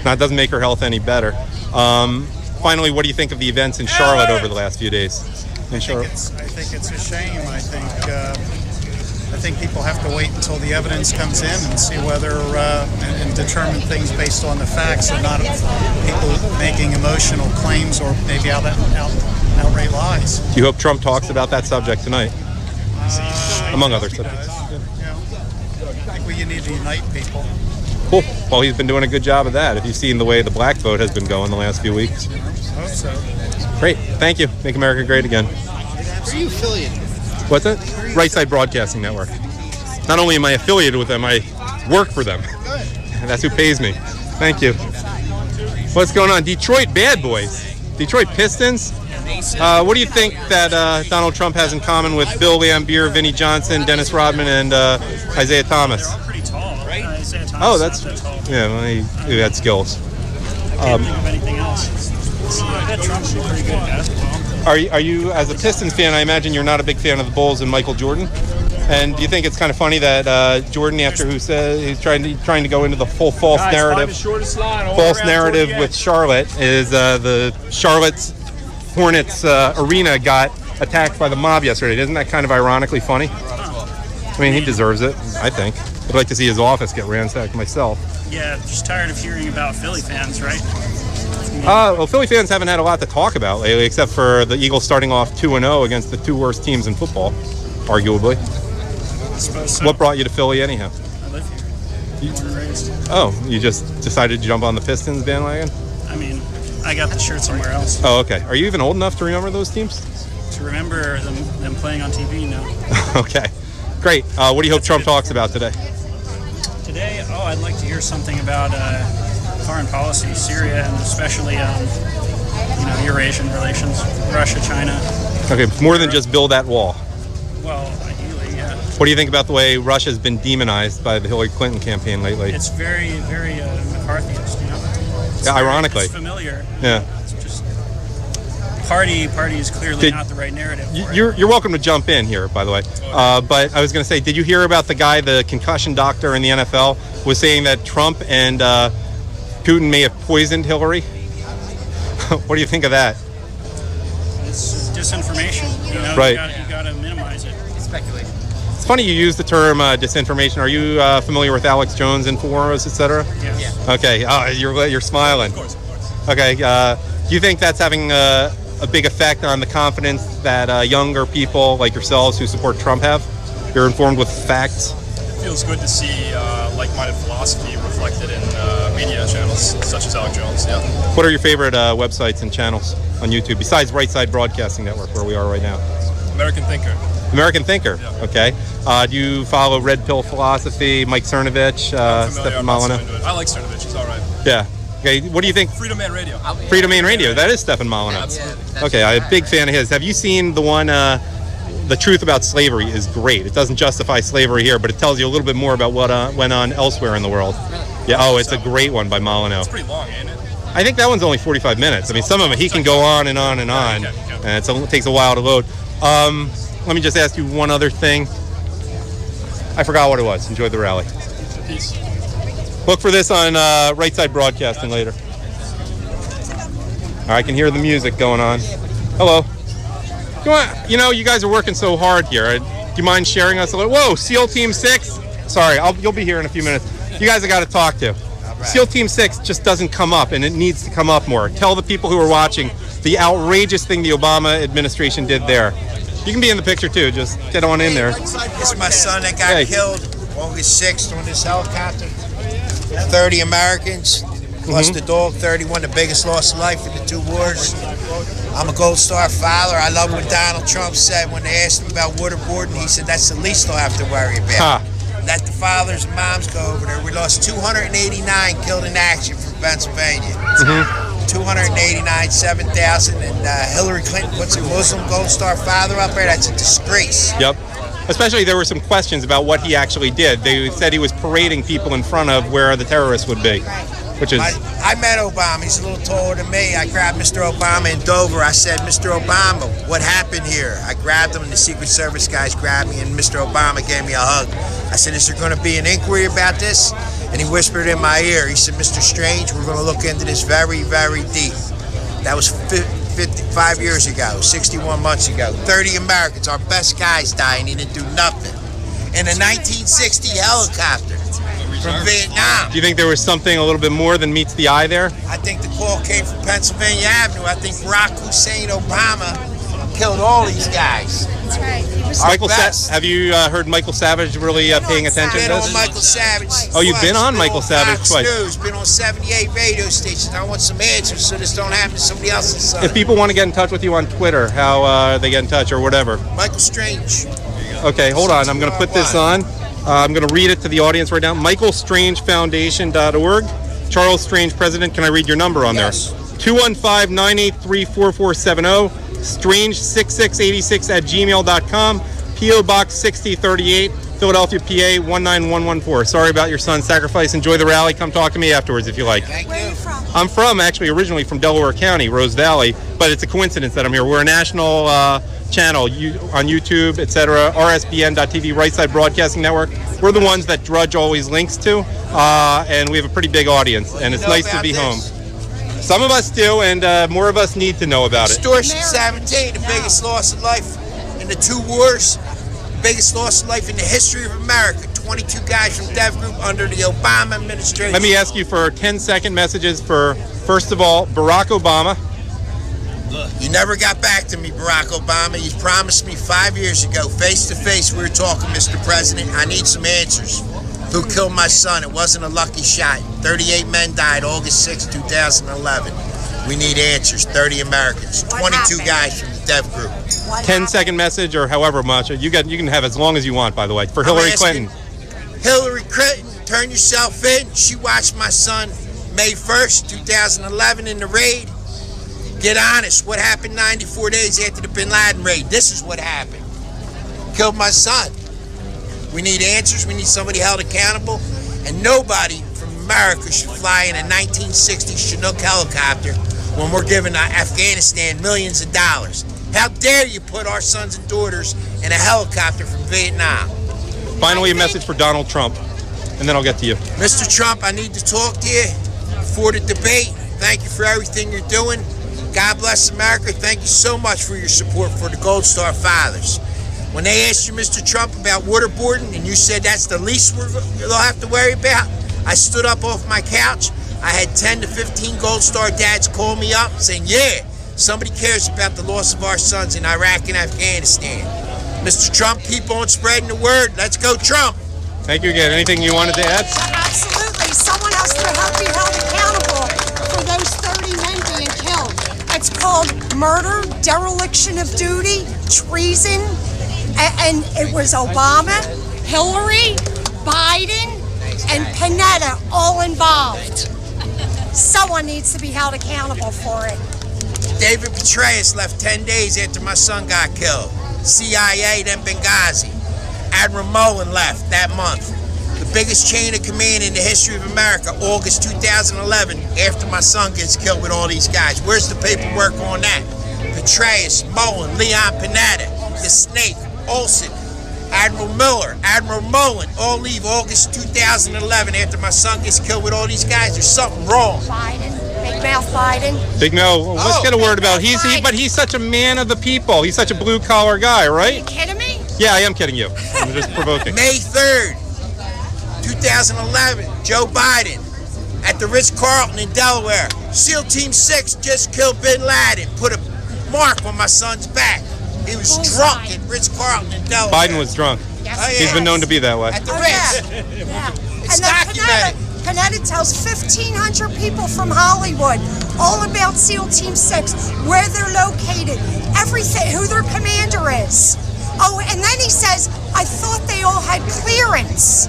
That doesn't make her health any better. Finally, what do you think of the events in Charlotte over the last few days? I think it's a shame. I think people have to wait until the evidence comes in and see whether and determine things based on the facts and not people making emotional claims or maybe outright lies. Do you hope Trump talks about that subject tonight? Among other subjects. I think we need to unite people. Cool. Well, he's been doing a good job of that. If you've seen the way the black vote has been going the last few weeks. I hope so. Great. Thank you. Make America great again. Where are you affiliated? What's that? Right Side Broadcasting Network. Not only am I affiliated with them, I work for them. Good. That's who pays me. Thank you. What's going on? Detroit Bad Boys. Detroit Pistons. What do you think that Donald Trump has in common with Bill Lambier, Vinnie Johnson, Dennis Rodman, and Isaiah Thomas? They're all pretty tall, right? Isaiah Thomas Oh, that's yeah. Well, he had skills. I can't think of anything else. Trump's pretty good at basketball. Are you, as a Pistons fan, I imagine you're not a big fan of the Bulls and Michael Jordan? And do you think it's kind of funny that Jordan, after who says he's trying to go into the whole false narrative with Charlotte, is the Charlotte's Hornets arena got attacked by the mob yesterday? Isn't that kind of ironically funny? I mean, he deserves it, I think. I'd like to see his office get ransacked myself. Yeah, just tired of hearing about Philly fans, right? Well, Philly fans haven't had a lot to talk about lately, except for the Eagles starting off 2-0 against the two worst teams in football, arguably. I suppose so. What brought you to Philly anyhow? I live here. Born and raised. Oh, you just decided to jump on the Pistons bandwagon? I mean, I got the shirt somewhere else. Oh, okay. Are you even old enough to remember those teams? To remember them playing on TV, no. Okay. Great. What do you hope Trump talks about today? Today, I'd like to hear something about foreign policy, Syria, and especially, Eurasian relations, Russia, China. Okay, more than just build that wall. Well, ideally, yeah. What do you think about the way Russia's been demonized by the Hillary Clinton campaign lately? It's very, very McCarthyist, Yeah, ironically. It's familiar. Yeah. It's just party is clearly not the right narrative. You're welcome to jump in here, by the way. But I was going to say, did you hear about the guy, the concussion doctor in the NFL, was saying that Trump and Putin may have poisoned Hillary? What do you think of that? It's disinformation. Right. You got to minimize it. Speculation. It's funny you use the term disinformation. Are you familiar with Alex Jones, Infowars, etc.? Yeah. Okay. Oh, you're smiling. Of course. Okay. Do you think that's having a big effect on the confidence that younger people like yourselves who support Trump have? You're informed with facts. It feels good to see like-minded philosophy reflected in media channels such as Alex Jones. Yeah. What are your favorite websites and channels on YouTube besides Right Side Broadcasting Network, where we are right now? American Thinker. American Thinker. Yeah. Okay. Do you follow Red Pill Philosophy, Mike Cernovich, Stefan Molyneux? I like Cernovich. He's all right. Yeah. Okay. What do you think? Freedom Man Radio. Freedom Man Radio. That is Stefan Molyneux. Okay. I'm a big fan of his. Have you seen the one? The Truth About Slavery is great. It doesn't justify slavery here, but it tells you a little bit more about what went on elsewhere in the world. Yeah. Oh, it's a great one by Molyneux. It's pretty long, ain't it? I think that one's only 45 minutes. I mean, some of it he can go on and on and on, and it takes a while to load. Let me just ask you one other thing. I forgot what it was. Enjoy the rally. Peace. Look for this on Right Side Broadcasting later. I can hear the music going on. Hello. You know, you guys are working so hard here. Do you mind sharing us a little? Whoa, SEAL Team 6. Sorry, you'll be here in a few minutes. You guys I got to talk to. SEAL Team 6 just doesn't come up, and it needs to come up more. Tell the people who are watching the outrageous thing the Obama administration did there. You can be in the picture too. Just get on in there. This is my son that got killed August 6th on this helicopter. 30 Americans, plus the dog, 31, the biggest loss of life in the two wars. I'm a Gold Star father. I love what Donald Trump said when they asked him about waterboarding. He said that's the least they'll have to worry about. Let the fathers and moms go over there. We lost 289 killed in action from Pennsylvania. 289, 7,000, and Hillary Clinton puts a Muslim Gold Star father up there. That's a disgrace. Yep. Especially there were some questions about what he actually did. They said he was parading people in front of where the terrorists would be, which is... I met Obama. He's a little taller than me. I grabbed Mr. Obama in Dover. I said, Mr. Obama, what happened here? I grabbed him, and the Secret Service guys grabbed me, and Mr. Obama gave me a hug. I said, is there going to be an inquiry about this? And he whispered in my ear. He said, Mr. Strange, we're going to look into this very, very deep. That was 55 years ago, 61 months ago. 30 Americans, our best guys died, and he didn't do nothing. In a 1960 helicopter from Vietnam. Do you think there was something a little bit more than meets the eye there? I think the call came from Pennsylvania Avenue. I think Barack Hussein Obama killed all these guys. That's right. Have you heard Michael Savage really paying attention to Been this? on Michael Savage. Oh, you've been on Michael Savage Fox twice. News, been on 78 radio stations. I want some answers so this don't happen to somebody else's son. If people want to get in touch with you on Twitter, how they get in touch or whatever? Michael Strange. Okay, hold on. I'm going to put this on. I'm going to read it to the audience right now. MichaelStrangeFoundation.org. Charles Strange, President. Can I read your number on there? 215-983-4470. Strange6686@gmail.com. P.O. Box 6038, Philadelphia, PA 19114. Sorry about your son's sacrifice. Enjoy the rally. Come talk to me afterwards if you like. Thank you. I'm actually originally from Delaware County, Rose Valley, but it's a coincidence that I'm here. We're a national channel on YouTube, etc. RSBN.TV, Right Side Broadcasting Network. We're the ones that Drudge always links to, and we have a pretty big audience, and it's nice to be home. Some of us do, and more of us need to know about it. Extortion 17, the biggest loss of life in the two wars, the biggest loss of life in the history of America. 22 guys from Dev Group under the Obama administration. Let me ask you for 10-second messages for, first of all, Barack Obama. You never got back to me, Barack Obama. You promised me 5 years ago, face to face, we were talking, Mr. President. I need some answers. Who killed my son? It wasn't a lucky shot. 38 men died August 6, 2011. We need answers. 30 Americans. 22 guys from the Dev Group. 10-second message or however much. You can have as long as you want, by the way, for Hillary Clinton. Hillary Clinton, turn yourself in. She watched my son May 1st, 2011 in the raid. Get honest. What happened 94 days after the Bin Laden raid? This is what happened. Killed my son. We need answers. We need somebody held accountable. And nobody from America should fly in a 1960 Chinook helicopter when we're giving Afghanistan millions of dollars. How dare you put our sons and daughters in a helicopter from Vietnam? Finally, a message for Donald Trump, and then I'll get to you. Mr. Trump, I need to talk to you before the debate. Thank you for everything you're doing. God bless America. Thank you so much for your support for the Gold Star Fathers. When they asked you, Mr. Trump, about waterboarding, and you said that's the least they'll have to worry about, I stood up off my couch. I had 10 to 15 Gold Star dads call me up saying, yeah, somebody cares about the loss of our sons in Iraq and Afghanistan. Mr. Trump, keep on spreading the word. Let's go, Trump. Thank you again. Anything you wanted to add? Absolutely. Someone has to be held accountable for those 30 men being killed. It's called murder, dereliction of duty, treason, and it was Obama, Hillary, Biden, and Panetta all involved. Someone needs to be held accountable for it. David Petraeus left 10 days after my son got killed. CIA, then Benghazi. Admiral Mullen left that month. The biggest chain of command in the history of America, August 2011, after my son gets killed with all these guys. Where's the paperwork on that? Petraeus, Mullen, Leon Panetta, the Snake, Olson, Admiral Miller, Admiral Mullen, all leave August 2011 after my son gets killed with all these guys. There's something wrong. Biden, Big Mouth Biden. Big Mel, let's get a word about it. But he's such a man of the people. He's such a blue collar guy, right? Are you kidding me? Yeah, I am kidding you. I'm just provoking. May 3rd, 2011, Joe Biden at the Ritz-Carlton in Delaware. SEAL Team 6 just killed Bin Laden. Put a mark on my son's back. He was drunk at Ritz-Carlton in Delaware. Biden was drunk. Yes, Oh, yeah. He's been known to be that way. At the Ritz. Yeah. It's And then documented. Panetta tells 1,500 people from Hollywood all about SEAL Team 6, where they're located, everything, who their commander is. Oh, and then he says, I thought they all had clearance.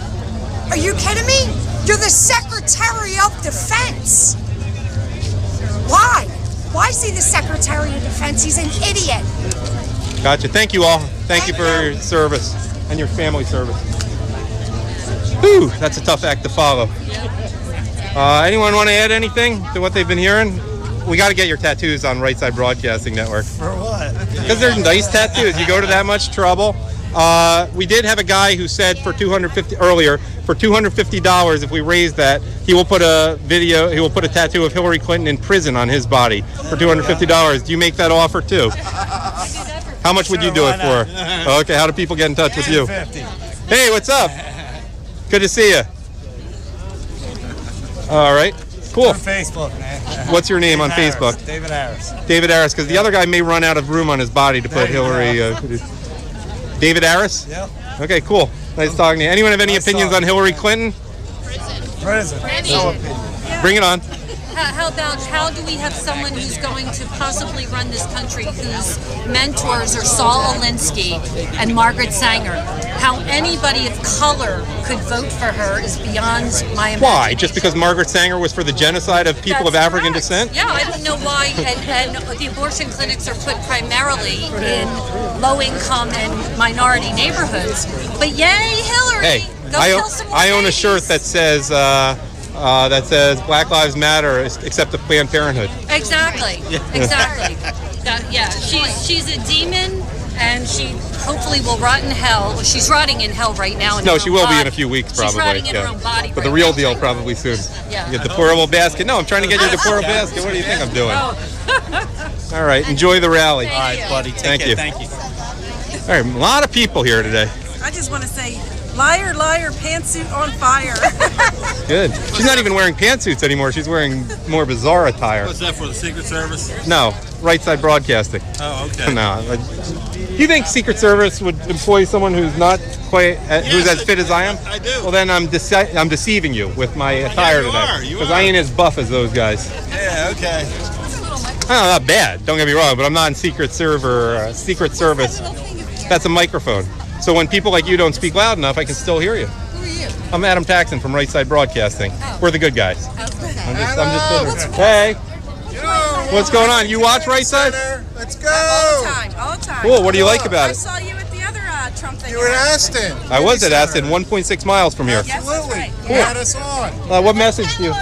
Are you kidding me? You're the Secretary of Defense. Why? Why is he the Secretary of Defense? He's an idiot. Gotcha. Thank you all. Thank you for your service and your family service. Whew, that's a tough act to follow. Anyone want to add anything to what they've been hearing? We got to get your tattoos on Right Side Broadcasting Network. For what? Because they're nice tattoos. You go to that much trouble. We did have a guy who said for $250, if we raise that, he will put a tattoo of Hillary Clinton in prison on his body for $250. Do you make that offer too? How much would you do it for? Okay, how do people get in touch with you? Hey, what's up? Good to see you. All right, cool. On Facebook, man. What's your name on Facebook? David Harris. David Harris, because the other guy may run out of room on his body to put Hillary. David Harris? Yep. Okay, cool. Nice talking to you. Anyone have any opinions on Hillary Clinton? Prison. No opinion. Bring it on. How do we have someone who's going to possibly run this country whose mentors are Saul Alinsky and Margaret Sanger? How anybody of color could vote for her is beyond my imagination. Why? Just because Margaret Sanger was for the genocide of people of African descent? Yeah, I don't know why. And the abortion clinics are put primarily in low-income and minority neighborhoods. But yay, Hillary! Hey, Go kill some more I own a babies. shirt that says Black Lives Matter except to Planned Parenthood. Exactly. Exactly. Yeah, she's a demon, and she hopefully will rot in hell. Well, she's rotting in hell right now. No, she will be in a few weeks probably. She's rotting in her own body. But the real deal probably soon. Yeah. You get deplorable basket. No, I'm trying to get your deplorable basket. What do you think I'm doing? All right, enjoy the rally. All right, buddy. Thank you. Thank you. All right, a lot of people here today. I just want to say, liar, liar, pantsuit on fire. Good. She's not even wearing pantsuits anymore. She's wearing more bizarre attire. What's that for, the Secret Service? No, Right Side Broadcasting. Oh, okay. No. You think Secret Service would employ someone who's not quite, who's as fit as I am? I do. Well, then I'm deceiving you with my attire today. Because I ain't as buff as those guys. Yeah, okay. Oh, not bad. Don't get me wrong, but I'm not in Secret Service. That's a microphone. So when people like you don't speak loud enough, I can still hear you. Who are you? I'm Adam Taxon from Right Side Broadcasting. Oh. We're the good guys. Okay. I'm just Hey. What's going on? You watch Right Side? Let's go. All the time, all the time. Cool. What do you like about I it? saw you at the other Trump thing. You were in Aston. I was at Aston, 1.6 miles from here. Yes, that's right. You had us on. What message do you?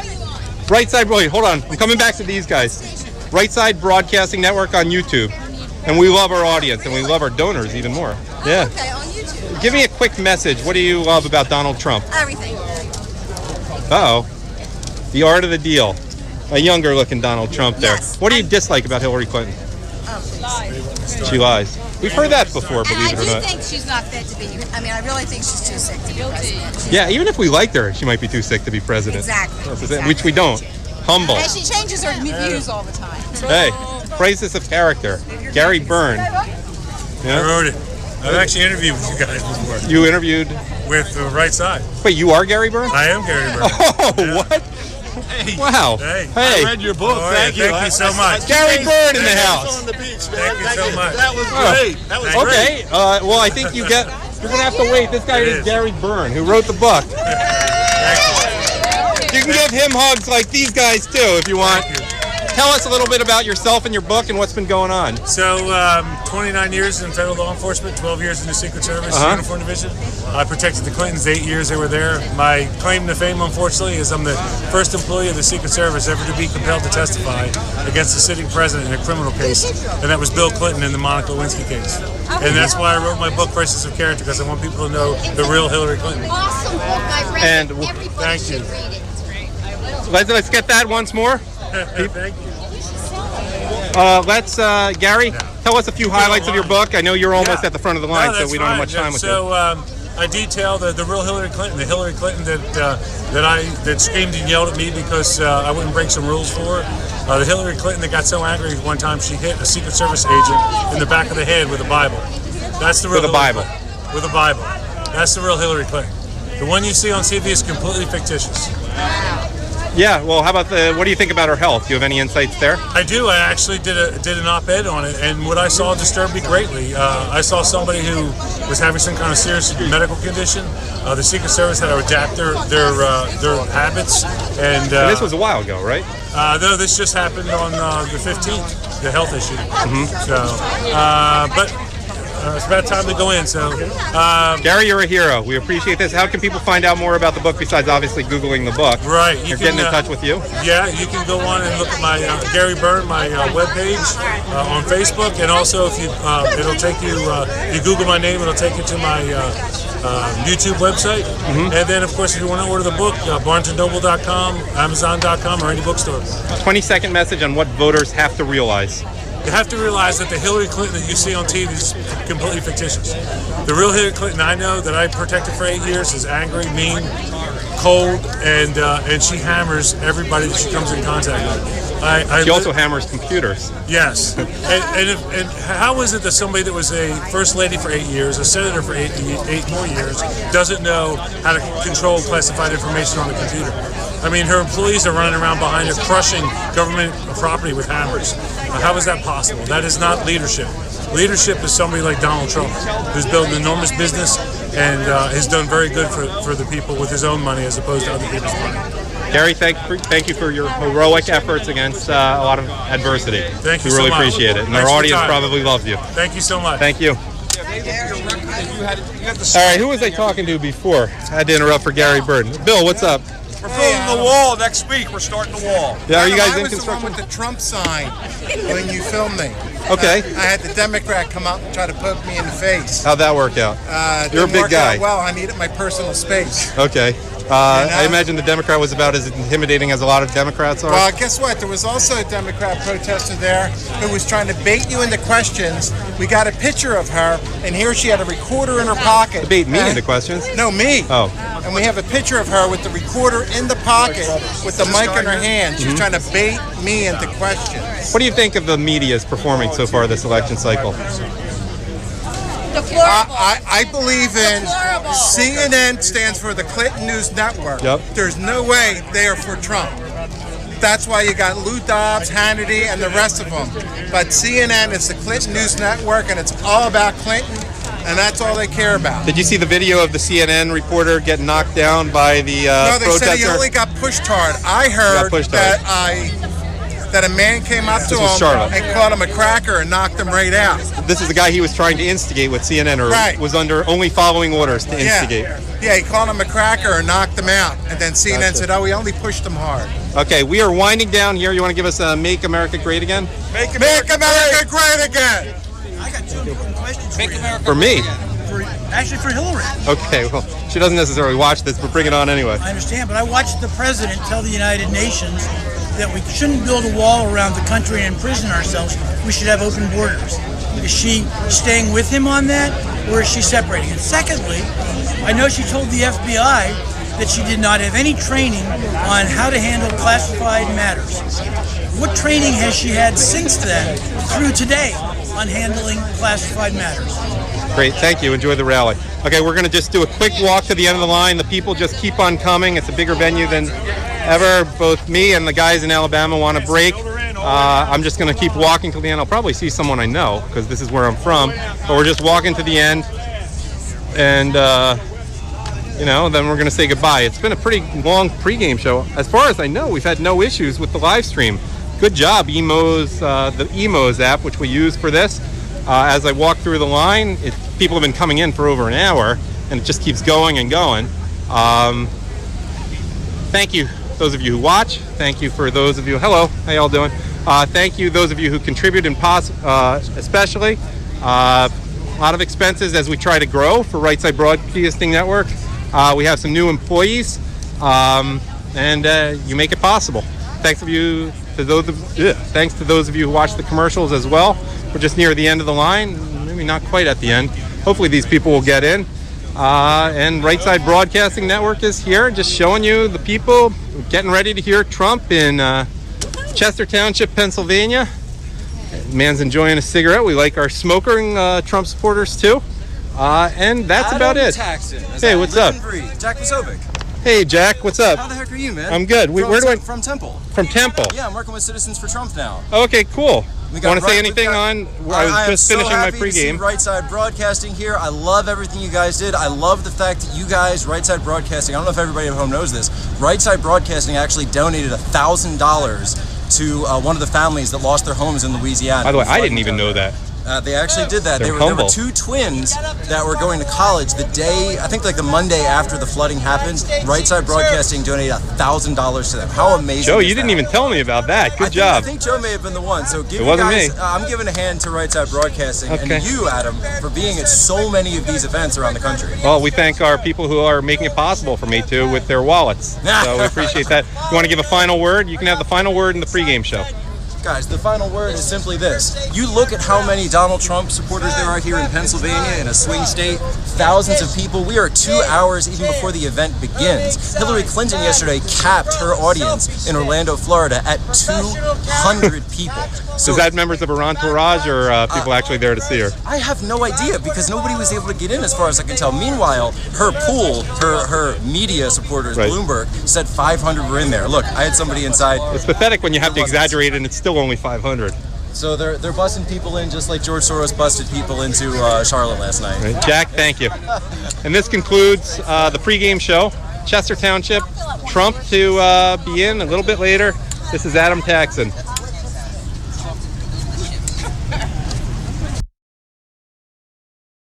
Right Side, wait, hold on. I'm coming back to these guys. Right Side Broadcasting Network on YouTube. And we love our audience, and we love our donors even more. Yeah. Okay, on YouTube. Give me a quick message. What do you love about Donald Trump? Everything. Uh-oh. The art of the deal. A younger looking Donald Trump there. Yes. What do you dislike about Hillary Clinton? She lies. We've heard that before, believe it or I do not. think she's not fit to be. I mean, I really think she's too sick to be president. Yeah, even if we liked her, she might be too sick to be president. Exactly. Which we don't. Humble. And she changes her views all the time. Hey, praises of character. Gary Byrne. Yeah? I wrote it. I've actually interviewed with you guys before. You interviewed? With the right side. Wait, you are Gary Byrne? I am Gary Byrne. Oh, what? Hey. Wow. Hey. Hey. I read your book. Thank you. Thank you so much. Gary Byrne in the house. On the beach, man. Thank you so much. That was great. That was Okay. great. Well, I think you're going to have to wait. This guy is Gary Byrne, who wrote the book. You can give him hugs like these guys, too, if you want. Tell us a little bit about yourself and your book and what's been going on. So, 29 years in federal law enforcement, 12 years in the Secret Service Uniform Division. I protected the Clintons 8 years they were there. My claim to fame, unfortunately, is I'm the first employee of the Secret Service ever to be compelled to testify against the sitting president in a criminal case, and that was Bill Clinton in the Monica Lewinsky case. And that's why I wrote my book, Crisis of Character, because I want people to know the real Hillary Clinton. Awesome book. I read And it. Everybody thank you. should read it. Let's get that once more. Thank you. Gary, tell us a few highlights of your book. I know you're almost at the front of the line, so we don't have much time with you. So I detail the real Hillary Clinton, the Hillary Clinton that screamed and yelled at me because I wouldn't break some rules for her. The Hillary Clinton that got so angry one time she hit a Secret Service agent in the back of the head with a Bible. That's the real With a Bible. Clinton. With a Bible. That's the real Hillary Clinton. The one you see on TV is completely fictitious. Yeah, well, how about what do you think about her health? Do you have any insights there? I do. I actually did an op-ed on it, and what I saw disturbed me greatly. I saw somebody who was having some kind of serious medical condition. The Secret Service had to adapt their habits, and this was a while ago, right? No, this just happened on the 15th, the health issue. But it's about time to go in. So, Gary, you're a hero. We appreciate this. How can people find out more about the book besides obviously Googling the book? Right. You're getting in touch with you? Yeah, you can go on and look at my Gary Byrne, my webpage on Facebook, and also if you it'll take you you Google my name, it'll take you to my YouTube website. And then, of course, if you want to order the book, BarnesandNoble.com, Amazon.com, or any bookstore. 20-second message on what voters have to realize. You have to realize that the Hillary Clinton that you see on TV is completely fictitious. The real Hillary Clinton I know that I protected for 8 years is angry, mean, cold, and she hammers everybody that she comes in contact with. She also hammers computers. Yes. And how is it that somebody that was a first lady for 8 years, a senator for eight more years, doesn't know how to control classified information on the computer? I mean, her employees are running around behind her, crushing government property with hammers. How is that possible? That is not leadership. Leadership is somebody like Donald Trump, who's built an enormous business and has done very good for the people with his own money as opposed to other people's money. Gary, thank you for your heroic efforts against a lot of adversity. Thank you so much. We really much. appreciate it. And Thanks our for audience time. probably loves you. Thank you so much. Thank you. All right, who was I talking to before? I had to interrupt for Gary Byrne. Bill, what's up? We're building the wall next week. We're starting the wall. Yeah, are you guys I in was the one construction? with the Trump sign when you filmed me. Okay. I had the Democrat come up and try to poke me in the face. How'd that work out? You're a Didn't big work guy. out well, I needed my personal space. Okay. I imagine the Democrat was about as intimidating as a lot of Democrats are. Well, guess what? There was also a Democrat protester there who was trying to bait you into questions. We got a picture of her, and here she had a recorder in her pocket. To bait me into questions? No, me. Oh. And we have a picture of her with the recorder in the pocket with the mic in her hand. She was trying to bait me into questions. What do you think of the media's performing so far this election cycle? I believe in CNN stands for the Clinton News Network. Yep. There's no way they are for Trump. That's why you got Lou Dobbs, Hannity, and the rest of them. But CNN is the Clinton News Network, and it's all about Clinton, and that's all they care about. Did you see the video of the CNN reporter getting knocked down by the No, they protester? said he only got pushed hard. I heard that a man came up to This was him Charlotte. and caught him a cracker and knocked him right out. This is the guy he was trying to instigate with CNN, or Right. was under only following orders to instigate. Yeah, he called him a cracker and knocked him out. And then CNN Gotcha. said, oh, he only pushed him hard. Okay, we are winding down here. You want to give us a Make America Great Again? Make America great again! I got two important questions Make America For me? Actually, for Hillary. Okay, well, she doesn't necessarily watch this, but bring it on anyway. I understand, but I watched the president tell the United Nations that we shouldn't build a wall around the country and imprison ourselves. We should have open borders. Is she staying with him on that, or is she separating? And secondly, I know she told the FBI that she did not have any training on how to handle classified matters. What training has she had since then, through today, on handling classified matters? Great, thank you. Enjoy the rally. Okay, we're going to just do a quick walk to the end of the line. The people just keep on coming. It's a bigger venue than ever. Both me and the guys in Alabama want to break. I'm just going to keep walking till the end. I'll probably see someone I know because this is where I'm from. But we're just walking to the end, and then we're going to say goodbye. It's been a pretty long pregame show. As far as I know, we've had no issues with the live stream. Good job, Emos, the Emos app, which we use for this. As I walk through the line, people have been coming in for over an hour, and it just keeps going and going. Thank you, those of you who watch. Thank you for those of you. Hello, how y'all doing? Thank you, those of you who contribute, especially. A lot of expenses as we try to grow for Right Side Broadcasting Network. We have some new employees, and you make it possible. Thanks to those of you who watch the commercials as well. We're just near the end of the line, maybe not quite at the end. Hopefully these people will get in. And Right Side Broadcasting Network is here, just showing you the people getting ready to hear Trump in Chester Township, Pennsylvania. Man's enjoying a cigarette. We like our smoking Trump supporters too. And that's about it. Hey, what's up? Jack Posobiec. Hey, Jack, what's up? How the heck are you, man? I'm good. From Temple. From Temple? Yeah, I'm working with Citizens for Trump now. Okay, cool. Want to say anything on? I was just finishing my pregame. To see Right Side Broadcasting here. I love everything you guys did. I love the fact that you guys, Right Side Broadcasting, I don't know if everybody at home knows this, Right Side Broadcasting actually donated $1,000 to one of the families that lost their homes in Louisiana. By the way, I didn't even know that. They actually did that. There were two twins that were going to college the day, I think like the Monday after the flooding happened. Right Side Broadcasting donated $1,000 to them. How amazing! Joe, you didn't even tell me about that. Good job. I think Joe may have been the one. So give it wasn't you guys, me. I'm giving a hand to Right Side Broadcasting and you, Adam, for being at so many of these events around the country. Well, we thank our people who are making it possible for me too with their wallets. So we appreciate that. You want to give a final word? You can have the final word in the pregame show. Guys, the final word is simply this. You look at how many Donald Trump supporters there are here in Pennsylvania, in a swing state, thousands of people. We are 2 hours even before the event begins. Hillary Clinton yesterday capped her audience in Orlando, Florida at 200 people. So, is that members of her entourage or people actually there to see her? I have no idea because nobody was able to get in as far as I can tell. Meanwhile, her pool, her media supporters, Bloomberg, said 500 were in there. Look, I had somebody inside. It's pathetic when you have to exaggerate and it's still only 500. So they're busting people in just like George Soros busted people into Charlotte last night. Right. Jack, thank you. And this concludes the pregame show. Chester Township, Trump to be in a little bit later. This is Adam Taxon.